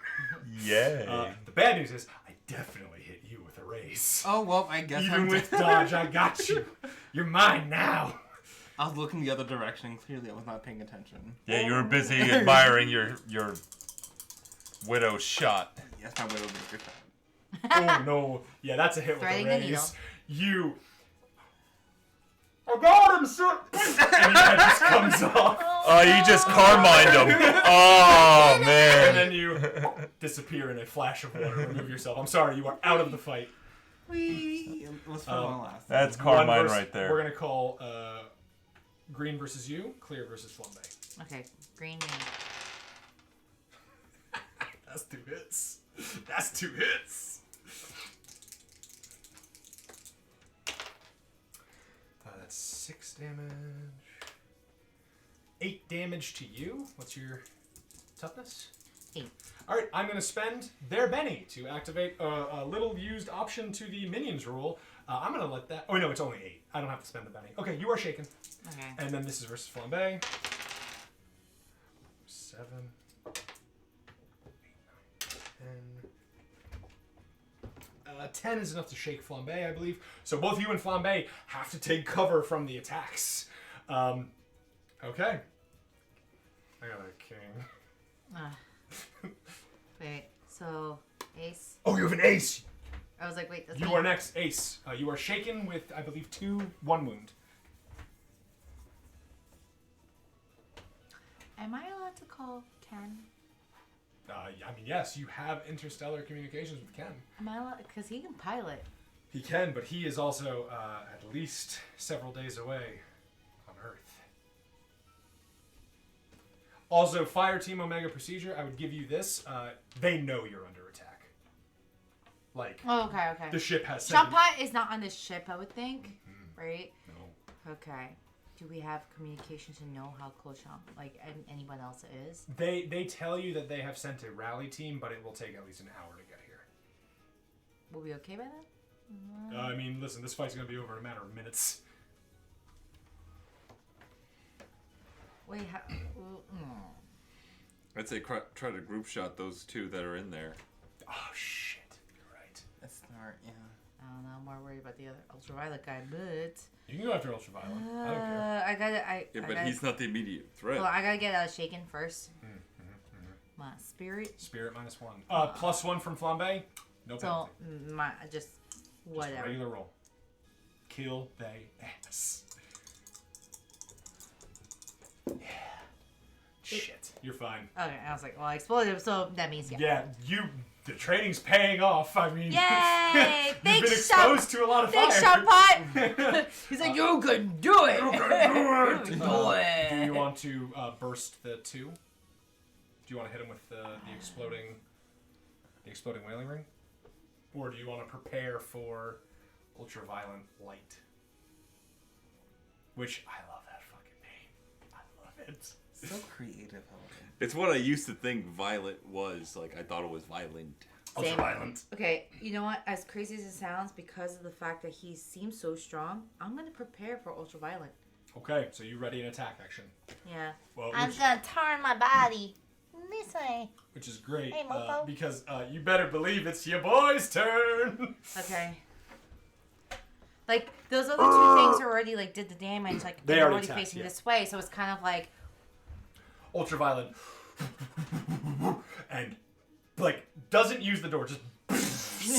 Yay. The bad news is, I definitely hit you with a raise. Oh, well, I guess Even with dodge, I got you. You're mine now. I was looking the other direction. Clearly, I was not paying attention. Yeah, you were busy admiring your widow's shot. Yes, my widow maker shot. Oh, no. Yeah, that's a hit with Threading a the raise. needle. You... I got him, sir! And your head just comes off. Oh, you just carmined him. Oh, And man. then you disappear in a flash of water. Remove yourself. I'm sorry, you are out of the fight. Whee! It was for one last. That's One carmine versus- right there. We're going to call green versus you, clear versus Flambay. Okay, green me. That's 2 hits. That's 2 hits. That's 6 damage. 8 damage to you. What's your toughness? 8. All right, I'm going to spend their Benny to activate a little used option to the minions rule. I'm going to let that... Oh, no, it's only 8. I don't have to spend the Benny. Okay, you are shaken. Okay. And then this is versus Flambay. 7, 8, 9, 10. 10 is enough to shake Flambay, I believe. So both you and Flambay have to take cover from the attacks. Okay. I got a king. Wait, so ace. Oh, you have an ace! I was like, wait, that's You me. are next, ace. You are shaken with, I believe, 1 wound. Am I allowed to call Ken? I mean, yes, you have interstellar communications with Ken. Am I allowed? Because he can pilot. He can, but he is also at least several days away on Earth. Also, Fire Team Omega procedure, I would give you this. They know you're under attack. Like, Oh, okay, okay. the ship has Shot pot is not on this ship, I would think, right? No. Okay. Do we have communication to know how close anyone else is? They tell you that they have sent a rally team, but it will take at least an hour to get here. Will we be okay by that? I mean, listen, this fight's going to be over in a matter of minutes. Wait, how? I'd say try to group shot those 2 that are in there. Oh, shit. You're right. Let's start, yeah. I don't know. I'm more worried about the other ultraviolet guy, but You can go after Ultraviolet. I don't care. I gotta. Yeah, I but gotta, he's not the immediate threat. Well, I gotta get shaken first. My spirit. Spirit -1. +1 from Flambay. No So penalty. just Just whatever. regular roll. Kill they ass. Yeah. Shit. You're fine. Okay, I was like, well, I exploded, so that means yeah. Yeah, the training's paying off. I mean, Yay! you've Thanks, been exposed to a lot of Thanks, fire. Shot Pot! He's like, you can do it! You can do it! Do it! Do you want to burst the 2? Do you want to hit him with the exploding whaling ring? Or do you want to prepare for ultraviolet light? Which, I love that fucking name. I love it. So creative, Hogan. It's what I used to think violet was. Like, I thought it was violent. Same. Ultraviolet. Okay, you know what? As crazy as it sounds, because of the fact that he seems so strong, I'm gonna prepare for ultraviolet. Okay, so you ready an attack action. Yeah. Well, I'm gonna turn my body this way. which is great, Hey, mofo. because you better believe it's your boy's turn. Okay. Like those other 2 things already did the damage. Like They they're already already attacked, facing yeah. this way, so it's kind of like Ultraviolet, and doesn't use the door, just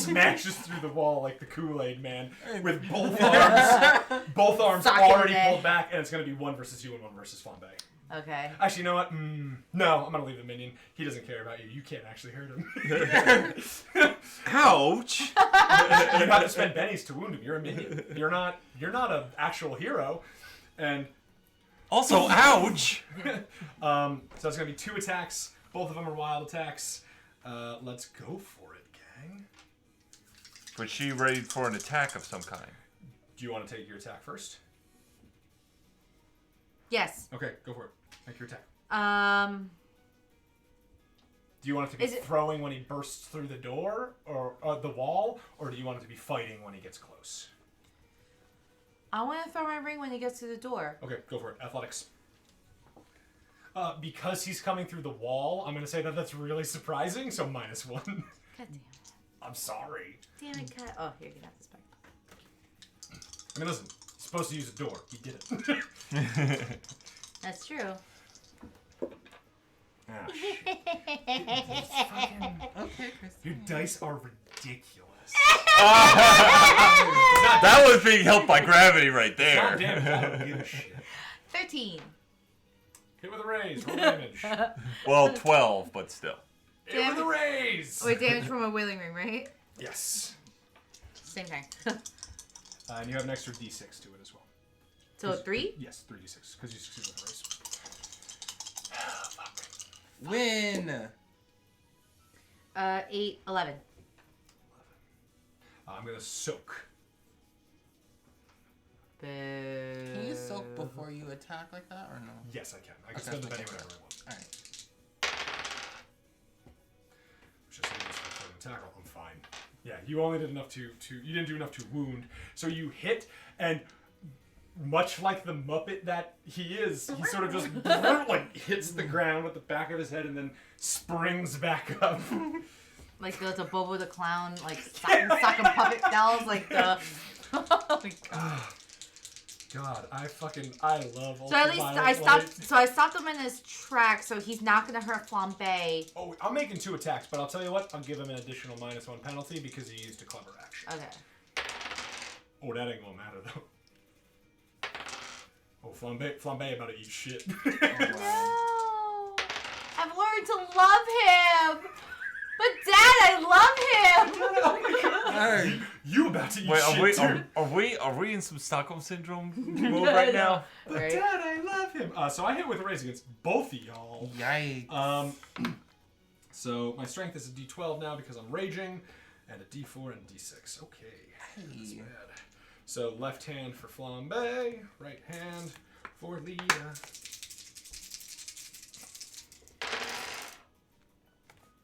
smashes through the wall like the Kool-Aid Man with both arms Sock it already in there. pulled back, and it's gonna be 1 versus you and 1 versus Flambay. Okay. Actually, you know what? No, I'm gonna leave the minion. He doesn't care about you. You can't actually hurt him. Ouch! You have to spend bennies to wound him. You're a minion. You're not an actual hero. And Also, ouch! so that's gonna be 2 attacks. Both of them are wild attacks. Let's go for it, gang. Was she ready for an attack of some kind? Do you want to take your attack first? Yes. Okay, go for it. Make your attack. Do you want it to be throwing when he bursts through the door or the wall, or do you want it to be fighting when he gets close? I want to throw my ring when he gets to the door. Okay, go for it. Athletics. Because he's coming through the wall, I'm going to say that that's really surprising, so -1. God damn it. I'm sorry. Damn it, cut. Oh, here, you can have this back. I mean, listen, he's supposed to use a door. He did it. That's true. Ah, shit. Okay, Chris. Your dice are ridiculous. That was being helped by gravity right there. God damn it, I don't give a shit. 13. Hit with a raise. Roll damage. Well, 12, but still. Hit with a raise. Wait, damage from a wailing ring, right? Yes. Same thing. And you have an extra d6 to it as well. So 3? Yes, 3d6, because you succeeded with a raise. Fuck. Win! 8, 11. I'm going to soak. Can you soak before you attack like that, or no? Yes, I can. I can Okay, spend the okay, penny whenever okay. I want. Alright. Just use for fucking tackle. I'm fine. Yeah, you only did enough to you didn't do enough to wound. So you hit, and much like the Muppet that he is, he sort of just like hits the ground with the back of his head and then springs back up. Like the Bobo the Clown, like sucking puppet dolls, like the. Oh my god. God, I love. So at least I stopped. So I stopped him in his track, so he's not gonna hurt Flambay. Oh, I'm making 2 attacks, but I'll tell you what, I'll give him an additional -1 penalty because he used a clever action. Okay. Oh, that ain't gonna matter though. Oh, Flambay about to eat shit. No, I've learned to love him. But Dad, I love him. Oh my god! You about to eat Wait, shit too? are we in some Stockholm syndrome mode right now? But Right. Dad, I love him. So I hit with a raise against both of y'all. Yikes. So my strength is a D12 now because I'm raging, and a D4 and a D6. Okay, that's Hey. bad. So left hand for Flambay, right hand for Leah.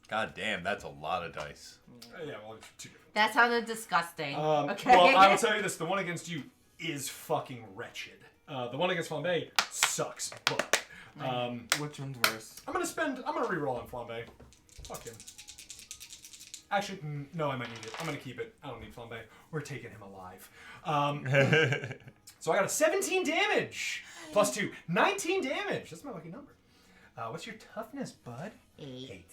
God damn, that's a lot of dice. Yeah, well, it's 2 different. That sounded disgusting. Okay. Well, I will tell you this: the one against you is fucking wretched. The one against Flambay sucks, but Which one's worse? I'm gonna reroll on Flambay. Fuck him. Actually, no, I might need it. I'm gonna keep it. I don't need Flambay. We're taking him alive. So I got a 17 damage plus 2, 19 damage. That's my lucky number. What's your toughness, bud? 8.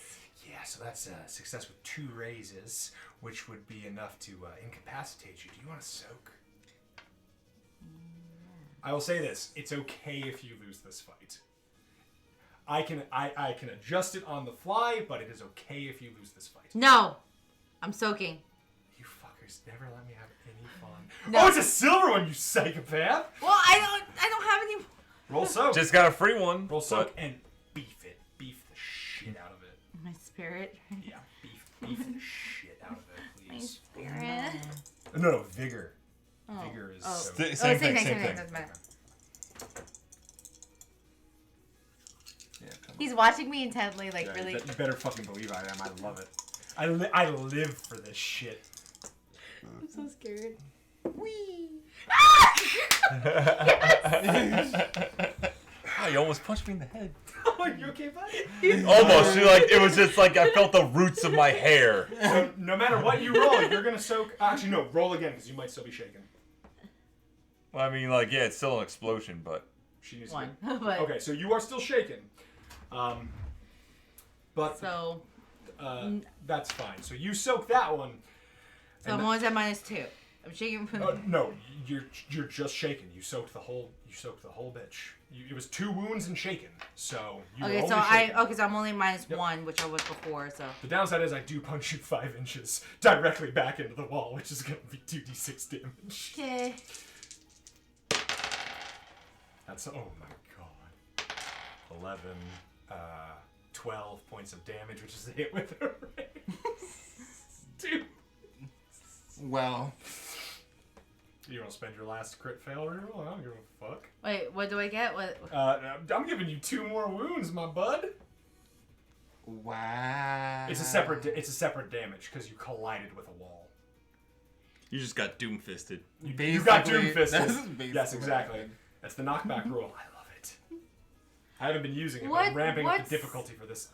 Yeah, so that's a success with 2 raises, which would be enough to incapacitate you. Do you want to soak? I will say this: it's okay if you lose this fight. I can adjust it on the fly, but it is okay if you lose this fight. No, I'm soaking. You fuckers never let me have any fun. No. Oh, it's a silver one, you psychopath! Well, I don't have any. Roll soak. Just got a free one. Roll soak and beef it. Beef the shit out of it. My spirit. Yeah, beef the shit out of it, My please. spirit. No, vigor. Oh. Vigor is Oh. soak. Same thing. Doesn't matter. Yeah, come on. He's watching me intently, like Yeah, really. You better fucking believe I am. I love it. I live for this shit. I'm so scared. Wee. Oh, you almost punched me in the head. Oh, you okay, buddy? Almost. It was just like I felt the roots of my hair. So, no matter what you roll, you're gonna soak. Actually, no. Roll again because you might still be shaken. Well, I mean, like, yeah, it's still an explosion, but She needs One. to. But Okay, so you are still shaken. But so that's fine. So you soak that one. I'm and always at -2. I'm shaking from. No, you're just shaken. You soaked the whole bitch. It was 2 wounds and shaken. So you were Okay, only so shaken. so I'm only minus Yep. 1, which I was before. So The downside is I do punch you 5 inches directly back into the wall, which is gonna be 2d6 damage. okay. That's oh my god. 11, 12 points of damage, which is a hit with a raise. Dude. Well, You want to spend your last crit fail reroll? I don't give a fuck. Wait, what do I get? What? I'm giving you 2 more wounds, my bud. wow. It's a separate damage because you collided with a wall. You just got doom fisted. You got doom fisted. This is basically Yes, exactly. what That's the knockback rule. I love it. I haven't been using it, but What- I'm ramping up what's- the difficulty for this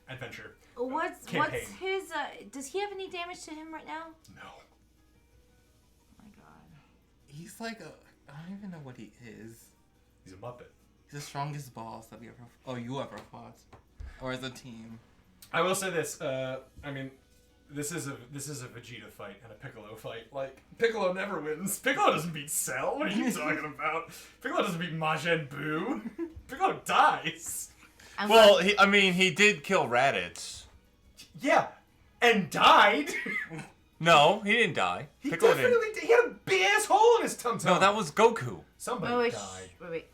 adventure. What's Campaign. his? Does he have any damage to him right now? No. Oh my god. He's like a. I don't even know what he is. He's a muppet. He's the strongest boss that you ever fought, or as a team. I will say this. I mean, this is a Vegeta fight and a Piccolo fight. Like Piccolo never wins. Piccolo doesn't beat Cell. What are you talking about? Piccolo doesn't beat Majin Buu. Piccolo dies. Well, he did kill Raditz. Yeah, and died. No, he didn't die. He Piccolo definitely did. He had a big ass hole in his tum tum. No, that was Goku. Somebody Wait, died. wait.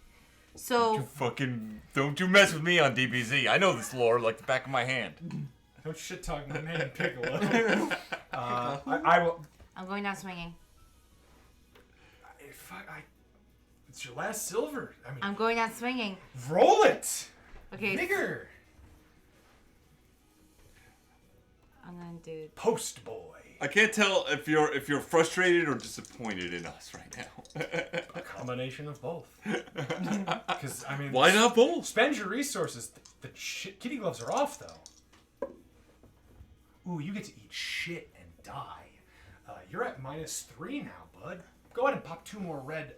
So Don't you mess with me on DBZ. I know this lore like the back of my hand. Don't shit talk my man Piccolo. I will. I'm going down swinging. It's your last silver. I mean, I'm going down swinging. roll it. Okay. Nigger. I'm gonna do. Post boy. I can't tell if you're frustrated or disappointed in us right now. A combination of both. Because I mean, Why not both? spend your resources. The shit, kitty gloves are off though. Ooh, you get to eat shit and die. You're at -3 now, bud. Go ahead and pop 2 more red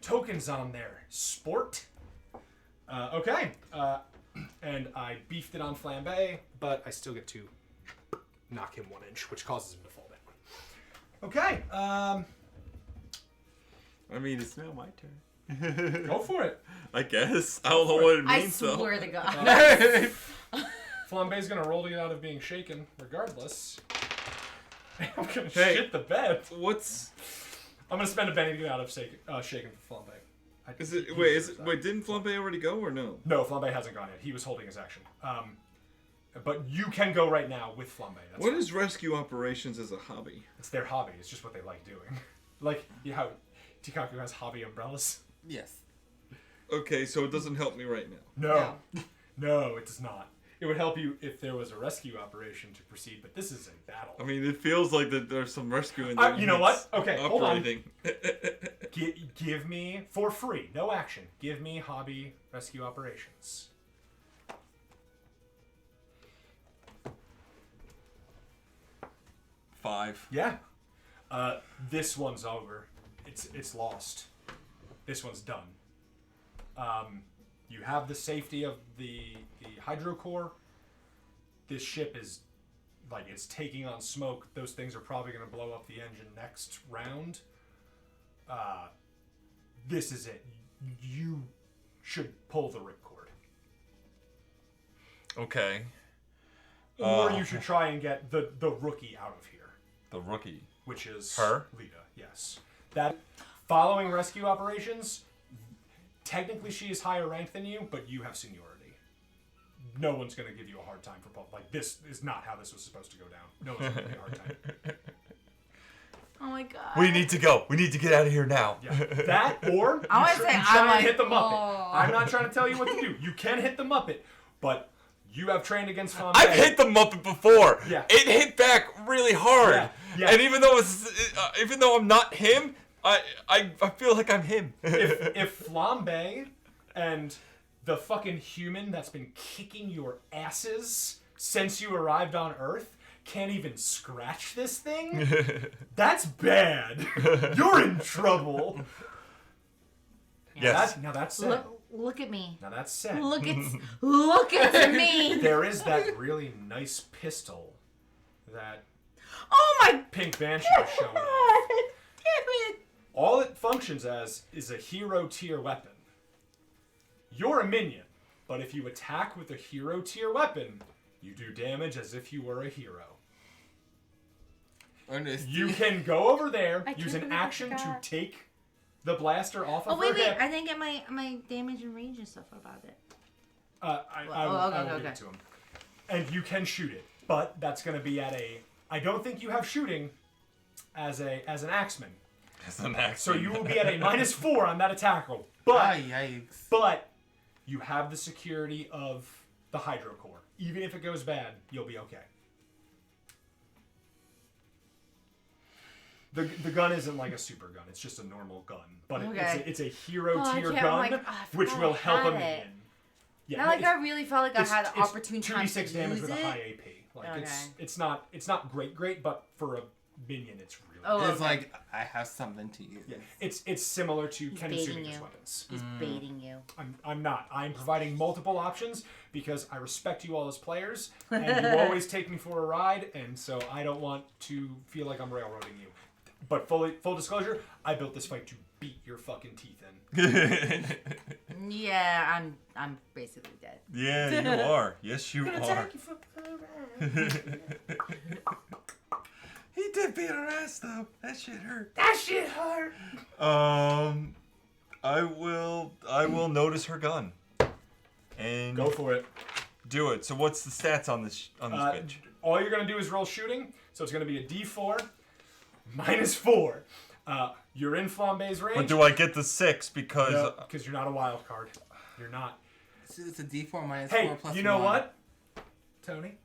tokens on there, sport. Okay. And I beefed it on Flambay, but I still get to knock him 1 inch, which causes him to fall down. Okay. I mean, it's now my turn. Go for it. I guess. I don't know what it I means, though. swear to God. Flambay's gonna roll to get out of being shaken, regardless. I'm gonna Hey. shit the bed. What's... I'm gonna spend a penny to get out of shaken for Flambay. Is it... Wait, didn't Flambay already go, or no? No, Flambay hasn't gone yet. He was holding his action. But you can go right now with Flambay. That's What fine. is rescue operations as a hobby? It's their hobby. It's just what they like doing. Like, you know how Tikaku has hobby umbrellas? Yes. Okay, so it doesn't help me right now. No. No, it does not. It would help you if there was a rescue operation to proceed, but this is a battle. I mean, it feels like that there's some rescuing. You know what? Okay, hold on. operating. Give me, for free, no action, give me hobby rescue operations. Five. Yeah. This one's over. It's lost. This one's done. You have the safety of the hydro core. This ship is, like, it's taking on smoke. Those things are probably going to blow up the engine next round. This is it. You should pull the ripcord. Okay. Or you should try and get the rookie out of here. The rookie. Which is Her? Lita, yes. That following rescue operations, technically she is higher ranked than you, but you have seniority. No one's gonna give you a hard time for like this is not how this was supposed to go down. No one's gonna give you a hard time. Oh my God. We need to go. We need to get out of here now. Yeah, that or I wanna you say, try I'm and like, hit the Muppet. oh. I'm not trying to tell you what to do. You can hit the Muppet, but you have trained against Flambay. I've hit the Muppet before. Yeah. It hit back really hard. Yeah, yeah. And even though I'm not him, I feel like I'm him. if Flambay and the fucking human that's been kicking your asses since you arrived on Earth can't even scratch this thing, that's bad. You're in trouble. Yes. Now that's said. Look at me. Now that's said. Look at me. There is that really nice pistol that Oh my pink Banshee god! is showing off. Damn it! All it functions as is a hero tier weapon. You're a minion, but if you attack with a hero tier weapon, you do damage as if you were a hero. You can go over there, use an action to take the blaster off of her hip. I didn't get my damage and range and stuff about it. I will give it to him. And you can shoot it, but that's going to be at a... I don't think you have shooting as an axeman. As an axeman. So you will be at a -4 on that attack roll. But, yikes. But you have the security of the Hydro Core. Even if it goes bad, you'll be okay. The gun isn't like a super gun. It's just a normal gun. But it's a hero tier gun, which will help a minion. Yeah, Not like I really felt like I had an opportune time to 2d6 damage use with a it. high AP. Like it's not great, but for a minion, it's really. Oh, it's like I have something to use. Yeah, it's similar to He's Kensumiga's weapons. He's baiting you. I'm not. I'm providing multiple options because I respect you all as players, and you always take me for a ride, and so I don't want to feel like I'm railroading you. But full disclosure, I built this fight to beat your fucking teeth in. Yeah, I'm basically dead. Yeah, you are. Yes, you are. He did beat her ass though. That shit hurt. That shit hurt. I will notice her gun. And go for it. Do it. So what's the stats on this bitch? All you're gonna do is roll shooting. So it's gonna be a D4 -4. You're in Flambay's range. But do I get the 6 because? No, because you're not a wild card. You're not. So it's a D4 -4 hey, plus you know 1. what, Tony?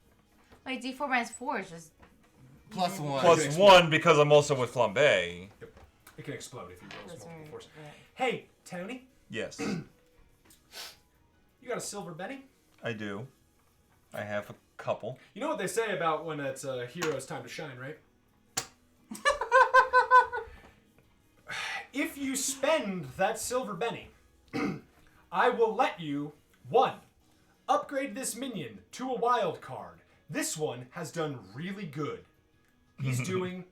Wait, D4 -4 is just +1. +1 because I'm also with Flambay. Yep. It can explode if you roll That's multiple right, force. right. Hey, Tony. Yes. You got a silver Benny? I do. I have a couple. You know what they say about when it's a hero's time to shine, right? If you spend that silver Benny, I will let you, 1, upgrade this minion to a wild card. This one has done really good. He's doing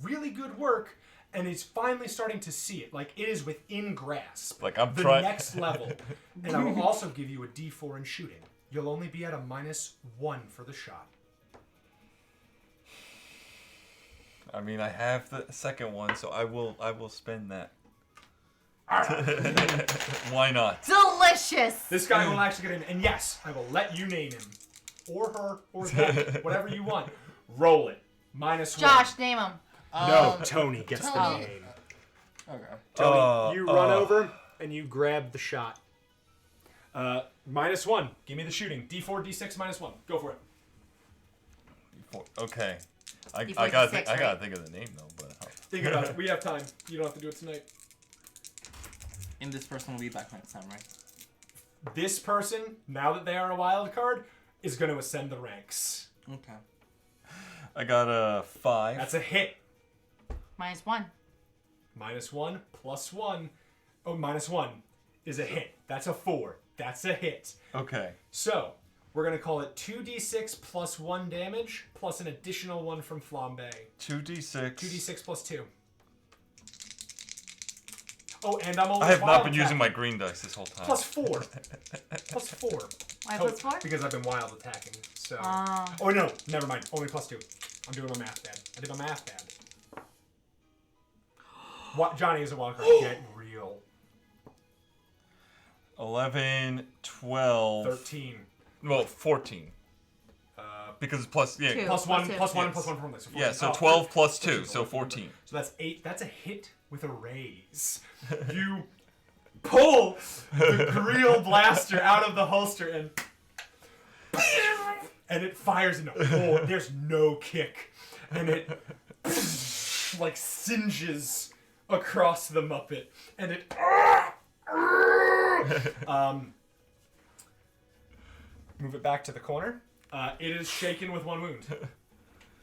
really good work, and he's finally starting to see it. Like, it is within grasp. Like, I'm the trying. next level. And I will also give you a D4 in shooting. You'll only be at a -1 for the shot. I mean, I have the second one, so I will spend that. Why not? delicious. This guy will actually get in, and yes, I will let you name him, or her, or them, whatever you want. Roll it. -1. Josh, name him. No, Tony gets the Tony. name. Okay. Tony, you run over and you grab the shot. -1. Give me the shooting. D4, D6, -1. Go for it. Okay. I D4, gotta D6, gotta right? think of the name though. But Think about it. We have time. You don't have to do it tonight. And this person will be back next time, right? This person, now that they are a wild card, is going to ascend the ranks. Okay. I got a 5. That's a hit. -1. -1 plus 1. Oh, -1 is a hit. That's a 4. That's a hit. Okay. So, we're going to call it 2d6 plus 1 damage, plus an additional 1 from Flambay. 2d6. 2d6 plus 2. Oh, and I'm always I have not wild been using my attacking. green dice this whole time. Plus 4. Plus 4. Why plus 4? Because I've been wild attacking. So. Oh. Oh, no. Never mind. Only plus 2. I'm doing my math bad. I did my math bad. What, Johnny is a wild card. Get real. 11, 12. 13. Well, 14. Because it's plus, yeah. Two. Plus 1, Plus two. plus 1, Yes. plus 1 from this. So 14. Yeah, so Oh, 12 plus 2, 14. so 14. So that's 8. That's a hit with a raise. You pull the Greel blaster out of the holster and it fires into hole. There's no kick. And it like singes across the Muppet. And it move it back to the corner. It is shaken with 1 wound.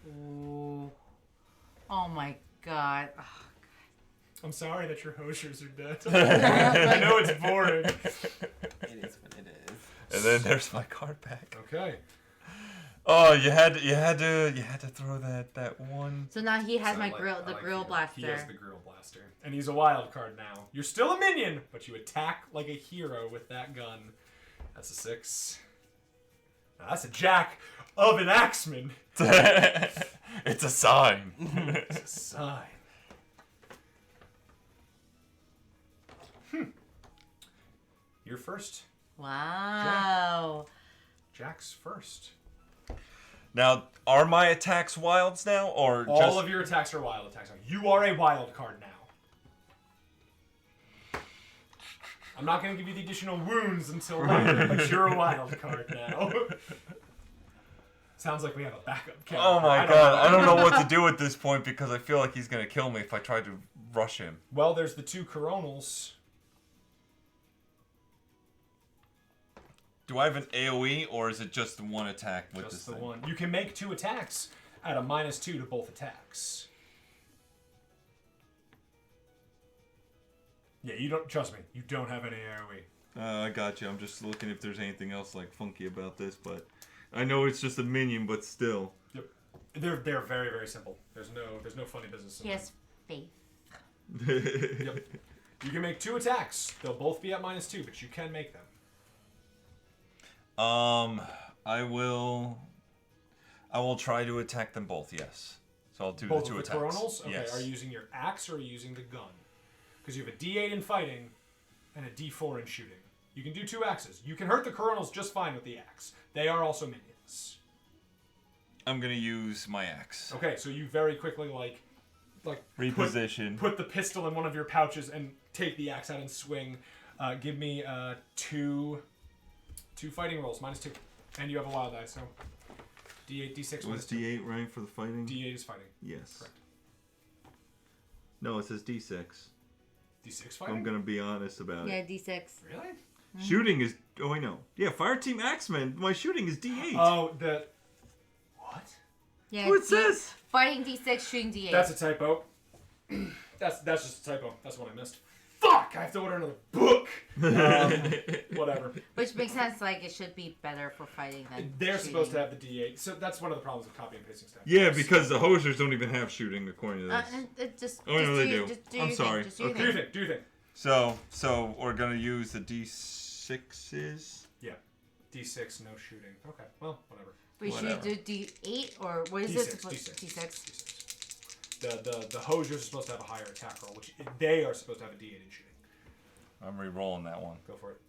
Ooh. Oh my god. Oh, I'm sorry that your Hoshers are dead. I know it's boring. It is what it is. And then there's my card back. Okay. Oh, you had to throw that one. So now he has So my I like- grill, I the like grill you. blaster. He has the grill blaster. And he's a wild card now. You're still a minion, but you attack like a hero with that gun. That's a 6. Now, that's a jack of an axeman. It's a sign. It's a sign. You're first. Wow. Jack's first. Now, are my attacks wilds now, or All just... of your attacks are wild attacks. You are a wild card now. I'm not going to give you the additional wounds until later, but you're a wild card now. Sounds like we have a backup character. Oh my god, I don't know what to do at this point because I feel like he's gonna kill me if I try to rush him. Well, there's the 2 coronals. Do I have an AoE or is it just one attack with Just this the thing? one. You can make 2 attacks at a -2 to both attacks. Yeah, you don't, trust me, you don't have any AoE. I got you. I'm just looking if there's anything else like funky about this, but I know it's just a minion, but still. Yep. They're very, very simple. There's no funny business in He them. has faith. Yep. You can make 2 attacks. They'll both be at -2, but you can make them. I will try to attack them both. Yes. So I'll do Both the 2 of the attacks. coronals? Okay, Yes. are you using your axe or are you using the gun? Because you have a D8 in fighting and a D4 in shooting. You can do 2 axes. You can hurt the coronals just fine with the axe. They are also minions. I'm gonna use my axe. Okay, so you very quickly like Reposition. Put the pistol in one of your pouches and take the axe out and swing. Give me 2 fighting rolls, -2. And you have a wild die, so D8, D6, Was -2. D8 right for the fighting? D8 is fighting. Yes. Correct. No, it says D6. D6 fighting? I'm gonna be honest about Yeah, it. D6. Really? Shooting is. Oh, I know. Yeah, Fire Team Axeman. My shooting is D8. Oh, the... What? Yeah, Oh, it says. fighting D6, shooting D8. That's a typo. that's just a typo. That's what I missed. Fuck! I have to order another book. Whatever. Which makes sense. Like it should be better for fighting than. They're shooting. supposed to have the D8, so that's one of the problems with copy and pasting stuff. Yeah, because the hosers don't even have shooting according to this. Just. Oh, no, they do. Just do I'm your sorry. Thing. Just do your Okay. Do you thing. think? Do you think? So we're gonna use the D6s. Yeah. D6, no shooting. Okay. Well, whatever. Wait, should Whatever. you do D8 or what is D6, it? D6. D6. The hosers are supposed to have a higher attack roll, which they are supposed to have a D8 in shooting. I'm re-rolling that one. Go for it.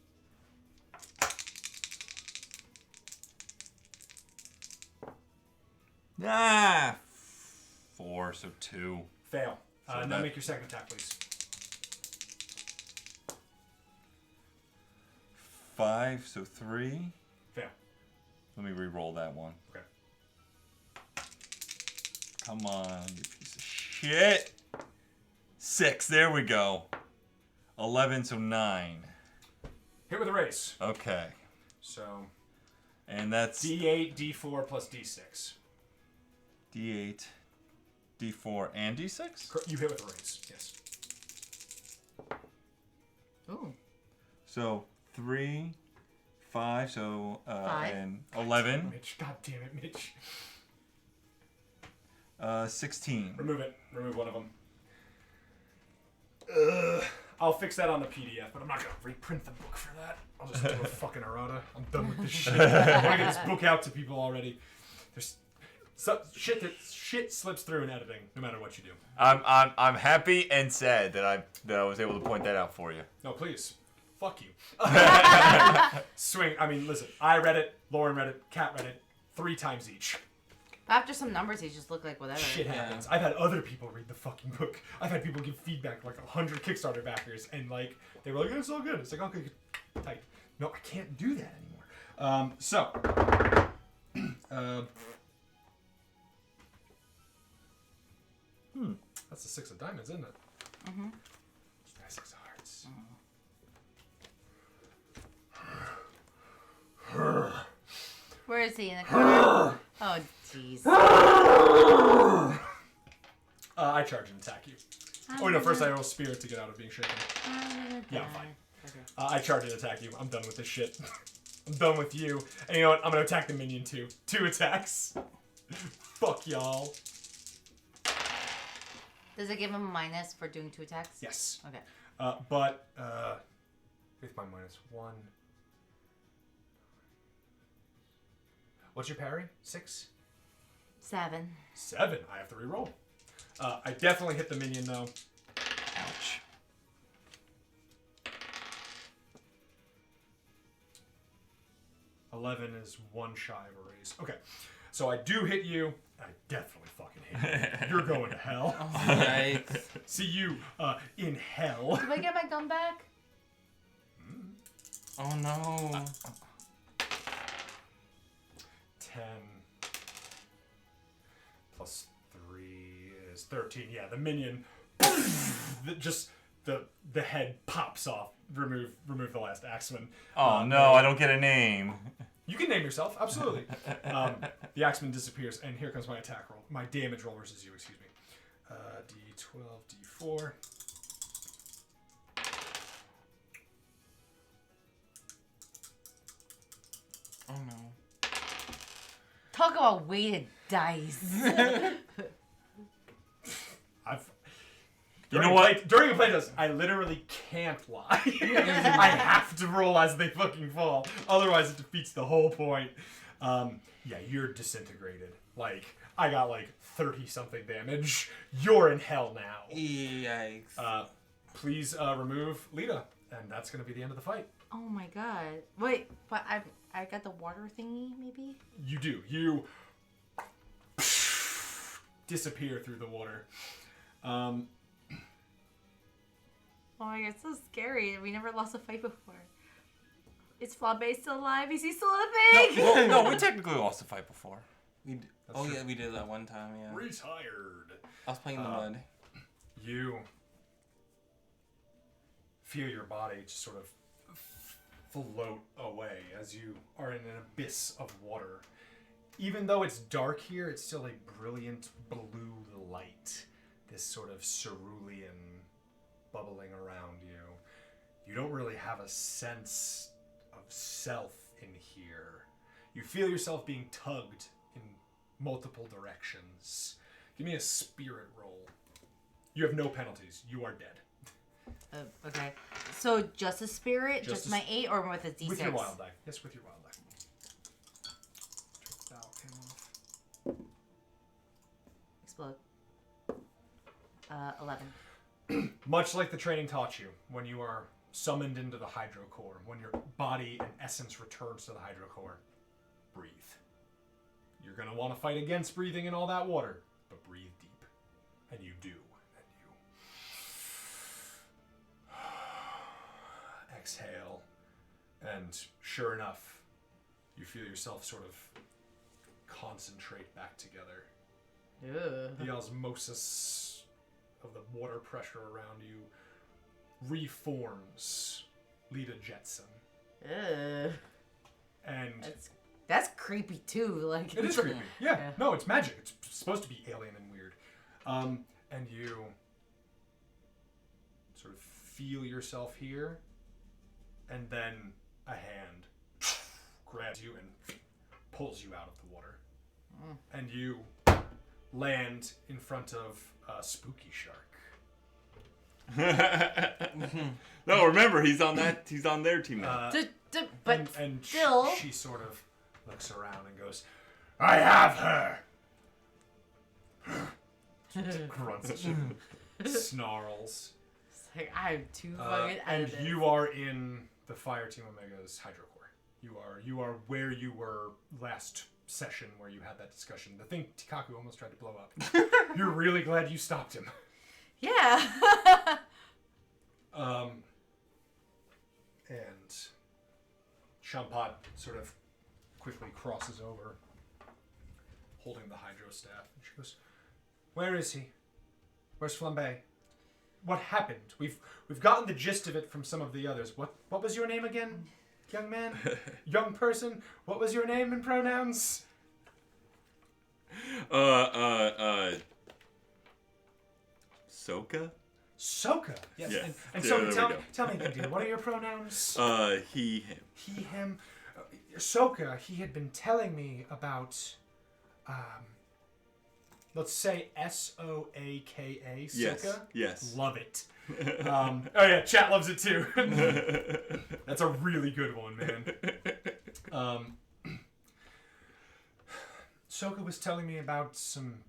Ah, 4, so 2. Fail. So Now that- make your second attack, please. 5, so 3. Fail. Let me re-roll that one. Okay. Come on, you piece of shit. 6, there we go. 11, so 9. Hit with a raise. Okay. So And that's D8, D4 plus D6. D8, D4, and D6? You hit with a raise. Yes. Ooh. So 3, 5, so 5. and 11, Mitch, god damn it, Mitch. 16. Remove it. Remove one of them. I'll fix that on the PDF, but I'm not gonna reprint the book for that. I'll just do a fucking errata. I'm done with this shit. I want to get this book out to people already. There's shit slips through in editing, no matter what you do. I'm happy and sad that I was able to point that out for you. No, please. Fuck you. Swing. I mean, listen. I read it. Lauren read it. Kat read it. 3 times each. After some numbers, they just look like whatever. Shit happens. I've had other people read the fucking book. I've had people give feedback, like 100 Kickstarter backers, and like they were like, "It's all good." It's like, okay, tight. No, I can't do that anymore. That's the 6 of diamonds, isn't it? Mm-hmm. 6 of hearts. Where is he in the corner? Oh, jeez. I charge and attack you. Oh no! First I roll spirit to get out of being shaken. Yeah, I'm fine. Okay. I charge and attack you. I'm done with this shit. I'm done with you. And you know what? I'm gonna attack the minion too. 2 attacks. Fuck y'all. Does it give him a minus for doing 2 attacks? Yes. Okay. But with my -1. What's your parry? 6? 7. 7. I have to reroll. I definitely hit the minion though. Ouch. $11 is 1 shy of a raise. Okay, so I do hit you. I definitely fucking hit you. You're going to hell. Yikes. See you in hell. Do I get my gun back? Oh no. 10 plus 3 is 13. Yeah, the minion. The head pops off. Remove the last axeman. Oh no, I don't get a name. You can name yourself, absolutely. The axeman disappears, and here comes my attack roll. My damage roll versus you, excuse me. D12, D4. Oh no. Talk about weighted dice. You know what? During a playtest, I literally can't lie. I have to roll as they fucking fall. Otherwise, it defeats the whole point. Yeah, you're disintegrated. Like, I got like 30-something damage. You're in hell now. Yikes. Please remove Lita, and that's going to be the end of the fight. Oh my god. Wait, but I got the water thingy, maybe? You do. You disappear through the water. Oh my god, it's so scary. We never lost a fight before. Is Flambay still alive? Is he still a thing? Well, no, we technically lost a fight before. Yeah, we did that one time, yeah. Retired. I was playing in the mud. You feel your body just sort of float away as you are in an abyss of water. Even though it's dark here, it's still a brilliant blue light. This sort of cerulean bubbling around you. You don't really have a sense of self in here. You feel yourself being tugged in multiple directions. Give me a spirit roll. You have no penalties. You are dead. Okay. So just a spirit? Just my 8 or with a D6? With your wild die. Yes, with your wild die. Check that came off. Explode. 11. Much like the training taught you, when you are summoned into the Hydro Core, when your body and essence returns to the Hydro Core, breathe. You're going to want to fight against breathing in all that water, but breathe deep. And you do. And you exhale. And sure enough, you feel yourself sort of concentrate back together. The osmosis of the water pressure around you reforms Lita Jetson. And that's creepy too. Like it is creepy. Yeah. No, it's magic. It's supposed to be alien and weird. And you sort of feel yourself here, and then a hand grabs you and pulls you out of the water. And you land in front of a spooky shark. No, remember he's on their team now. But and still, she sort of looks around and goes, "I have her." Grunts at you, snarls. it's like I'm too fucking out and of this. you are in the Fire Team Omega's Hydro Core. You are where you were last session where you had that discussion. The thing Tikaku almost tried to blow up. You're really glad you stopped him. Yeah. And Champat sort of quickly crosses over, holding the hydro staff, and she goes, "Where is he? Where's Flambay? What happened? We've gotten the gist of it from some of the others. What was your name again, young man? Young person? What was your name and pronouns?" Soka? Soka. Yes. Yeah. And Yeah, so there we tell go. me, dear, what are your pronouns? He, him. He, him. Soka, he had been telling me about, let's say Soaka, Soka. Yes. Yes. Love it. Oh yeah, chat loves it too. That's a really good one, man. Soka was telling me about some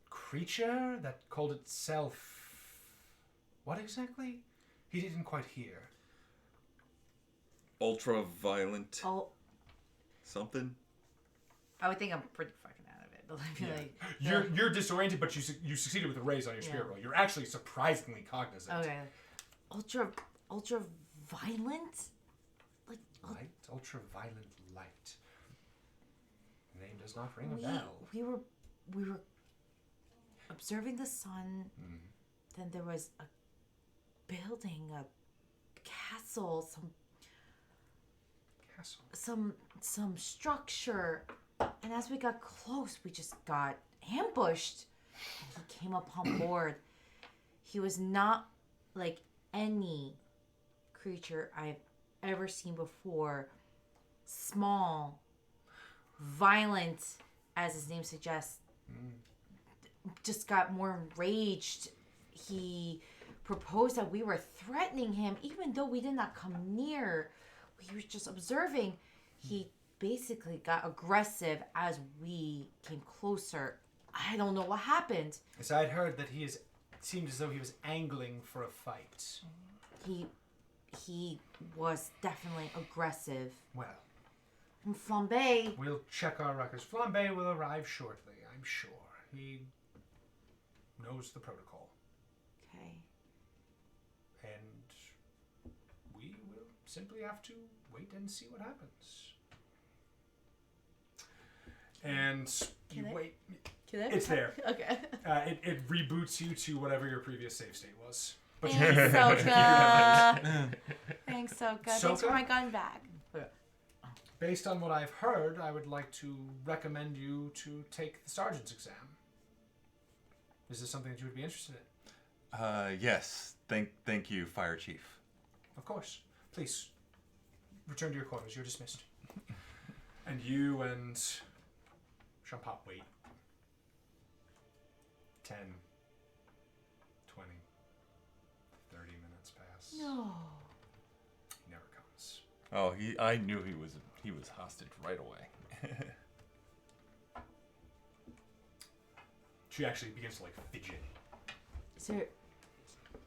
creature that called itself... What exactly? He didn't quite hear. Ultra violent. Oh, Something. I would think I'm pretty fucking out of it. But I feel like You're disoriented, but you succeeded with a raise on your spirit roll. You're actually surprisingly cognizant. okay, ultra violent, like Light, ultra violent light. The name does not ring a bell. we were observing the sun. Then there was a building, a castle, some structure, and as we got close, we just got ambushed. And he came up on board. He was not like any creature I've ever seen before. Small, violent, as his name suggests. Just got more enraged. He proposed that we were threatening him, even though we did not come near. We were just observing. He basically got aggressive as we came closer. I don't know what happened. As I'd heard that it seemed as though he was angling for a fight. He was definitely aggressive. Well, And Flambay, we'll check our records. Flambay will arrive shortly, I'm sure. He knows the protocol. okay. And we will simply have to wait and see what happens. And you wait. It's there. Okay. It reboots you to whatever your previous save state was. But Thanks, Soka. Thanks, Soka. Thanks for Soka? my gun back. Based on what I've heard, I would like to recommend you to take the sergeant's exam. Is this something that you would be interested in? Yes. Thank you, Fire Chief. Of course. Please, return to your quarters. You're dismissed. And you and Champot wait. 10, 20, 30 minutes pass. No. He never comes. Oh, I knew he was hostage right away. She actually begins to fidget. Is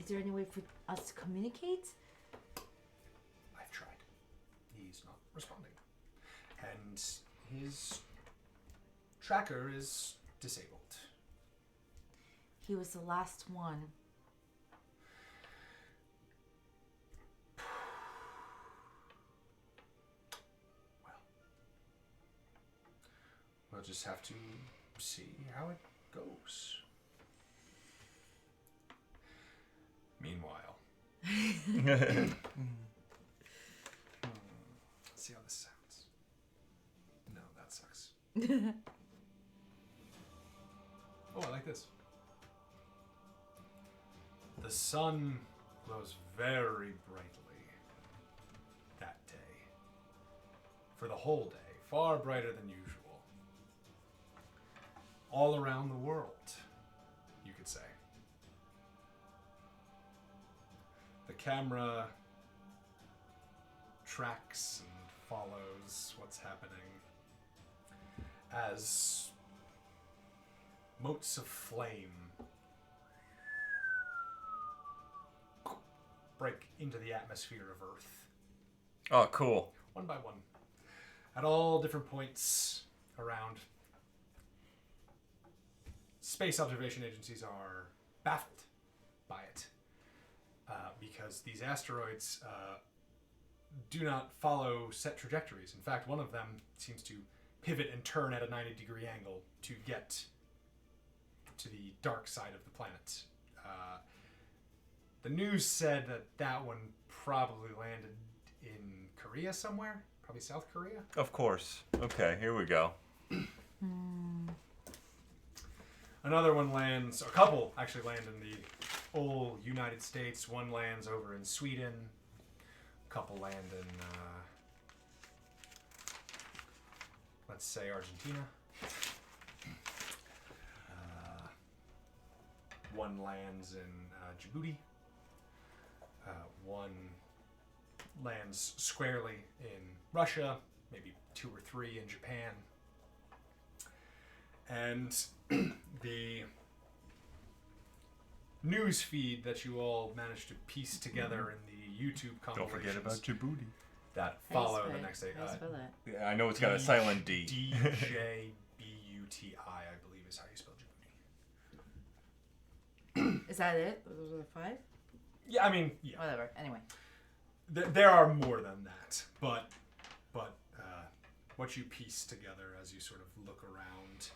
there any way for us to communicate? I've tried. He's not responding. And his tracker is disabled. He was the last one. We'll just have to see how it goes. Meanwhile. Let's see how this sounds. No, that sucks. Oh, I like this. The sun glows very brightly that day. For the whole day, far brighter than usual. All around the world, you could say. The camera tracks and follows what's happening as motes of flame break into the atmosphere of Earth. Oh, cool. One by one. At all different points around. Space observation agencies are baffled by it because these asteroids do not follow set trajectories. In fact, one of them seems to pivot and turn at a 90-degree angle to get to the dark side of the planet. The news said that one probably landed in Korea somewhere, probably South Korea. Of course. Okay, here we go. Another one lands, a couple actually land in the old United States. One lands over in Sweden. A couple land in let's say Argentina. One lands in Djibouti. One lands squarely in Russia, maybe 2 or 3 in Japan. And the news feed that you all managed to piece together in the YouTube Don't compilations forget about Djibouti. that How do you follow spell the it? next day. How do you spell that? Yeah, I know it's got a silent D. DJBUTI, I believe is how you spell Djibouti. Is that it? Those are the 5? Yeah, I mean, yeah. Whatever. Anyway. There are more than that, but what you piece together as you sort of look around,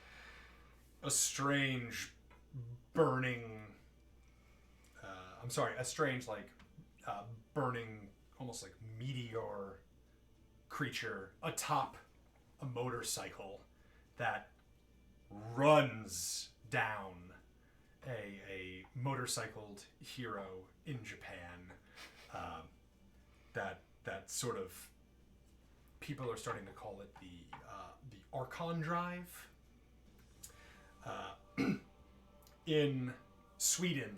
a strange burning, a strange burning, almost like meteor creature atop a motorcycle that runs down a motorcycled hero in Japan. That sort of, people are starting to call it the Archon Drive. In Sweden,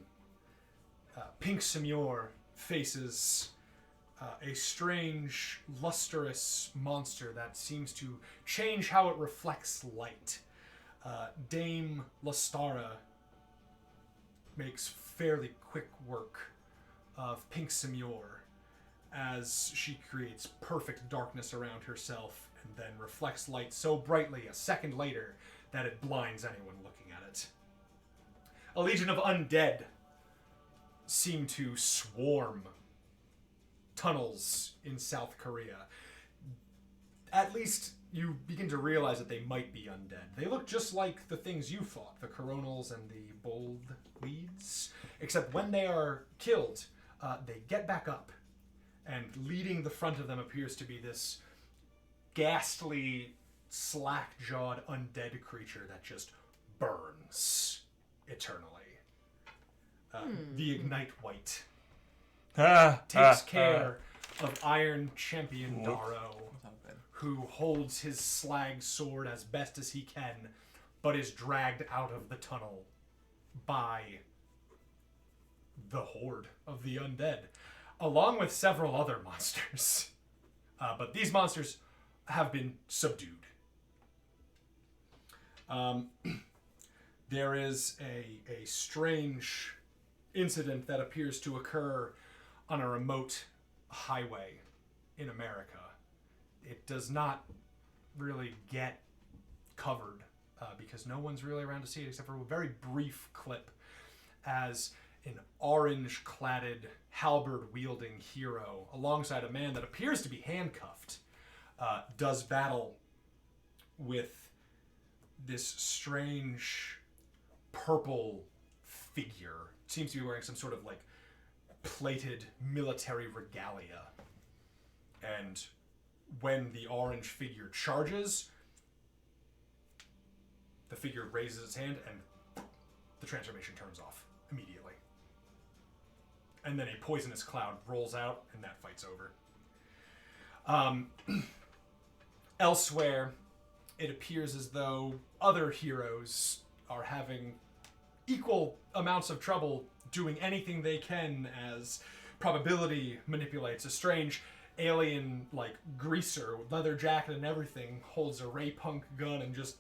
Pink Simur faces a strange, lustrous monster that seems to change how it reflects light. Dame Lastara makes fairly quick work of Pink Simur as she creates perfect darkness around herself and then reflects light so brightly a second later that it blinds anyone looking at it. A legion of undead seem to swarm tunnels in South Korea. At least you begin to realize that they might be undead. They look just like the things you fought, the coronals and the bold leads, except when they are killed, they get back up. And leading the front of them appears to be this ghastly, slack-jawed undead creature that just burns eternally. The Ignite White takes care of Iron Champion Darrow, who holds his slag sword as best as he can, but is dragged out of the tunnel by the horde of the undead, along with several other monsters. But these monsters have been subdued. There is a strange incident that appears to occur on a remote highway in America. It does not really get covered because no one's really around to see it except for a very brief clip as an orange-cladded, halberd-wielding hero, alongside a man that appears to be handcuffed, does battle with this strange purple figure. Seems to be wearing some sort of like plated military regalia. And when the orange figure charges, the figure raises its hand and the transformation turns off immediately. And then a poisonous cloud rolls out, and that fight's over. Elsewhere, it appears as though other heroes are having equal amounts of trouble doing anything they can as probability manipulates. A strange alien, like, greaser with leather jacket and everything holds a ray punk gun and just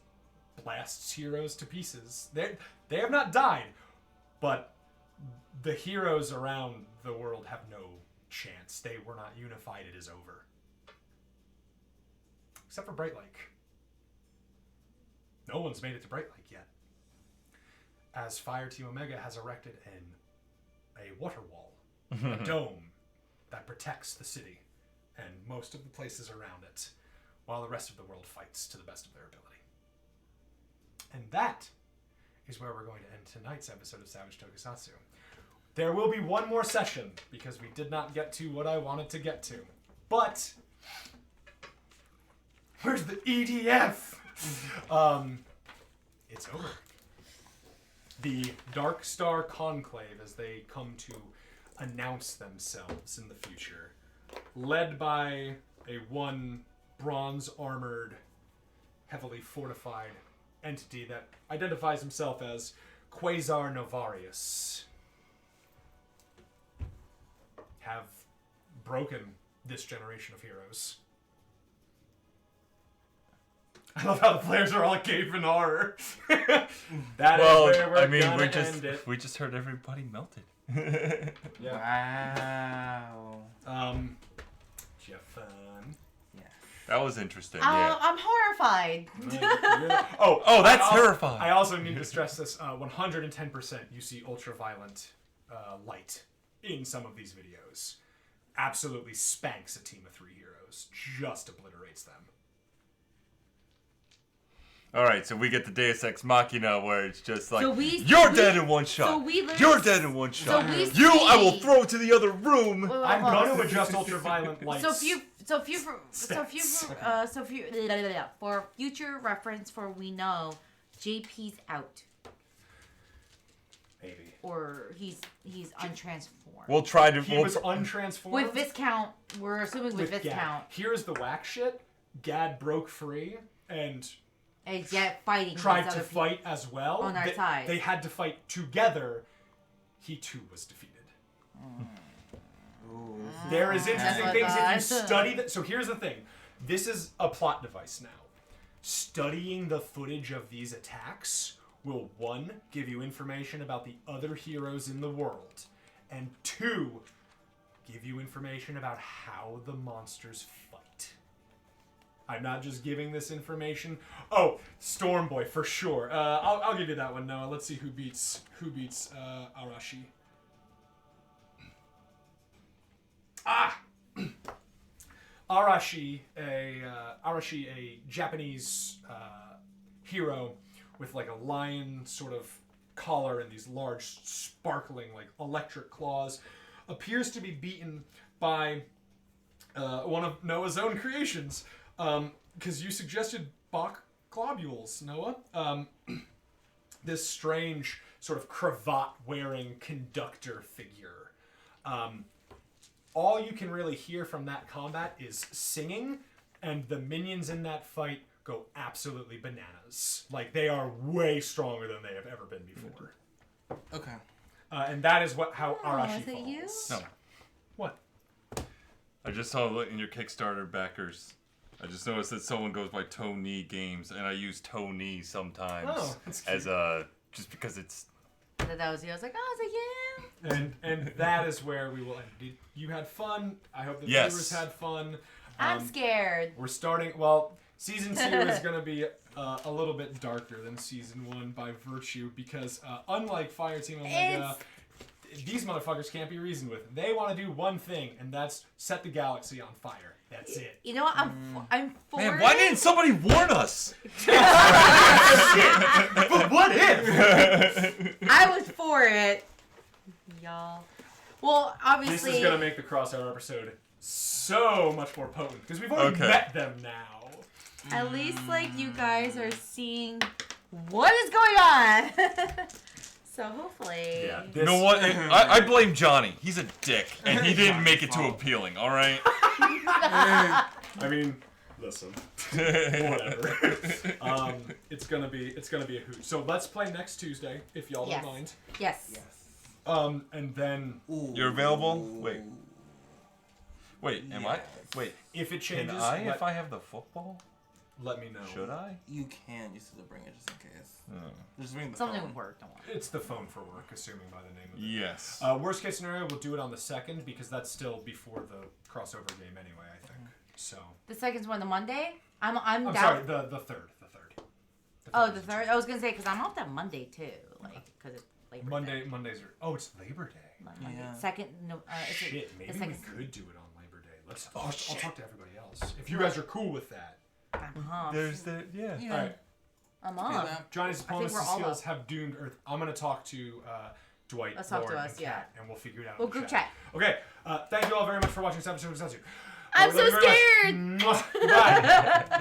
blasts heroes to pieces. They have not died, but the heroes around the world have no chance. They were not unified. It is over. Except for Bright Lake. No one's made it to Bright Lake yet. As Fire Team Omega has erected a water wall, a dome that protects the city and most of the places around it, while the rest of the world fights to the best of their ability. And that is where we're going to end tonight's episode of Savage Tokusatsu. There will be one more session, because we did not get to what I wanted to get to. But where's the EDF? It's over. The Dark Star Conclave, as they come to announce themselves in the future, led by a one bronze-armored heavily fortified entity that identifies himself as Quasar Novarius, have broken this generation of heroes. I love how the players are all gaping in horror. That is where we're gonna end it. we just heard everybody melted. Yeah. Wow. Did you have fun? Yes. That was interesting. Yeah. I'm horrified. Oh, that's terrifying. I also need to stress this: 110%. You see ultraviolet light in some of these videos. Absolutely spanks a team of 3 heroes. Just obliterates them. All right, so we get the Deus Ex Machina where it's just like, you're dead in one shot. You're dead in one shot. I will throw to the other room. I'm going to adjust ultraviolet lights. For future reference, for we know, JP's out. Maybe. Or he's untransformed. We'll try to. He was untransformed. With Viscount, we're assuming with Viscount. Here's the whack shit. Gad broke free and yet fighting. Tried to fight as well. On our side. They had to fight together. He too was defeated. There is interesting things if you study that. So here's the thing. This is a plot device now. Studying the footage of these attacks will 1, give you information about the other heroes in the world, and 2, give you information about how the monsters fight. I'm not just giving this information. Oh, Stormboy for sure. I'll give you that one, Noah. Let's see who beats Arashi. Arashi, a Japanese hero with like a lion sort of collar and these large, sparkling, like electric claws, appears to be beaten by one of Noah's own creations. Because you suggested Bach globules, Noah. This strange sort of cravat-wearing conductor figure. All you can really hear from that combat is singing, and the minions in that fight go absolutely bananas. Like, they are way stronger than they have ever been before. Okay. And that is how Arashi is it falls. you? No. What? I just saw in your Kickstarter backers. I just noticed that someone goes by Tony Games, and I use Tony sometimes as just because it's. That was you. I was like, oh, is it you? And that is where we will end. You had fun. I hope the viewers had fun. I'm scared. We're starting. Well, season 2 is going to be a little bit darker than season 1 by virtue because unlike Fireteam Omega, these motherfuckers can't be reasoned with. They want to do one thing, and that's set the galaxy on fire. That's it. You know what? I'm for Man, why didn't somebody warn us? But what if? I was for it, y'all. Well, obviously, this is gonna make the crossover episode so much more potent because we've already met them now. At least, like, you guys are seeing what is going on. So hopefully. Yeah. You know what? I blame Johnny. He's a dick, and he didn't make it too appealing. All right. I mean, listen. Whatever. It's gonna be a hoot. So let's play next Tuesday if y'all don't mind. Yes. And then you're available. Wait. Am I? Wait. If it changes, can I? If I have the football. Let me know. Should I? You can. You still bring it just in case. Just bring the Something phone. would work. Don't worry. It's the phone for work, assuming by the name of it. Yes. Worst case scenario, we'll do it on the 2nd because that's still before the crossover game anyway. I think. So. The 2nd's one, the Monday. I'm down. Sorry, the 3rd. The 3rd. I was gonna say because I'm off that Monday too, like because it's Labor Day. Mondays are. Oh, it's Labor Day. Monday. Yeah. 2nd. No. Shit, maybe we could do it on Labor Day. I'll talk to everybody else if you guys are cool with that. I'm off. There's the All right. I'm off. Johnny's diplomacy we're all skills up. have doomed Earth. I'm gonna talk to Dwight, Let's talk to Lauren, us, and yeah. Kat, and we'll figure it out. We'll in group chat. chat. Okay. Thank you all very much for watching Savage Tokusatsu. I'm Love you so very scared. much. Mwah. Bye.